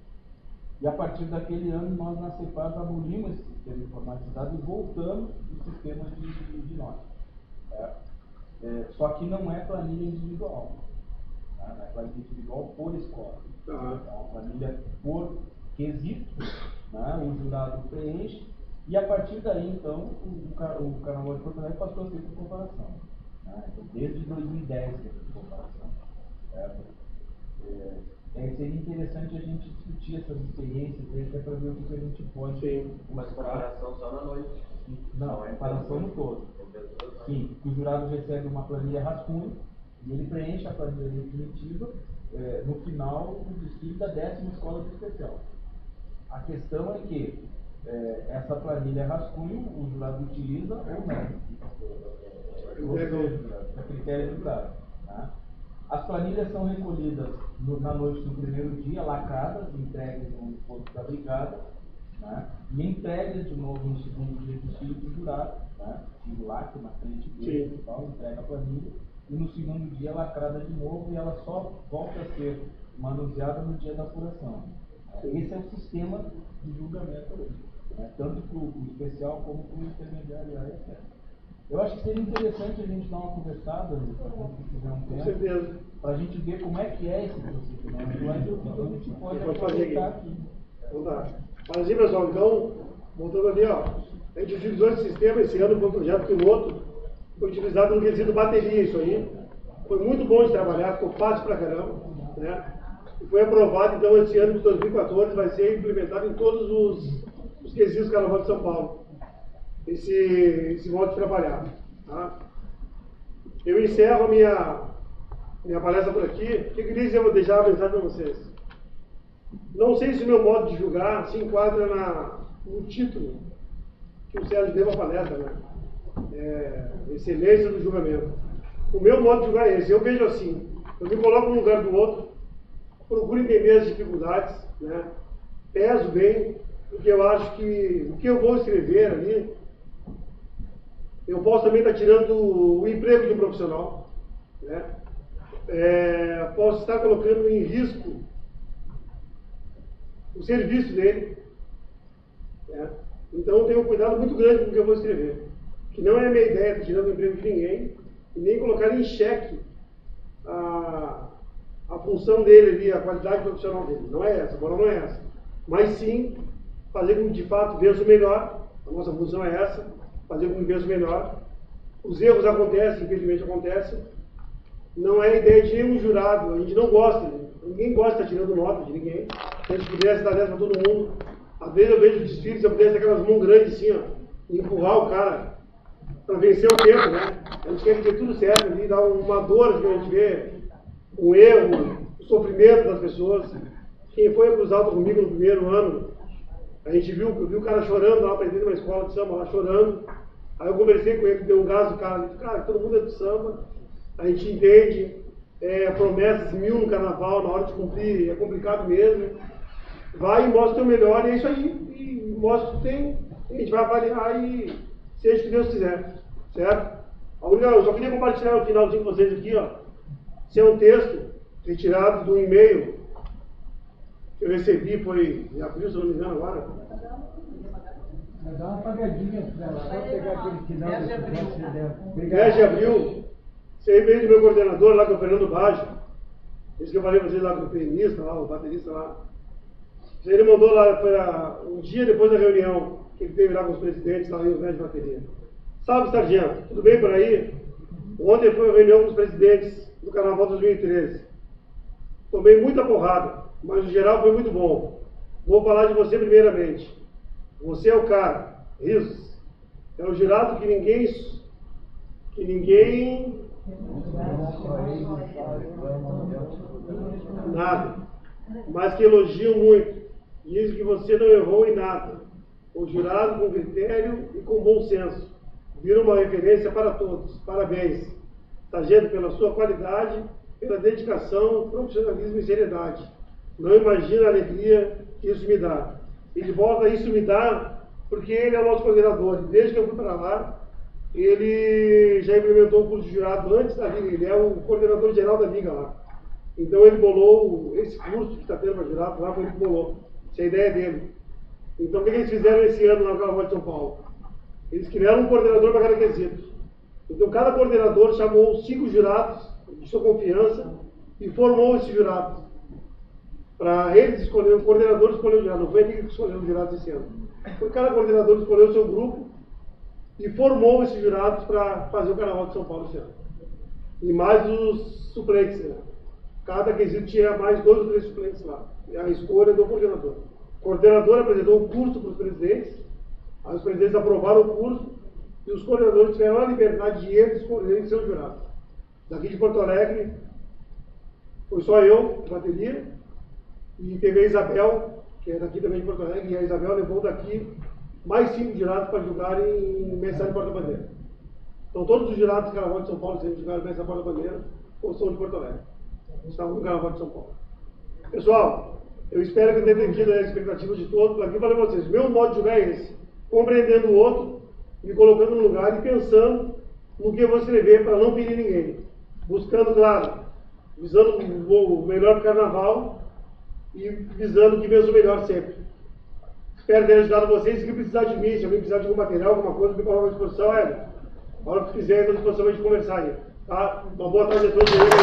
E a partir daquele ano, nós na CEPAS abolimos esse sistema informatizado e voltamos ao sistema de notas. Só que não é planilha individual. Tá? Não é planilha individual por escola. É uma planilha por quesito. Né? O jurado preenche. E a partir daí, então, o Carnaval de Porto Alegre passou a ser por comparação. Né? Então, desde 2010 que é por comparação. Seria interessante a gente discutir essas experiências até para ver o que a gente pode. Sim, mas comparação só na noite. Não, comparação no todo. Sim, o jurado recebe uma planilha rascunho e ele preenche a planilha definitiva no final do desfile da 10ª escola de especial. A questão é que essa planilha rascunho o jurado utiliza ou não. É critério do jurado. Tá? As planilhas são recolhidas na noite do primeiro dia, lacradas, entregues no posto da brigada, né? E entregues de novo no segundo dia do desfile do jurado, né? Tira o lacre na frente dele e tal, entrega a planilha, e no segundo dia lacrada de novo e ela só volta a ser manuseada no dia da apuração. Esse é o sistema de julgamento hoje, né? Tanto para o especial como para o intermediário e etc. Eu acho que seria interessante a gente dar uma conversada, se tiver um tempo, para a gente ver como é que é esse procedimento. Mas eu acho que a gente pode aproveitar aqui. Então tá. Mas assim, pessoal, então, voltando ali, ó. A gente utilizou esse sistema esse ano com o projeto piloto, foi utilizado no quesito bateria isso aí. Foi muito bom de trabalhar, ficou fácil pra caramba, né? E foi aprovado, então, esse ano de 2014 vai ser implementado em todos os quesitos do Carnaval de São Paulo. Esse modo de trabalhar. Tá? Eu encerro a minha palestra por aqui. O que eu queria deixar a mensagem para vocês? Não sei se o meu modo de julgar se enquadra no título que o Sérgio deu a palestra, né? Excelência do julgamento. O meu modo de julgar é esse. Eu vejo assim, eu me coloco no lugar do outro, procuro entender as dificuldades, né? Peso bem, porque eu acho que o que eu vou escrever ali, eu posso também estar tirando o emprego de um profissional, né? Posso estar colocando em risco o serviço dele, né? Então eu tenho um cuidado muito grande com o que eu vou escrever, que não é a minha ideia de tirar o emprego de ninguém e nem colocar em xeque a função dele ali, a qualidade profissional dele. Não é essa, a moral não é essa. Mas sim, fazer com que de fato vença o melhor. A nossa função é essa, fazer com que vença o melhor. Os erros acontecem, infelizmente acontecem. Não é a ideia de nenhum jurado, a gente não gosta, ninguém gosta de estar tirando nota de ninguém. Se a gente pudesse dar dessa para todo mundo, às vezes eu vejo desfiles, se eu pudesse ter aquelas mãos grandes assim, ó, e empurrar o cara para vencer o tempo, né? A gente quer que dê tudo certo ali, dá uma dor que a gente vê, um erro, o sofrimento das pessoas. Quem foi acusado comigo no primeiro ano, a gente viu o cara chorando lá, aprendendo uma escola de samba lá, chorando. Aí eu conversei com ele, deu um gás do cara, disse, cara, todo mundo é do samba, a gente entende, promessas 1000 no carnaval, na hora de cumprir, é complicado mesmo. Vai e mostra o teu melhor, e é isso aí, e mostra o que tem, a gente vai avaliar e seja o que Deus quiser, certo? Eu só queria compartilhar no finalzinho com vocês aqui, ó. Esse é um texto retirado de um e-mail que eu recebi, foi em abril, se não me engano, agora. Dá uma apagadinha pra ela, vou pegar aquele final. 10 de abril, esse e-mail do meu coordenador lá, que é o Fernando Baggio, esse que eu falei pra vocês lá, do pianista lá, o baterista lá. Ele mandou lá, um dia depois da reunião, que ele teve lá com os presidentes, lá em Rio Grande de Bateria. Salve, sargento, tudo bem por aí? Ontem foi a reunião com os presidentes do Carnaval 2013. Tomei muita porrada, mas no geral foi muito bom. Vou falar de você primeiramente. Você é o cara, risos. É o jurado que ninguém nada, mas que elogiam muito. Diz que você não errou em nada. O jurado com critério e com bom senso. Vira uma referência para todos. Parabéns, sargento, pela sua qualidade, pela dedicação, profissionalismo e seriedade. Não imagina a alegria que isso me dá. Ele volta, isso me dá, porque ele é o nosso coordenador. Desde que eu fui para lá, ele já implementou o curso de jurado antes da Liga. Ele é o coordenador geral da Liga lá. Então ele bolou esse curso que está tendo para jurado lá, foi ele que bolou. Essa é a ideia dele. Então o que eles fizeram esse ano na Carnaval de São Paulo? Eles criaram um coordenador para cada quesito. Então cada coordenador chamou 5 jurados de sua confiança e formou esses jurados. Para eles escolherem, o coordenador escolheu o jurado, não foi ele que escolheu os jurados esse ano. Foi cada coordenador escolheu o seu grupo e formou esses jurados para fazer o Carnaval de São Paulo esse ano. E mais os suplentes, né? Cada quesito tinha mais 2 ou 3 suplentes lá. E a escolha do coordenador. O coordenador apresentou o curso para os presidentes, aí os presidentes aprovaram o curso e os coordenadores tiveram a liberdade de eles escolherem seus jurados. Daqui de Porto Alegre, foi só eu, de bateria, e teve a Isabel, que é daqui também de Porto Alegre, e a Isabel levou daqui mais 5 jurados para julgarem em Mensagem de Porta-Bandeira. Então todos os jurados do Carnaval de São Paulo, que julgaram Mensagem de Porta-Bandeira, ou são de Porto Alegre. Estavam no Carnaval de São Paulo. Pessoal, eu espero que eu tenha atendido as expectativas de todos. Aqui eu falei para vocês, meu modo de julgar é esse. Compreendendo o outro, me colocando no lugar e pensando no que eu vou escrever para não ferir ninguém. Buscando, claro, visando o melhor do Carnaval e visando que vença o melhor sempre. Espero ter ajudado vocês. Se precisar de mim, se alguém precisar de algum material, alguma coisa, me coloca à disposição, a hora que quiser, estou à disposição de conversar aí. Tá? Uma boa tarde a todos.